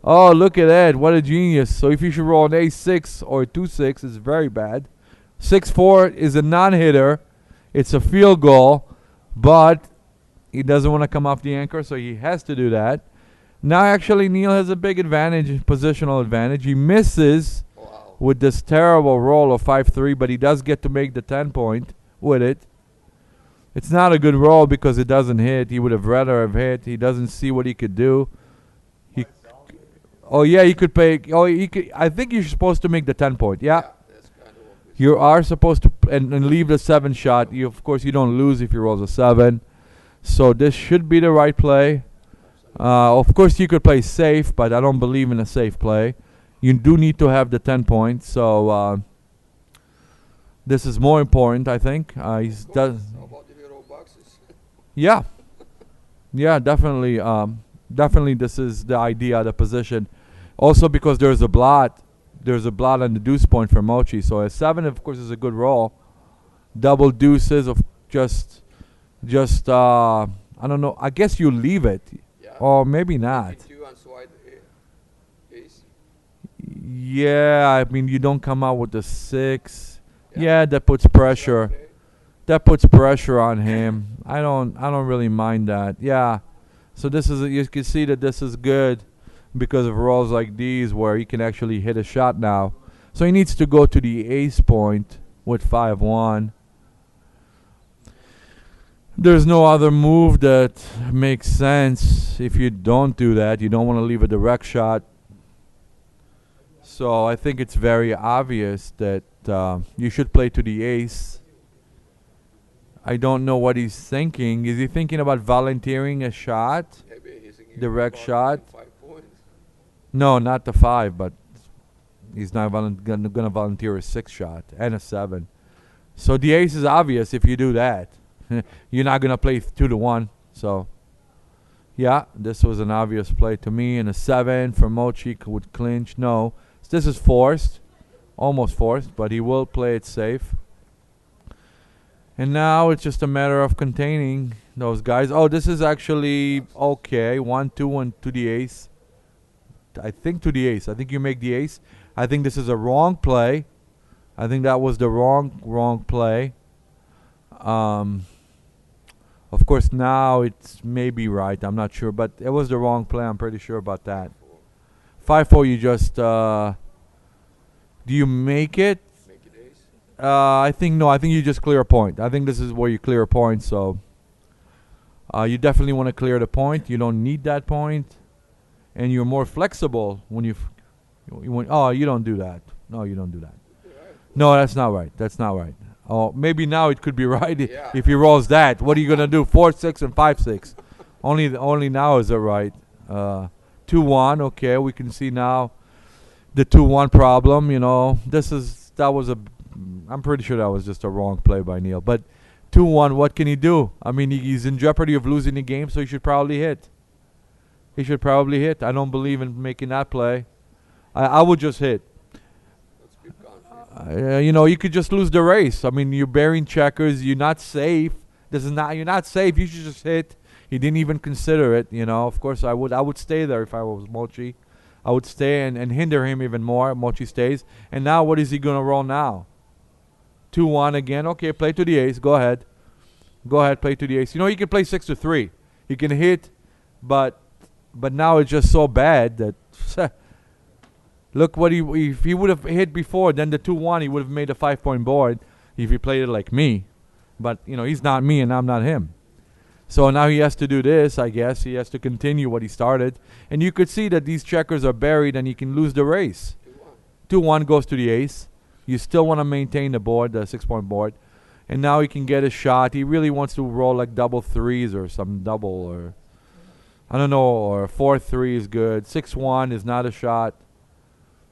Oh, look at that. What a genius. So, if you should roll an ace 6 or 2-6, it's very bad. 6-4 is a non-hitter. It's a field goal, but he doesn't want to come off the anchor, so he has to do that. Now, actually, Neil has a big advantage, positional advantage. He misses Wow. with this terrible roll of 5-3, but he does get to make the 10-point with it. It's not a good roll because it doesn't hit. He would have rather have hit. He doesn't see what he could do. He Oh yeah, you could pay. Oh, you could. I think you're supposed to make the 10-point. Yeah, That's kind of obvious. you are supposed to and leave the 7 shot. You of course you don't lose if you roll a 7. So this should be the right play. Of course you could play safe, but I don't believe in a safe play. You do need to have the 10 points. So this is more important, I think. He's does. How about if you roll boxes? Yeah, yeah, definitely. Definitely, this is the idea, the position. Also, because there's a blot on the deuce point for Mochy. So a 7, of course, is a good roll. Double deuces of just I don't know. I guess you leave it, Yeah. or maybe not. 2 and slide ace. Yeah, I mean you don't come out with the 6. Yeah. Yeah, that puts pressure. Okay. That puts pressure on him. I don't really mind that. Yeah. So this is you can see that this is good because of rolls like these where he can actually hit a shot now. So he needs to go to the ace point with 5-1. There's no other move that makes sense if you don't do that. You don't want to leave a direct shot. So I think it's very obvious that you should play to the ace. I don't know what he's thinking. Is he thinking about volunteering a shot? Maybe he's thinking Direct about shot? 5 points. No, not the 5, but he's not gonna volunteer a 6 shot and a 7. So the ace is obvious if you do that. You're not gonna play 2-1. So yeah, this was an obvious play to me. And a 7 for Mochy would clinch. No, this is forced, almost forced, but he will play it safe. And now it's just a matter of containing those guys. Oh, this is actually okay. 1-2 and to the ace. I think to the ace. I think you make the ace. I think this is a wrong play. I think that was the wrong play. Of course, now it's maybe right. I'm not sure, but it was the wrong play. I'm pretty sure about that. 5-4. You just do you make it? Make it ace. I think no. I think you just clear a point. I think this is where you clear a point. So you definitely want to clear the point. You don't need that point, and you're more flexible when you. Oh, you don't do that. No, you don't do that. No, that's not right. That's not right. Oh, maybe now it could be right Yeah. if he rolls that. What are you gonna do? 4-6 and 5-6. Only now is it right. 2-1. Okay, we can see now the 2-1 problem. You know, I'm pretty sure that was just a wrong play by Neil. But 2-1, what can he do? I mean, he's in jeopardy of losing the game, so he should probably hit. He should probably hit. I don't believe in making that play. I would just hit. Let's be confident. You know, you could just lose the race. I mean, you're bearing checkers. You're not safe. You're not safe. You should just hit. He didn't even consider it. You know, of course, I would stay there if I was Mochy. I would stay and hinder him even more. Mochy stays. And now, what is he gonna roll now? 2-1 again. Okay, play to the ace. Go ahead. Go ahead, play to the ace. You know, he can play 6-3. He can hit, but now it's just so bad that. Look what if he would have hit before, then the 2-1, he would have made a 5-point board if he played it like me. But, you know, he's not me and I'm not him. So now he has to do this, I guess. He has to continue what he started. And you could see that these checkers are buried and he can lose the race. 2-1 goes to the ace. You still want to maintain the board, the 6-point board. And now he can get a shot. He really wants to roll like double 3s or some double or, I don't know, or 4-3 is good. 6-1 is not a shot.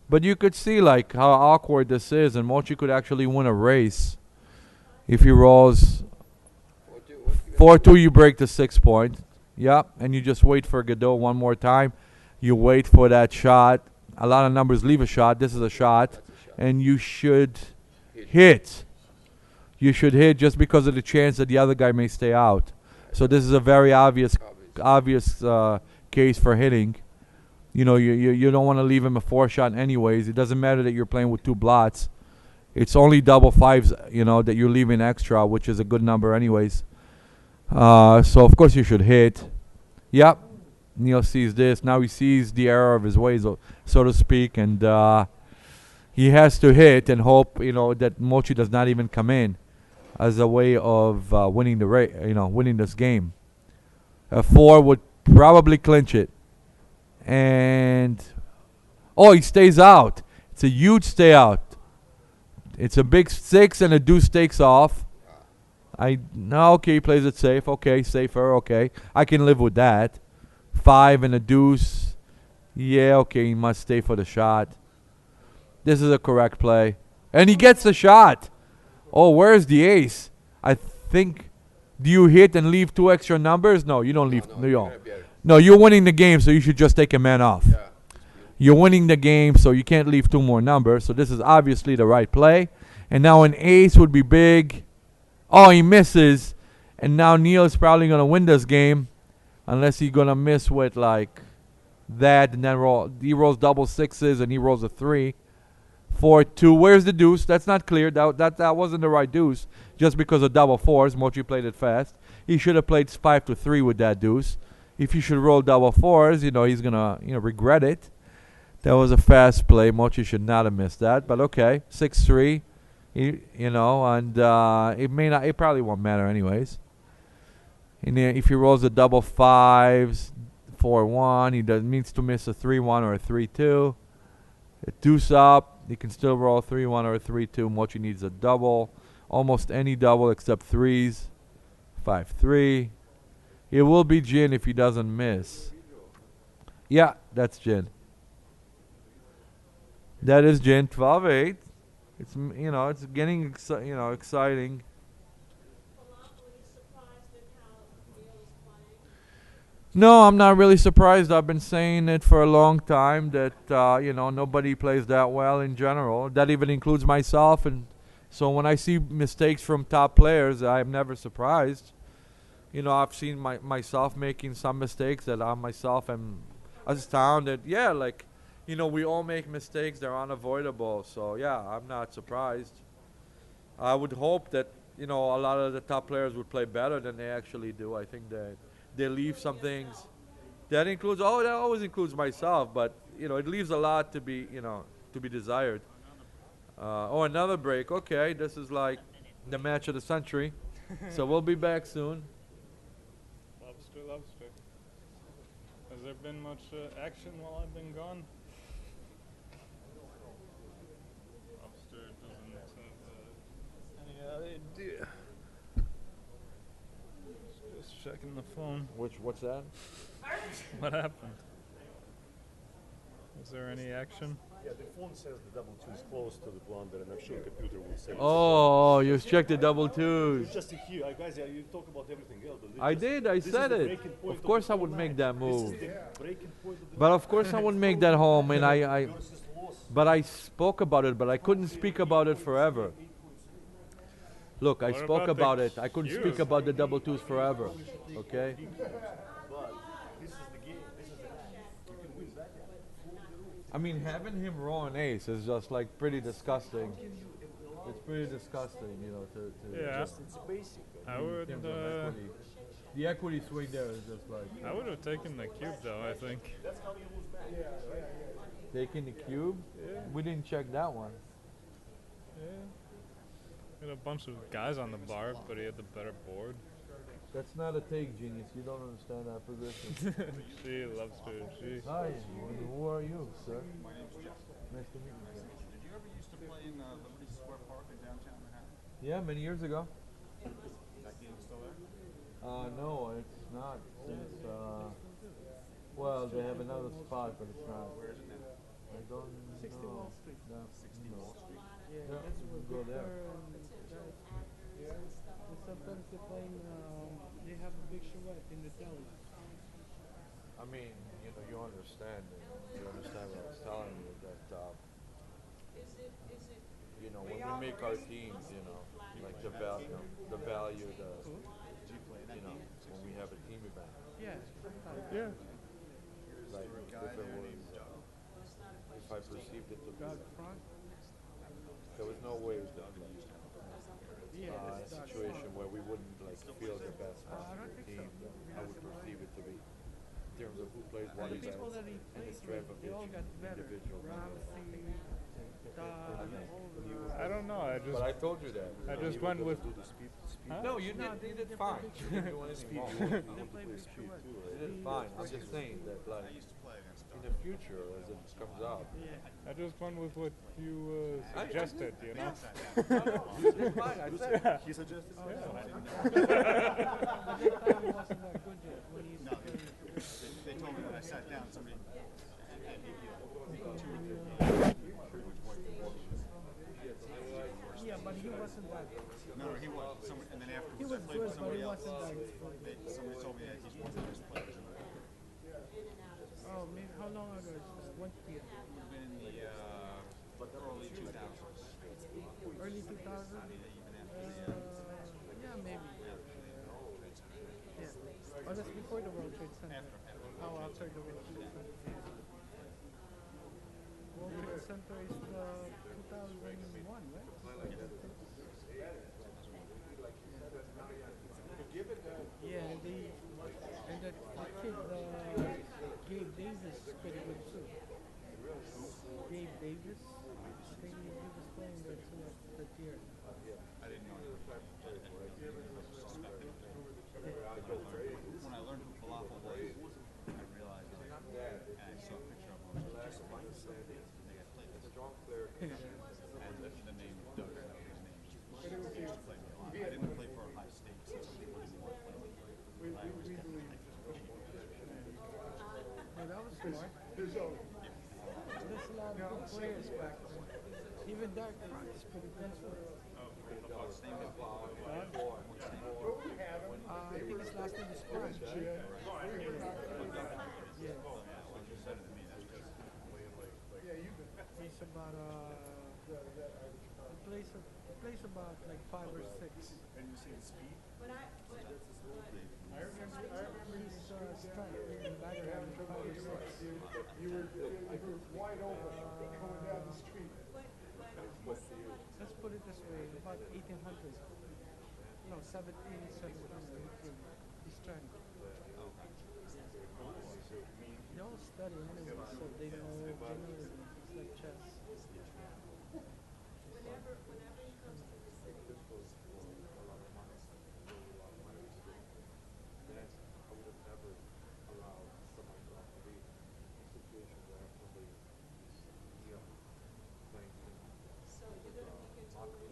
But you could see like how awkward this is, and Mochy could actually win a race if he rolls 4-2. You break the 6-point, yep, and you just wait for Godot one more time. You wait for that shot. A lot of numbers leave a shot. This is a shot, and you should hit. You should hit just because of the chance that the other guy may stay out. So this is a very obvious case for hitting. You know, you don't want to leave him a 4-shot anyways. It doesn't matter that you're playing with 2 blots. It's only double 5s, you know, that you're leaving extra, which is a good number anyways. So, of course, you should hit. Yep. Neil sees this. Now he sees the error of his ways, so to speak, and he has to hit and hope, you know, that Mochy does not even come in as a way of winning winning this game. A 4 would probably clinch it. And Oh, he stays out. It's a huge stay out. It's a big 6 and a deuce takes off. No, okay, he plays it safe. Okay, safer. Okay, I can live with that. 5 and a deuce. Yeah, okay, he must stay for the shot. This is a correct play, and he gets the shot. Oh, where's the ace? I think. Do you hit and leave 2 extra numbers? No, you don't leave. No, you don't. No, you're winning the game, so you should just take a man off. Yeah. You're winning the game, so you can't leave 2 more numbers. So this is obviously the right play. And now an ace would be big. Oh, he misses. And now Neil's probably going to win this game. Unless he's going to miss with like that. And then he rolls double 6s and he rolls a 3. 4-2. Where's the deuce? That's not clear. That wasn't the right deuce. Just because of double 4s. Mochy played it fast. He should have played 5-3 with that deuce. If you should roll double 4s, he's going to regret it. That was a fast play. Mochy should not have missed that. But okay. 6-3. And it probably won't matter anyways. And if he rolls a double 5s, 4-1, he needs to miss a 3-1 or a 3-2. A deuce up, he can still roll a 3-1 or a 3-2. Mochy needs a double, almost any double except 3s. 5-3. It will be gin if he doesn't miss. Yeah, that's gin. That is gin. 12-8. It's it's getting exciting. No, I'm not really surprised. I've been saying it for a long time that nobody plays that well in general. That even includes myself, and so when I see mistakes from top players, I'm never surprised. I've seen myself making some mistakes that I myself am astounded. Yeah, we all make mistakes. They're unavoidable. So yeah, I'm not surprised. I would hope that a lot of the top players would play better than they actually do. I think that they leave some things. That always includes myself, but it leaves a lot to be desired. Another break. Okay, this is like the match of the century. So we'll be back soon. Lobster. Has there been much action while I've been gone? Lobster doesn't have any idea. Just checking the phone. What's that? What happened? Is there any action? Yeah, the phone says the double 2 is close to the blunder, and I'm sure the computer will say. Oh, you checked the double 2s. It's just here, guys. You talk about everything else. I did. I said it. Of course, I would make that move. But of course, I wouldn't make that home. And but I spoke about it. But I couldn't speak about it forever. Look, I spoke about it. I couldn't speak about the double 2s forever. Okay. I mean, having him roll an ace is just like pretty disgusting. It's pretty disgusting, Yeah. It's basic. I would. The equity swing there is just like. I would have taken the cube though. I think. Taking the cube? Yeah. We didn't check that one. Yeah. Had a bunch of guys on the bar, but he had the better board. That's not a take, genius. You don't understand that position. She loves to. Hi, who are you, sir? My name's Jeff. Nice to meet you, sir. Did you ever used to play in Liberty Square Park in downtown Manhattan? Yeah, many years ago. Is that game still there? No, it's not. Since, well, they have another spot, but it's not. Where is it now? I don't 60 know. Wall Street. No, 60 Wall Street. Yeah, Yeah, that's we where go there. Yeah. And sometimes they're playing. They have a big charrette in the deli. I mean, you understand. You understand what I was telling you that, when we make our teams, like the value, when we have a team event. Yeah. Yeah. Like if it was, if I perceived it to be, there was no way that a situation where we wouldn't like feel the best possible team that I would perceive it to be. terms of who plays what The event people that he and the played strength with, of they all each got better. individual member. Ramsey, I don't know. I just But I told you that. I just went with. Huh? No, you No, did they fine. play You didn't do anything wrong. They play Big Short. You did fine. I'm just saying that, like, in the future, as it comes out. Yeah. I just went with what you I suggested. You know. You did fine. I said. He suggested Oh, that? no. But they thought he wasn't that good yet when he used to play. They told me when I sat down, somebody and he Yeah, but he wasn't that. No, he was. Someone, and then He afterwards, was I played good, with but he somebody else. wasn't that. Somebody told me that he's one of the best players in the world. Oh, maybe how long ago is that? What year? Would have been in the early 2000s. Early 2000? Even after Yeah, maybe. Yeah. Oh, that's before the World Trade Center. Oh, after the World Trade Center. World Trade Center is 2001, right? Yeah, and that kid, Gabe Davis is pretty good too. Gabe Davis, I think he was playing there too that year. I didn't know he was suspected. When I learned who Falafel was, I realized, and I saw a picture of him, just like they had played this strong player, and the name Doug, that was his name, just used to play me a lot. I didn't play for Ohio State, so people didn't want to play me. I always kept like Oh, that was smart. There's a lot of good players back then. Even Dark is pretty desperate. I think his last name is Frank, right? Yeah. He's about he plays about like 5 or 6. And you see the speed? I remember his strike in batter having 5 or 6. You were wide open going down the street. Let's put it this way, about 1800. No, 1700. His strike. They all study anyway, so they know generally. It's like chess. Whenever he comes to the city.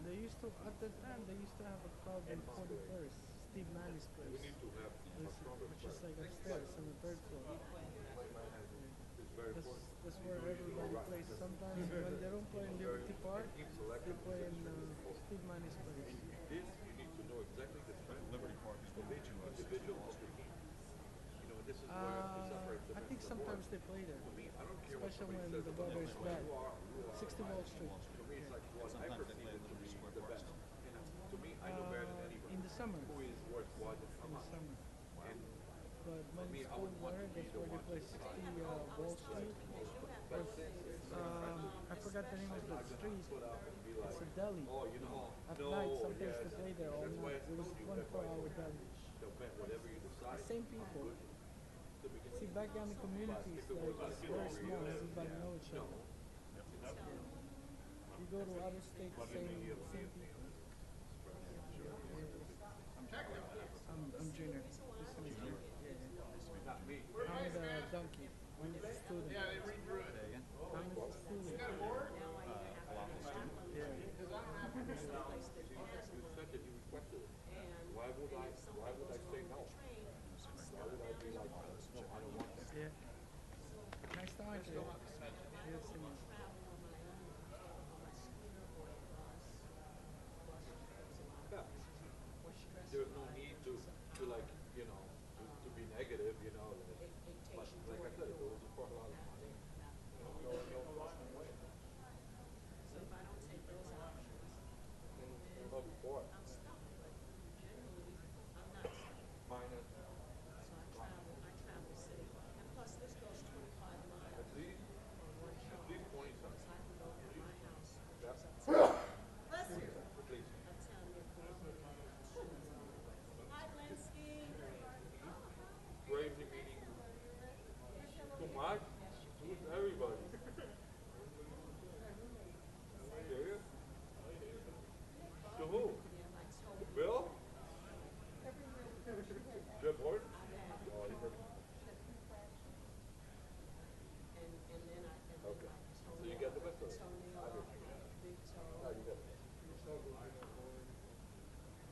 They used to, at that time, they used to have a club in 41st, Steve Manny's place. Which is like upstairs on the 3rd floor. That's where everybody plays. Sometimes when they don't play in Liberty Park, they play in Steve Manny's place. Liberty Park is going to individual. I think sometimes they play there, especially when the weather is bad. 60 Wall Street. Sometimes they play at Liberty Square Park. In the summer. In the summer. But when it's cold weather, that's where they play 60 Wall Street. I forgot the name of that street. It's a deli. At night, sometimes they play there all night. It was 24-hour deli. The same people. See, back down the communities, like, it's very small. Everybody knows each other. You go to other states, same people. I'm Junior. This is Junior. Yeah. I'm the donkey. I'm the student. I'm the student. Yeah. Why would I say no? Why would I be like, no, I don't want that? Yeah. Nice talking to you. Yes, There's no need to like, to be negative, like I said, it goes for a lot of money.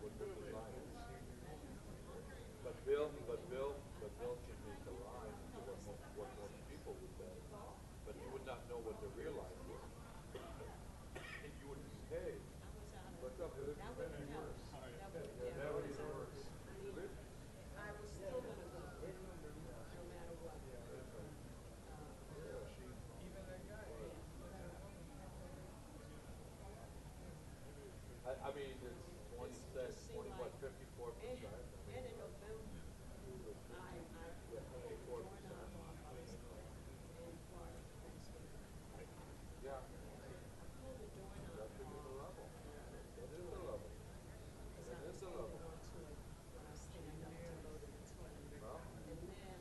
what the design is. But Bill can make a line to what most people would bet, but you would not know what the real line is. And you would say, hey, what's up, Bill? That would be worse. That would be worse. I was still gonna go, no matter what. I mean, it's 20 cents, 20 what, 54%. And in November, I 54%. Yeah. That could be the level. That is the level. That is the level. Well,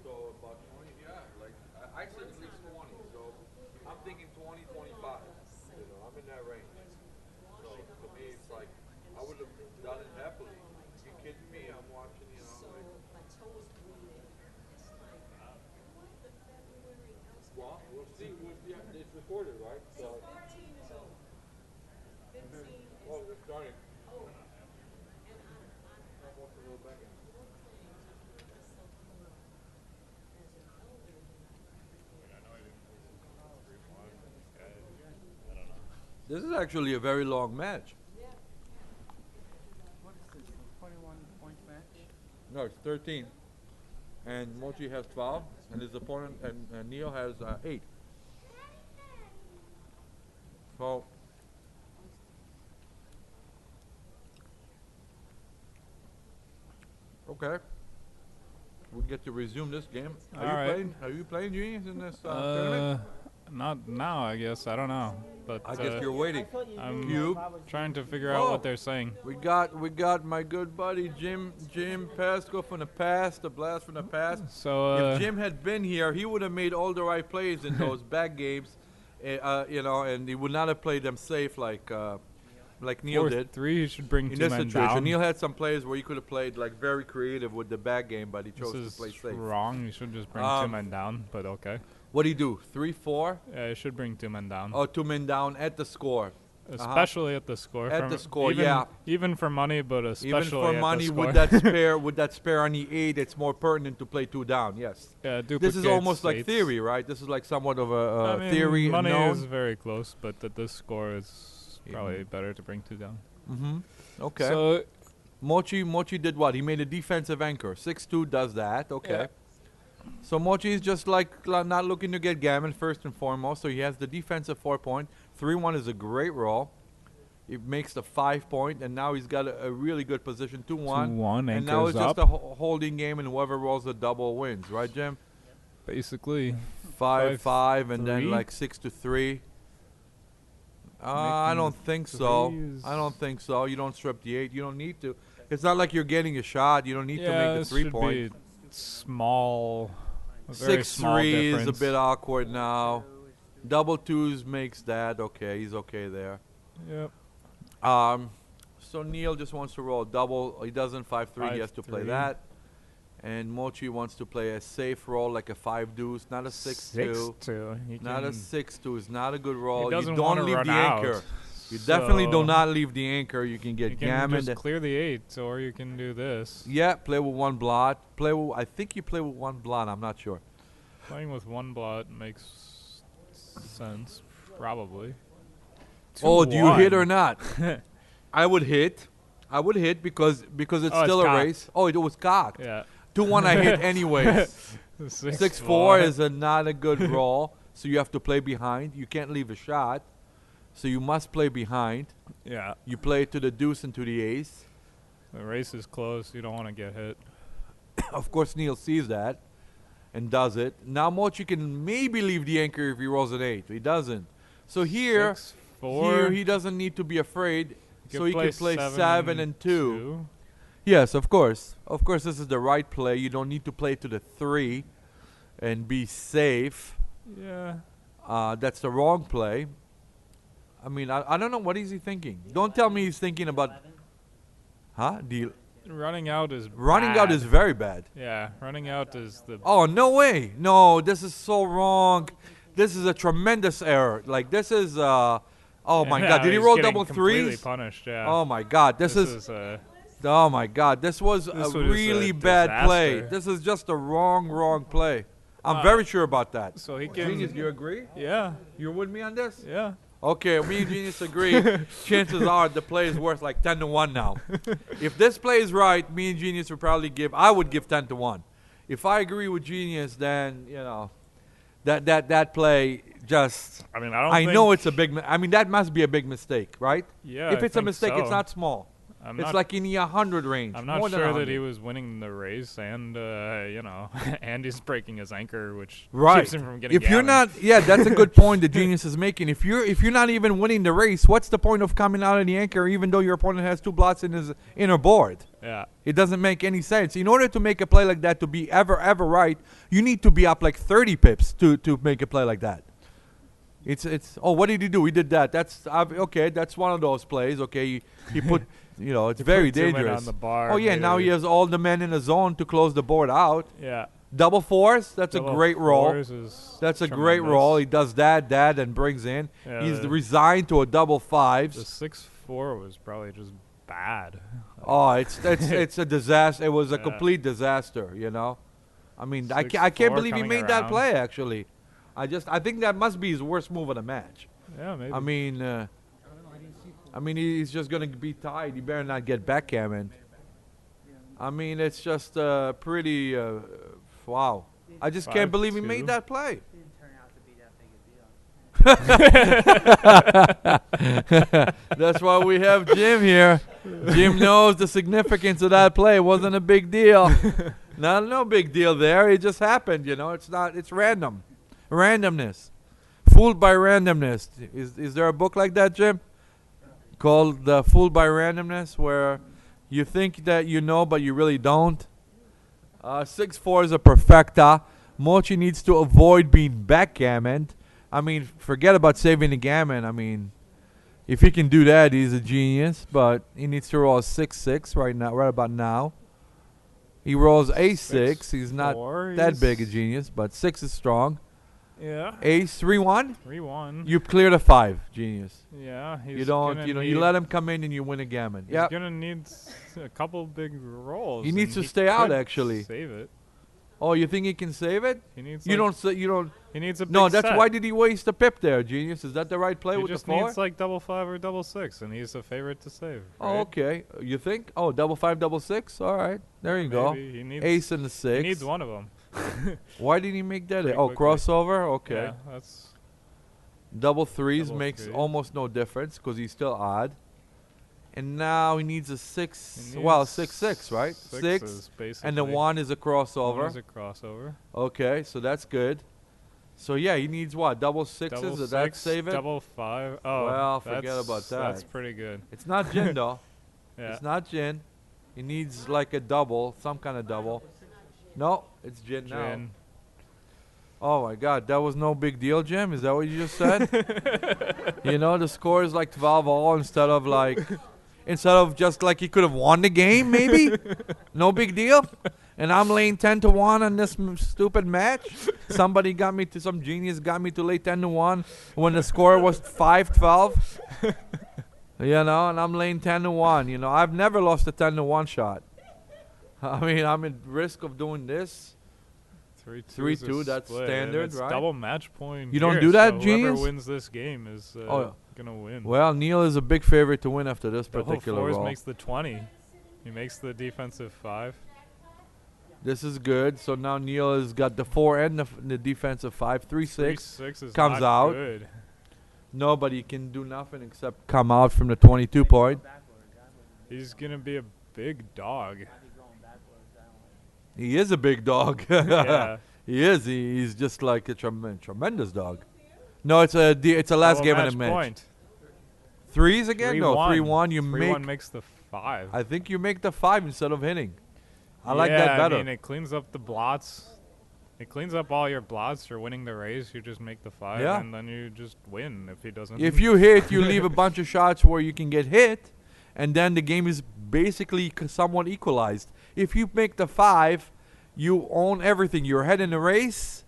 so about 20, yeah, like, I said at least 20, so I'm thinking 20, 25. You know, I'm in that range. So to me, it's like, I would have done it happily. You kidding me? I'm watching, you know, like. Well, we'll see. Yeah, it's recorded, right? So. 14 is over. 15 is. Oh, they're starting. Oh. And I Want to go back in. more claims, I feel myself more as an elder than I This is actually a very long match. What is this? A 21-point match? No, it's 13. And Mochy has 12, and his opponent, and Neil has 8. So, okay. We get to resume this game. Are you playing Genius in this tournament? Not now, I guess. I don't know. But I guess you're waiting. I'm Cube. trying to figure out what they're saying. We got my good buddy Jim Pasco from the past, the blast from the past. So if Jim had been here, he would have made all the right plays in those back games, you know, and he would not have played them safe like Neil did. 4-3, he should bring in two this men situation. down. Neil had some plays where he could have played like very creative with the back game, but he chose to play safe. Wrong. You should just bring 2 men down, but okay. What do you do? 3-4? Yeah, you should bring 2 men down. Oh, 2 men down at the score. Especially at the score. At the score, yeah. Even for money, but especially even for at money the score. with that spare on the 8, it's more pertinent to play 2 down. Yes. Yeah, this is almost like theory, right? This is like somewhat of a I mean, theory. Money known. is very close, but at this score, it's probably better to bring 2 down. Mm-hmm. Okay. So Mochy did what? He made a defensive anchor. 6-2 does that. Okay. Yeah. So Mochy is just like not looking to get gammon first and foremost. So he has the defensive 4-point. 3-1 is a great roll. It makes the 5-point, and now he's got a really good position. 2-1. 2-1, and now it's just a holding game, and whoever rolls the double wins, right, Jim? Basically. 5-5, and then like 6-3. I don't think so. I don't think so. You don't strip the 8. You don't need to. It's not like you're getting a shot. You don't need to make the 3-point. Small. 6-3 is a bit awkward now. Double 2s makes that. Okay, he's okay there. Yep. So Neil just wants to roll a double. He doesn't 5-3. He has to play that. And Mochy wants to play a safe roll like a 5 deuce, not a 6-2. Not a 6-2 is not a good roll. You don't leave the anchor. You definitely do not leave the anchor. You can get gammon. You can just clear the 8, or you can do this. Yeah, play with 1 blot. I think you play with 1 blot. I'm not sure. Playing with 1 blot makes sense, probably. Oh, do you hit or not? I would hit. I would hit because it's still a race. Oh, it was cocked. Yeah. 2-1 I hit anyways. 6-4 is not a good roll, so you have to play behind. You can't leave a shot, so you must play behind. Yeah. You play to the deuce and to the ace. The race is close. You don't want to get hit. Of course, Neil sees that and does it. Now Mochy can maybe leave the anchor if he rolls an 8. He doesn't. So here he doesn't need to be afraid. So he can play 7 and 2. Yes, of course. Of course, this is the right play. You don't need to play to the 3 and be safe. Yeah. That's the wrong play. I mean, I don't know. What is he thinking? Don't tell me he's thinking about... Huh? Running out is Running out is very bad. Yeah, running out is the... Oh, no way. No, this is so wrong. This is a tremendous error. Like, this is... Oh, my God. Did he roll double 3s? Punished, yeah. Oh, my God. This is Oh my God, this was This a was a really bad play. disaster. This is just a wrong play. I'm very sure about that. So he can. Genius, you agree? Yeah. You're with me on this? Yeah. Okay, me and Genius agree. Chances are the play is worth like 10-1 now. If this play is right, me and Genius would probably I would give 10-1. If I agree with Genius, then, you know, that play just, I mean, I don't. I know it's a big, I mean, that must be a big mistake, right? Yeah. If I it's a think mistake, it's so. not small. I'm It's not, like in the 100 range. I'm more not than sure 100. that he was winning the race, and you know, Andy's breaking his anchor, which Right. keeps him from getting. If you're gammon. not, yeah, that's a good point the Genius is making. If you're not even winning the race, what's the point of coming out of the anchor even though your opponent has 2 blots in his inner board? Yeah. It doesn't make any sense. In order to make a play like that to be ever right, you need to be up like 30 pips to make a play like that. It's oh, what did he do? He did that. That's okay. That's one of those plays. Okay, he put, you know, it's very put 2 men dangerous. on the bar, Oh yeah, now he maybe. has all the men in the zone to close the board out. Yeah. Double fours, that's Double a great roll. fours is That's a great tremendous. roll. He does that, and brings in. Yeah, He's the- resigned to a double The fives. 6-4 was probably just bad. Oh, it's a disaster. It was a Yeah. complete disaster. You know, I mean, I 6-4 can't believe he coming made that around. play. Actually, I think that must be his worst move of the match. Yeah, maybe. I mean, he's just gonna be tied. He better not get backgammon. I mean, it's just pretty. Wow. I just can't believe he 5-2. made that play. Didn't turn out to be that big a deal. That's why we have Jim here. Jim knows the significance of that play. It wasn't a big deal. No big deal there. It just happened, you know. It's random. Randomness. Fooled by randomness. Is there a book like that, Jim? Called Fooled by Randomness, where you think that you know, but you really don't? 6-4 is a perfecta. Mochy needs to avoid being backgammoned. I mean, forget about saving the gammon. I mean, if he can do that, he's a genius. But he needs to roll 6-6 right about now. He rolls a6. He's not 6-4, that he's- big a genius, but 6 is strong. Yeah. Ace 3-1. 3-1. You clear the 5, genius. Yeah. He's You don't, gonna you know, need, you let him come in and you win a gammon. He's Yeah. gonna need a couple big rolls. He needs and to stay out, could actually. Save it. Oh, you think he can save it? He needs. You like, don't say you don't. He needs a. No, big that's set. why did he waste a pip there, genius? Is that the right play He with just the 4? needs like double 5 or double 6, and he's a favorite to save. Oh, right? okay. You think? Oh, double 5, double 6. All right, there you go. Maybe. He needs. Ace and the 6. He needs one of them. Why did he make that? Pretty Oh, quickly. crossover. Okay. Yeah, that's. Double threes Double makes three. almost no difference because he's still odd. And now he needs a 6. He Well, needs 6-6, right? 6. Sixes, basically. And the 1 is a crossover. One is a crossover. Okay, so that's good. So yeah, he needs what? Double 6s? Double Did that 6, save it? double 5. Oh, Well, forget that's- about that. That's pretty good. It's not gin though. Yeah. It's not gin. He needs like a double, some kind of double. No, it's gin now. Gin. Oh my God, that was no big deal, Jim. Is that what you just said? You know, the score is like 12-all instead of just like he could have won the game, maybe. No big deal. And I'm laying 10-1 on this stupid match. Some genius got me to lay 10-1 when the score was 5-12. You know, and I'm laying 10-1. You know, I've never lost a 10-1 shot. I mean, I'm at risk of doing this. 3-2. 3-2, that's standard, it's right? Double match point. You don't here, do that, so Genius? Whoever wins this game is gonna win. Well, Neil is a big favorite to win after this Double particular fours roll. makes the 20. He makes the defensive 5. This is good. So now Neil has got the 4 and the defensive 5. 3-6 3-6 is comes not out. good. Nobody can do nothing except come out from the 22 point. He's gonna be a big dog. He is a big dog. Yeah. He is. He's just like a tremendous dog. No, it's a last Double game in match the match. point. Threes again? No, 3-1. 3-1. You 3-1 make. makes the 5. I think you make the 5 instead of hitting. I like that better. I mean, it cleans up the blots. It cleans up all your blots. You're winning the race. You just make the 5, Yeah. and then you just win if he doesn't. If you hit, you leave a bunch of shots where you can get hit, and then the game is basically somewhat equalized. If you make the 5, you own everything. You're ahead in the race,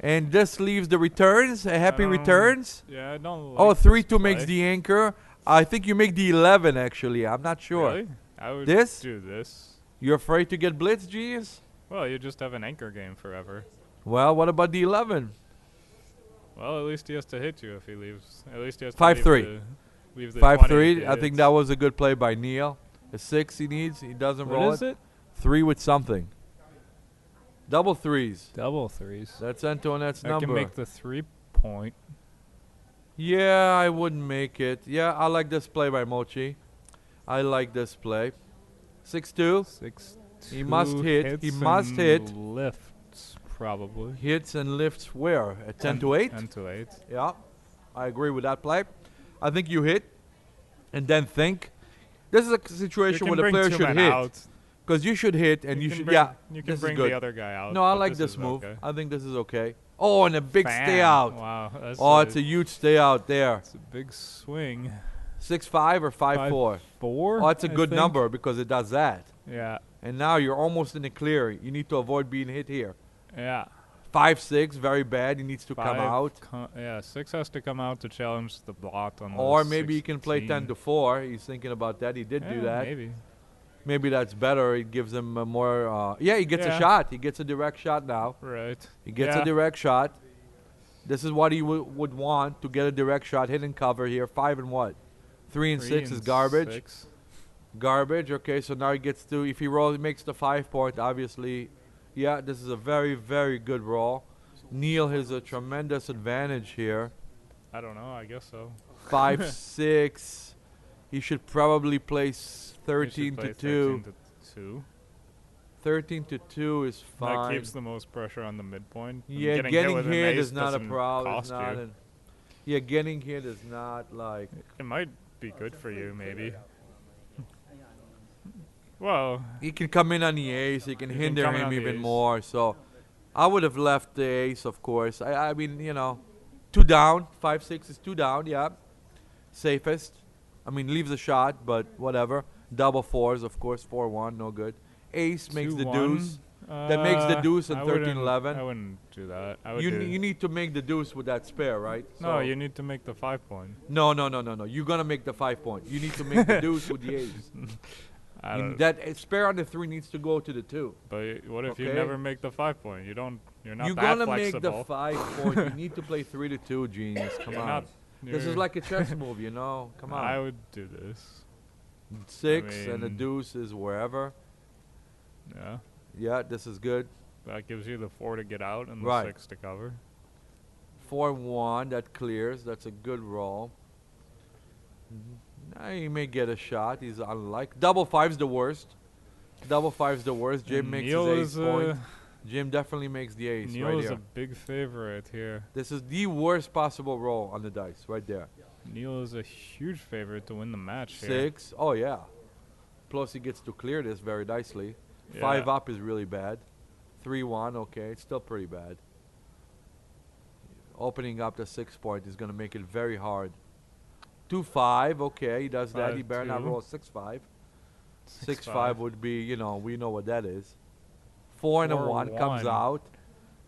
and this leaves the returns, happy returns. Yeah, I don't like Oh, this 3-2 makes play. the anchor. I think you make the 11, actually. I'm not sure. Really? I would This? do this. You're afraid to get blitzed, Genius? Well, you just have an anchor game forever. Well, what about the 11? Well, at least he has to hit you if he leaves. At least he has to 5-3. leave the 5-3. 20 I think that was a good play by Neil. A 6 he needs. He doesn't roll What is it? 3 with something. Double threes. Double threes. That's Antoinette's I number. can make the 3-point. Yeah, I wouldn't make it. Yeah, I like this play by Mochy. I like this play. 6-2. 6. He must hit. He must hit. Lifts, probably. Hits and lifts where? At 10 to 8? 10 to 8. Yeah, I agree with that play. I think you hit and then think. This is a situation where the player should hit. Because you should hit and you should, yeah. You can this bring is good. the other guy out. No, I but like this is move. Okay. I think this is okay. Oh, and a big Fan. stay out. Wow. That's Oh, it's a huge stay out there. It's a big swing. 6-5 or 5-4? 4? Oh, it's a I good think. number because it does that. Yeah. And now you're almost in the clear. You need to avoid being hit here. Yeah. 5-6, very bad. He needs to come out. Yeah, 6 has to come out to challenge the blot on Or the maybe he can play 16. 10 to 4. He's thinking about that. He did do Yeah, that. Maybe. Maybe that's better. It gives him more. Yeah, he gets a Yeah. shot. He gets a direct shot now. Right. He gets Yeah. a direct shot. This is what he would want to get a direct shot, hit and cover here. 5 and what? 3 and 6 is garbage. 6. Garbage. Okay, so now he gets to. If he rolls, he makes the 5-point. Obviously, yeah, this is a very, very good roll. Neil has a tremendous advantage here. I don't know. I guess so. 5-6. He should probably place He 13 should to play 2. 13 to 2. 13 to 2 is fine. That keeps the most pressure on the midpoint. And Yeah, getting getting with an hit ace is not a doesn't problem. cost you. Yeah, getting hit is not like. It might be good for you, maybe. Well, He can come in on the ace. He can He can hinder come in him on the even ace. more. So, I would have left the ace, of course. I mean, 2 down. 5-6 is 2 down. Yeah, safest. I mean, leaves a shot, but whatever. Double 4s, of course. 4-1, no good. Ace makes the 2-1. deuce. That makes the deuce in I wouldn't- 13-11. I wouldn't do that. I would You do you need to make the deuce with that spare, right? no, So- you need to make the 5-point. No. You're gonna make the 5-point. You need to make the deuce with the ace. I don't, That spare on the 3 needs to go to the 2. but what if you okay. never make the 5-point? You're not You're that gonna flexible. make the 5-point. You need to play 3 to 2, genius. Come You're on. not- This is you're- like a chess move, Come on. I would do this. 6 I and the mean- deuce is wherever. Yeah. Yeah, this is good. That gives you the 4 to get out and the Right. 6 to cover. 4-1, that clears. That's a good roll. Now he may get a shot. He's unlike. Double 5's the worst. Double 5's the worst. Jim And makes Neil his is, ace point. Jim definitely makes the ace Neil right is here. a big favorite here. This is the worst possible roll on the dice, right there. Neil is a huge favorite to win the match here. 6. Oh, yeah. Plus, he gets to clear this very nicely. Yeah. 5 up is really bad. 3-1, okay. It's still pretty bad. Opening up the 6-point is going to make it very hard. 2-5, okay. He does that. He better not 5-2. roll 6-5. 6-5 would be, we know what that is. 4 and a 1 comes 4-1. out.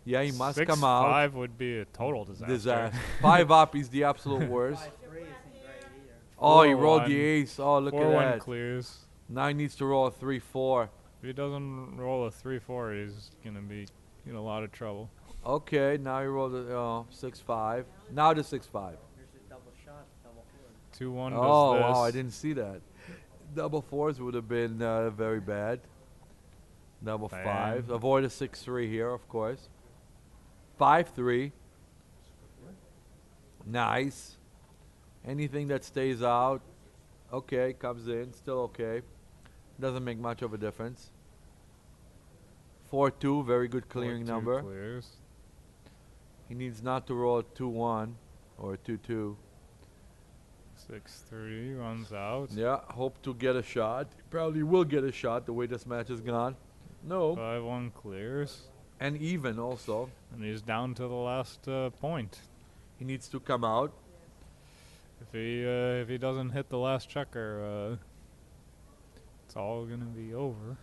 Yeah, he must come out. 6-5 would be a total disaster. Disaster. 5 up is the absolute worst. 5-3 isn't great either. Oh, he rolled 4-1. the ace. Oh, look at 4-1 that. clears. Now he needs to roll a 3-4. If he doesn't roll a 3-4, he's gonna be in a lot of trouble. Okay, now he rolled a 6-5. Now the 6-5. Here's a double shot, double 4. 2-1 Oh, does this. wow, I didn't see that. Double 4s would have been very bad. Double Bam. 5s. Avoid a 6-3 here, of course. 5-3. Nice. Anything that stays out, okay, comes in, still okay. Doesn't make much of a difference. 4-2, very good clearing 4-2 number. Clears. He needs not to roll a 2-1 or a 2-2. 6-3 runs out. Yeah, hope to get a shot. He probably will get a shot the way this match has gone. No. 5-1 clears. And even also. And he's down to the last point. He needs to come out. If he doesn't hit the last checker, it's all gonna be over.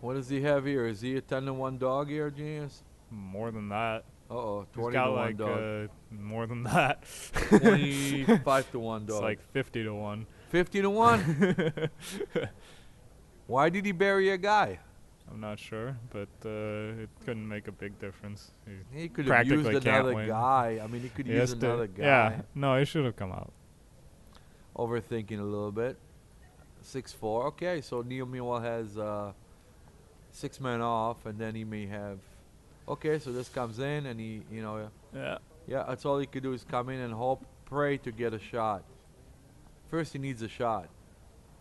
What does he have here? Is he a 10-1 dog here, Genius? More than that. Uh-oh, He's 20-1 got like dog. more than that. 25-1 dog. It's like 50-1. 50-1? Why did he bury a guy? I'm not sure, but it couldn't make a big difference. He could have practically used can't another win. guy. I mean, he could use has to- another guy. Yeah, no, he should have come out. Overthinking a little bit. 6-4. Okay, so Neil meanwhile has 6 men off, and then he may have. Okay, so this comes in, and he, Yeah. yeah, that's all he could do is come in and hope, pray to get a shot. First, he needs a shot.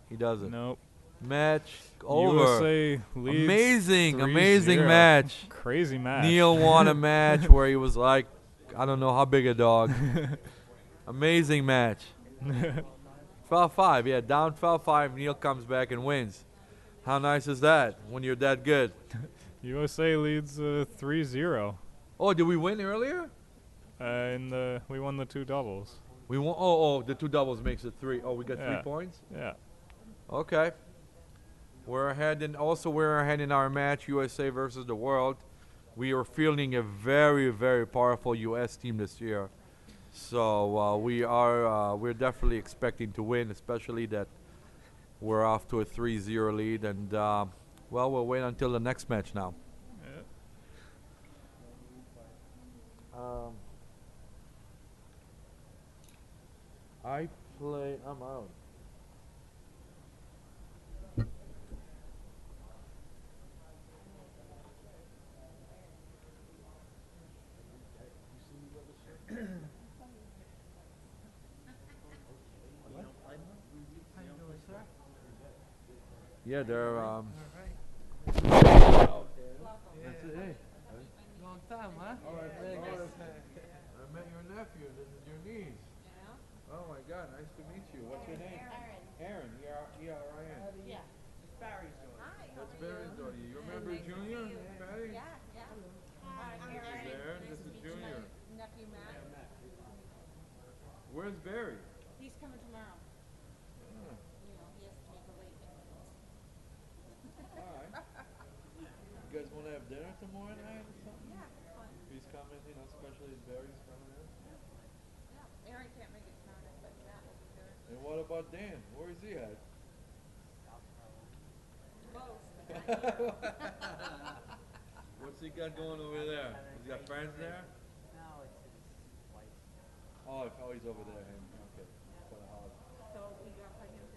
He doesn't. Nope. Match over. USA leads Amazing 3-0. match. Crazy match. Neil won a match where he was like, I don't know how big a dog. Amazing match. Foul 5, yeah, down foul 5. Neil comes back and wins. How nice is that when you're that good? USA leads 3-0. Oh, did we win earlier? We won the 2 doubles. We won. Oh, the 2 doubles makes it 3. Oh, we got 3 Yeah. points. Yeah. Okay. We're ahead, and also we're ahead in our match, USA versus the world. We are fielding a very, very powerful US team this year. So we're definitely expecting to win, especially that we're off to a 3-0 lead, and we'll wait until the next match now. I'm out. Yeah, they're That's it, hey. Long time, huh? I met your nephew. This is your niece. Oh my God, nice to meet you. What's your name? Aaron. E-R-I-N. Yeah. It's Barry's daughter. Hi. That's Barry's daughter. You remember Junior? Barry? Yeah, yeah. Hi, This is Aaron. This is Junior. Nephew Matt. Where's Barry? He's coming tomorrow. Ah, You know, he has to make a late entrance. all right. You guys want to have dinner tomorrow night or something? Yeah, it's fun. He's coming, especially if Barry's coming in. Yeah. Aaron can't make it tonight, but Matt will be there. And what about Dan? Where is he at? Both. What's he got going over there? He's got friends there? No, it's his wife. Oh, he's over there. Okay. For the house. So we got pregnant.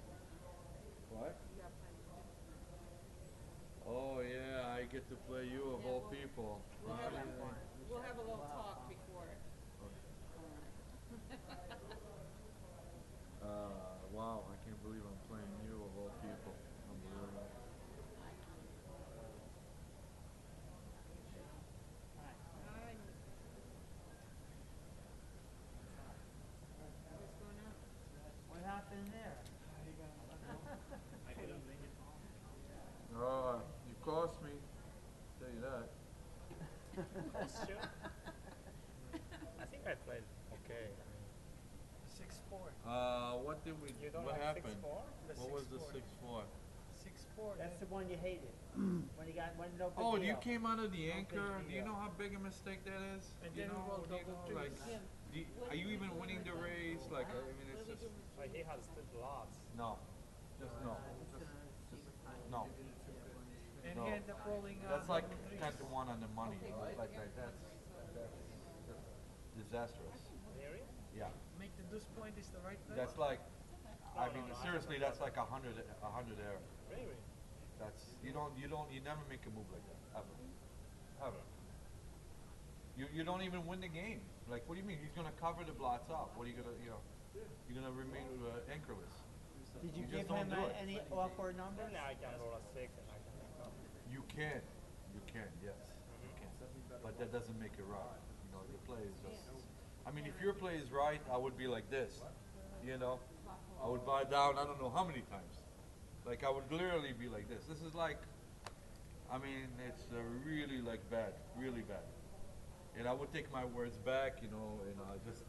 What? We got pregnant. Oh yeah, I get to play you of all people. We'll have a little talk before. Wow, I can't believe I'm playing you of all people. Unbelievable. What's going on? What happened there? You cost me. Tell you that. I think I played okay. 6-4. What did we? You don't What like happened? 6-4? What was the 6-4? 6-4. That's the one you hated. when no big Oh, deal. you came out of the anchor. big Do you deal. know how big a mistake that is? And Do you then we know, rolled do you double know, like, threes. are you even winning the race? Like, I mean, it's just Like he has the lots. no, just no, no. And No. he ended up rolling That's like double threes. 10-1 on the money. Like that's disastrous. Really? Yeah, Make the deuce point is the right play. that's like. I mean, seriously, that's like 100 error. Really? That's you never make a move like that ever. You don't even win the game. Like, what do you mean? He's gonna cover the blots up. What are you gonna, you're gonna remain anchorless. Did you just give don't him do it. any awkward numbers? Then I can roll a 6 and I can make up. You can, yes, you can. But that doesn't make it right. Your play is just. I mean, if your play is right, I would be like this. I would buy down. I don't know how many times. Like I would literally be like this. This is like. I mean, it's really like bad, really bad. And I would take my words back, and I just.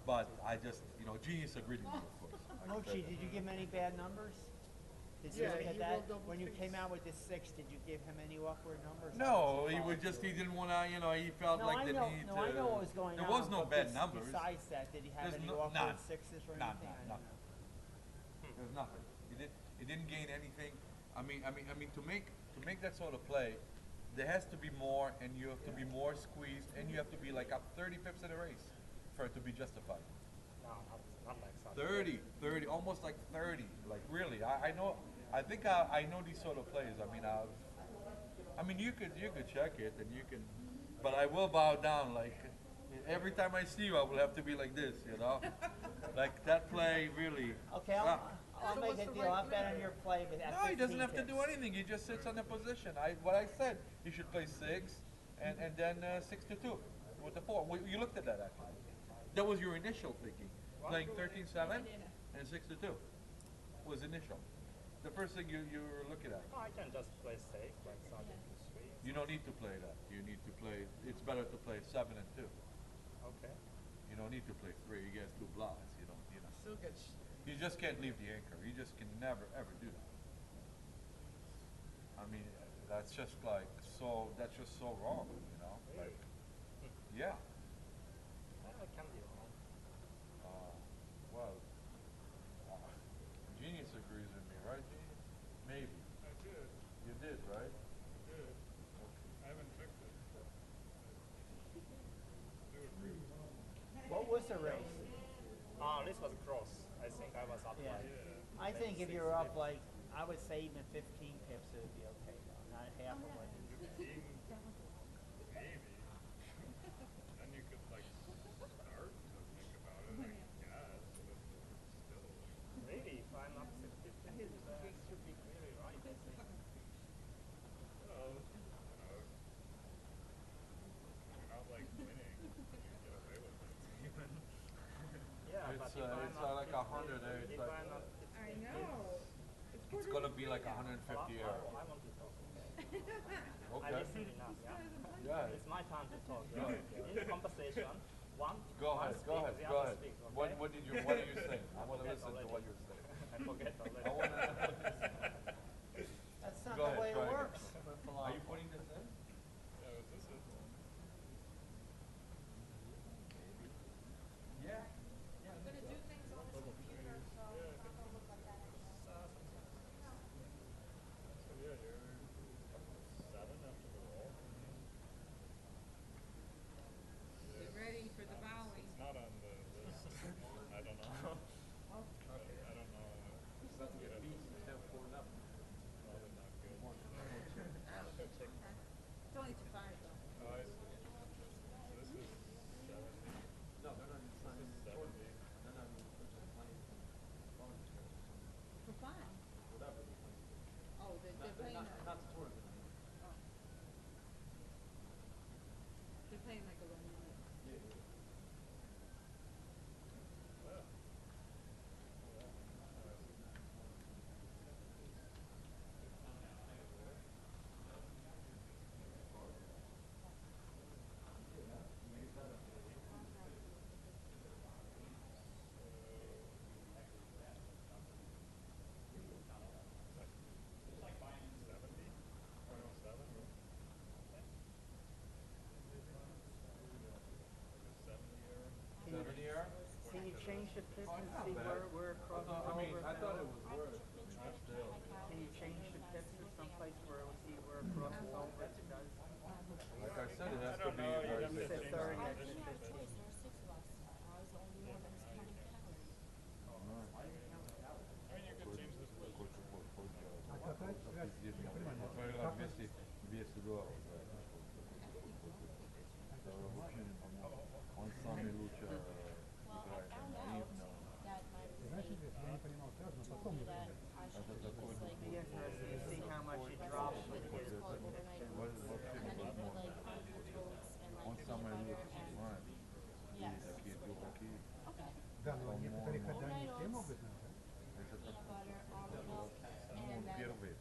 But I just, genius agreed with me, of course. I can Mochy, say that. did you give him any bad numbers? Did you look at that? When you came out with this 6, did you give him any awkward numbers? No, he didn't want to, he felt like the need to. I know what was going on. There was no but bad numbers. Besides that, did he have There's any none. awkward 6s or None, anything? I none. don't know. There's nothing. He didn't gain anything. To make that sort of play, there has to be more, and you have to be more squeezed, and you have to be like up 30 pips in a race for it to be justified. No, not like such. 30, almost like 30. Like really, I know. I think I know these sort of plays. You could check it, and you can, but I will bow down. Like every time I see you, I will have to be like this, like that play really. Okay, I'll So make what's a the deal. right I'll bet play? on your play with at No, he doesn't 15 have to do pips. anything. He just sits on the position. What I said, he should play 6 and then 6 to 2 with the 4. You looked at that actually. That was your initial thinking. Playing 13-7 and 6 to 2 was initial. The first thing you were looking at. No, I can just play safe, like Sergeant to 3. You don't need to play that. You need to play. It's better to play 7 and 2. Okay. You don't need to play 3. You get 2 blocks. You don't. Still gets. You just can't leave the anchor. You just can never ever do that. That's just like so. That's just so wrong. Like, yeah. I can be wrong. Well, Genius agrees with me, right, Genius? Maybe. I did. You did, right? I did. I haven't checked it. I do agree with you. What was the race? This was close. I think I was up Yeah. like. I think if 6 you're up pips. like, I would say even 15 pips, it would be okay though, not half of it. 15, maybe. Then you could like start to think about it, I guess. But still. Really, if I'm up 15 pips, that should be really right, I think. Well, you're not like winning. You get away with it. Yeah, but It's if I'm not like 100. It's if like I'm not 15 I know. it's gonna be like 150 I euro. want to talk. I Okay. listened enough, yeah? Yeah. It's my time to talk. Go ahead. In the conversation, one Go one ahead. speaks, Go ahead. the Go other ahead. speaks, okay? What are you saying? I want to forget listen to already. what you're saying. I forget already. I wanna. That's not Go the ahead, way it try again. works with Are you falafel. putting this in? Yeah, was this it? Yeah. I'm gonna do things on this computer, so it's not gonna look like that anymore. So yeah, you're 7 after the roll. Get ready for the bowing. It's not on the list. I don't know. I don't know. That's a good beat. You have 4 up. Probably not good. It's only to 5 though. Oh, I see. So this is 70. No, they're not signing This is the 70. They're not playing volunteer. For fun. Whatever they're playing. Oh, they're playing Not the tournament. oh. They're playing like a romantic. Yeah. Can you change the pips and see where it crosses over? I thought it was worse. Can you change the pips to someplace where we see where it crosses over if it does? Like I said, it has to be. You said 30, I There said are 15. choice. There are 6 of us. I was the only one that was counting calories. I mean, you could change this list. Well, I found out that my roommate told me that I should eat this like Be interesting to see how much it drops when you what get is it. called overnight oats, and then you put like oats and like peanut butter and yes. Okay. Overnight oats, peanut butter, almond milk, and then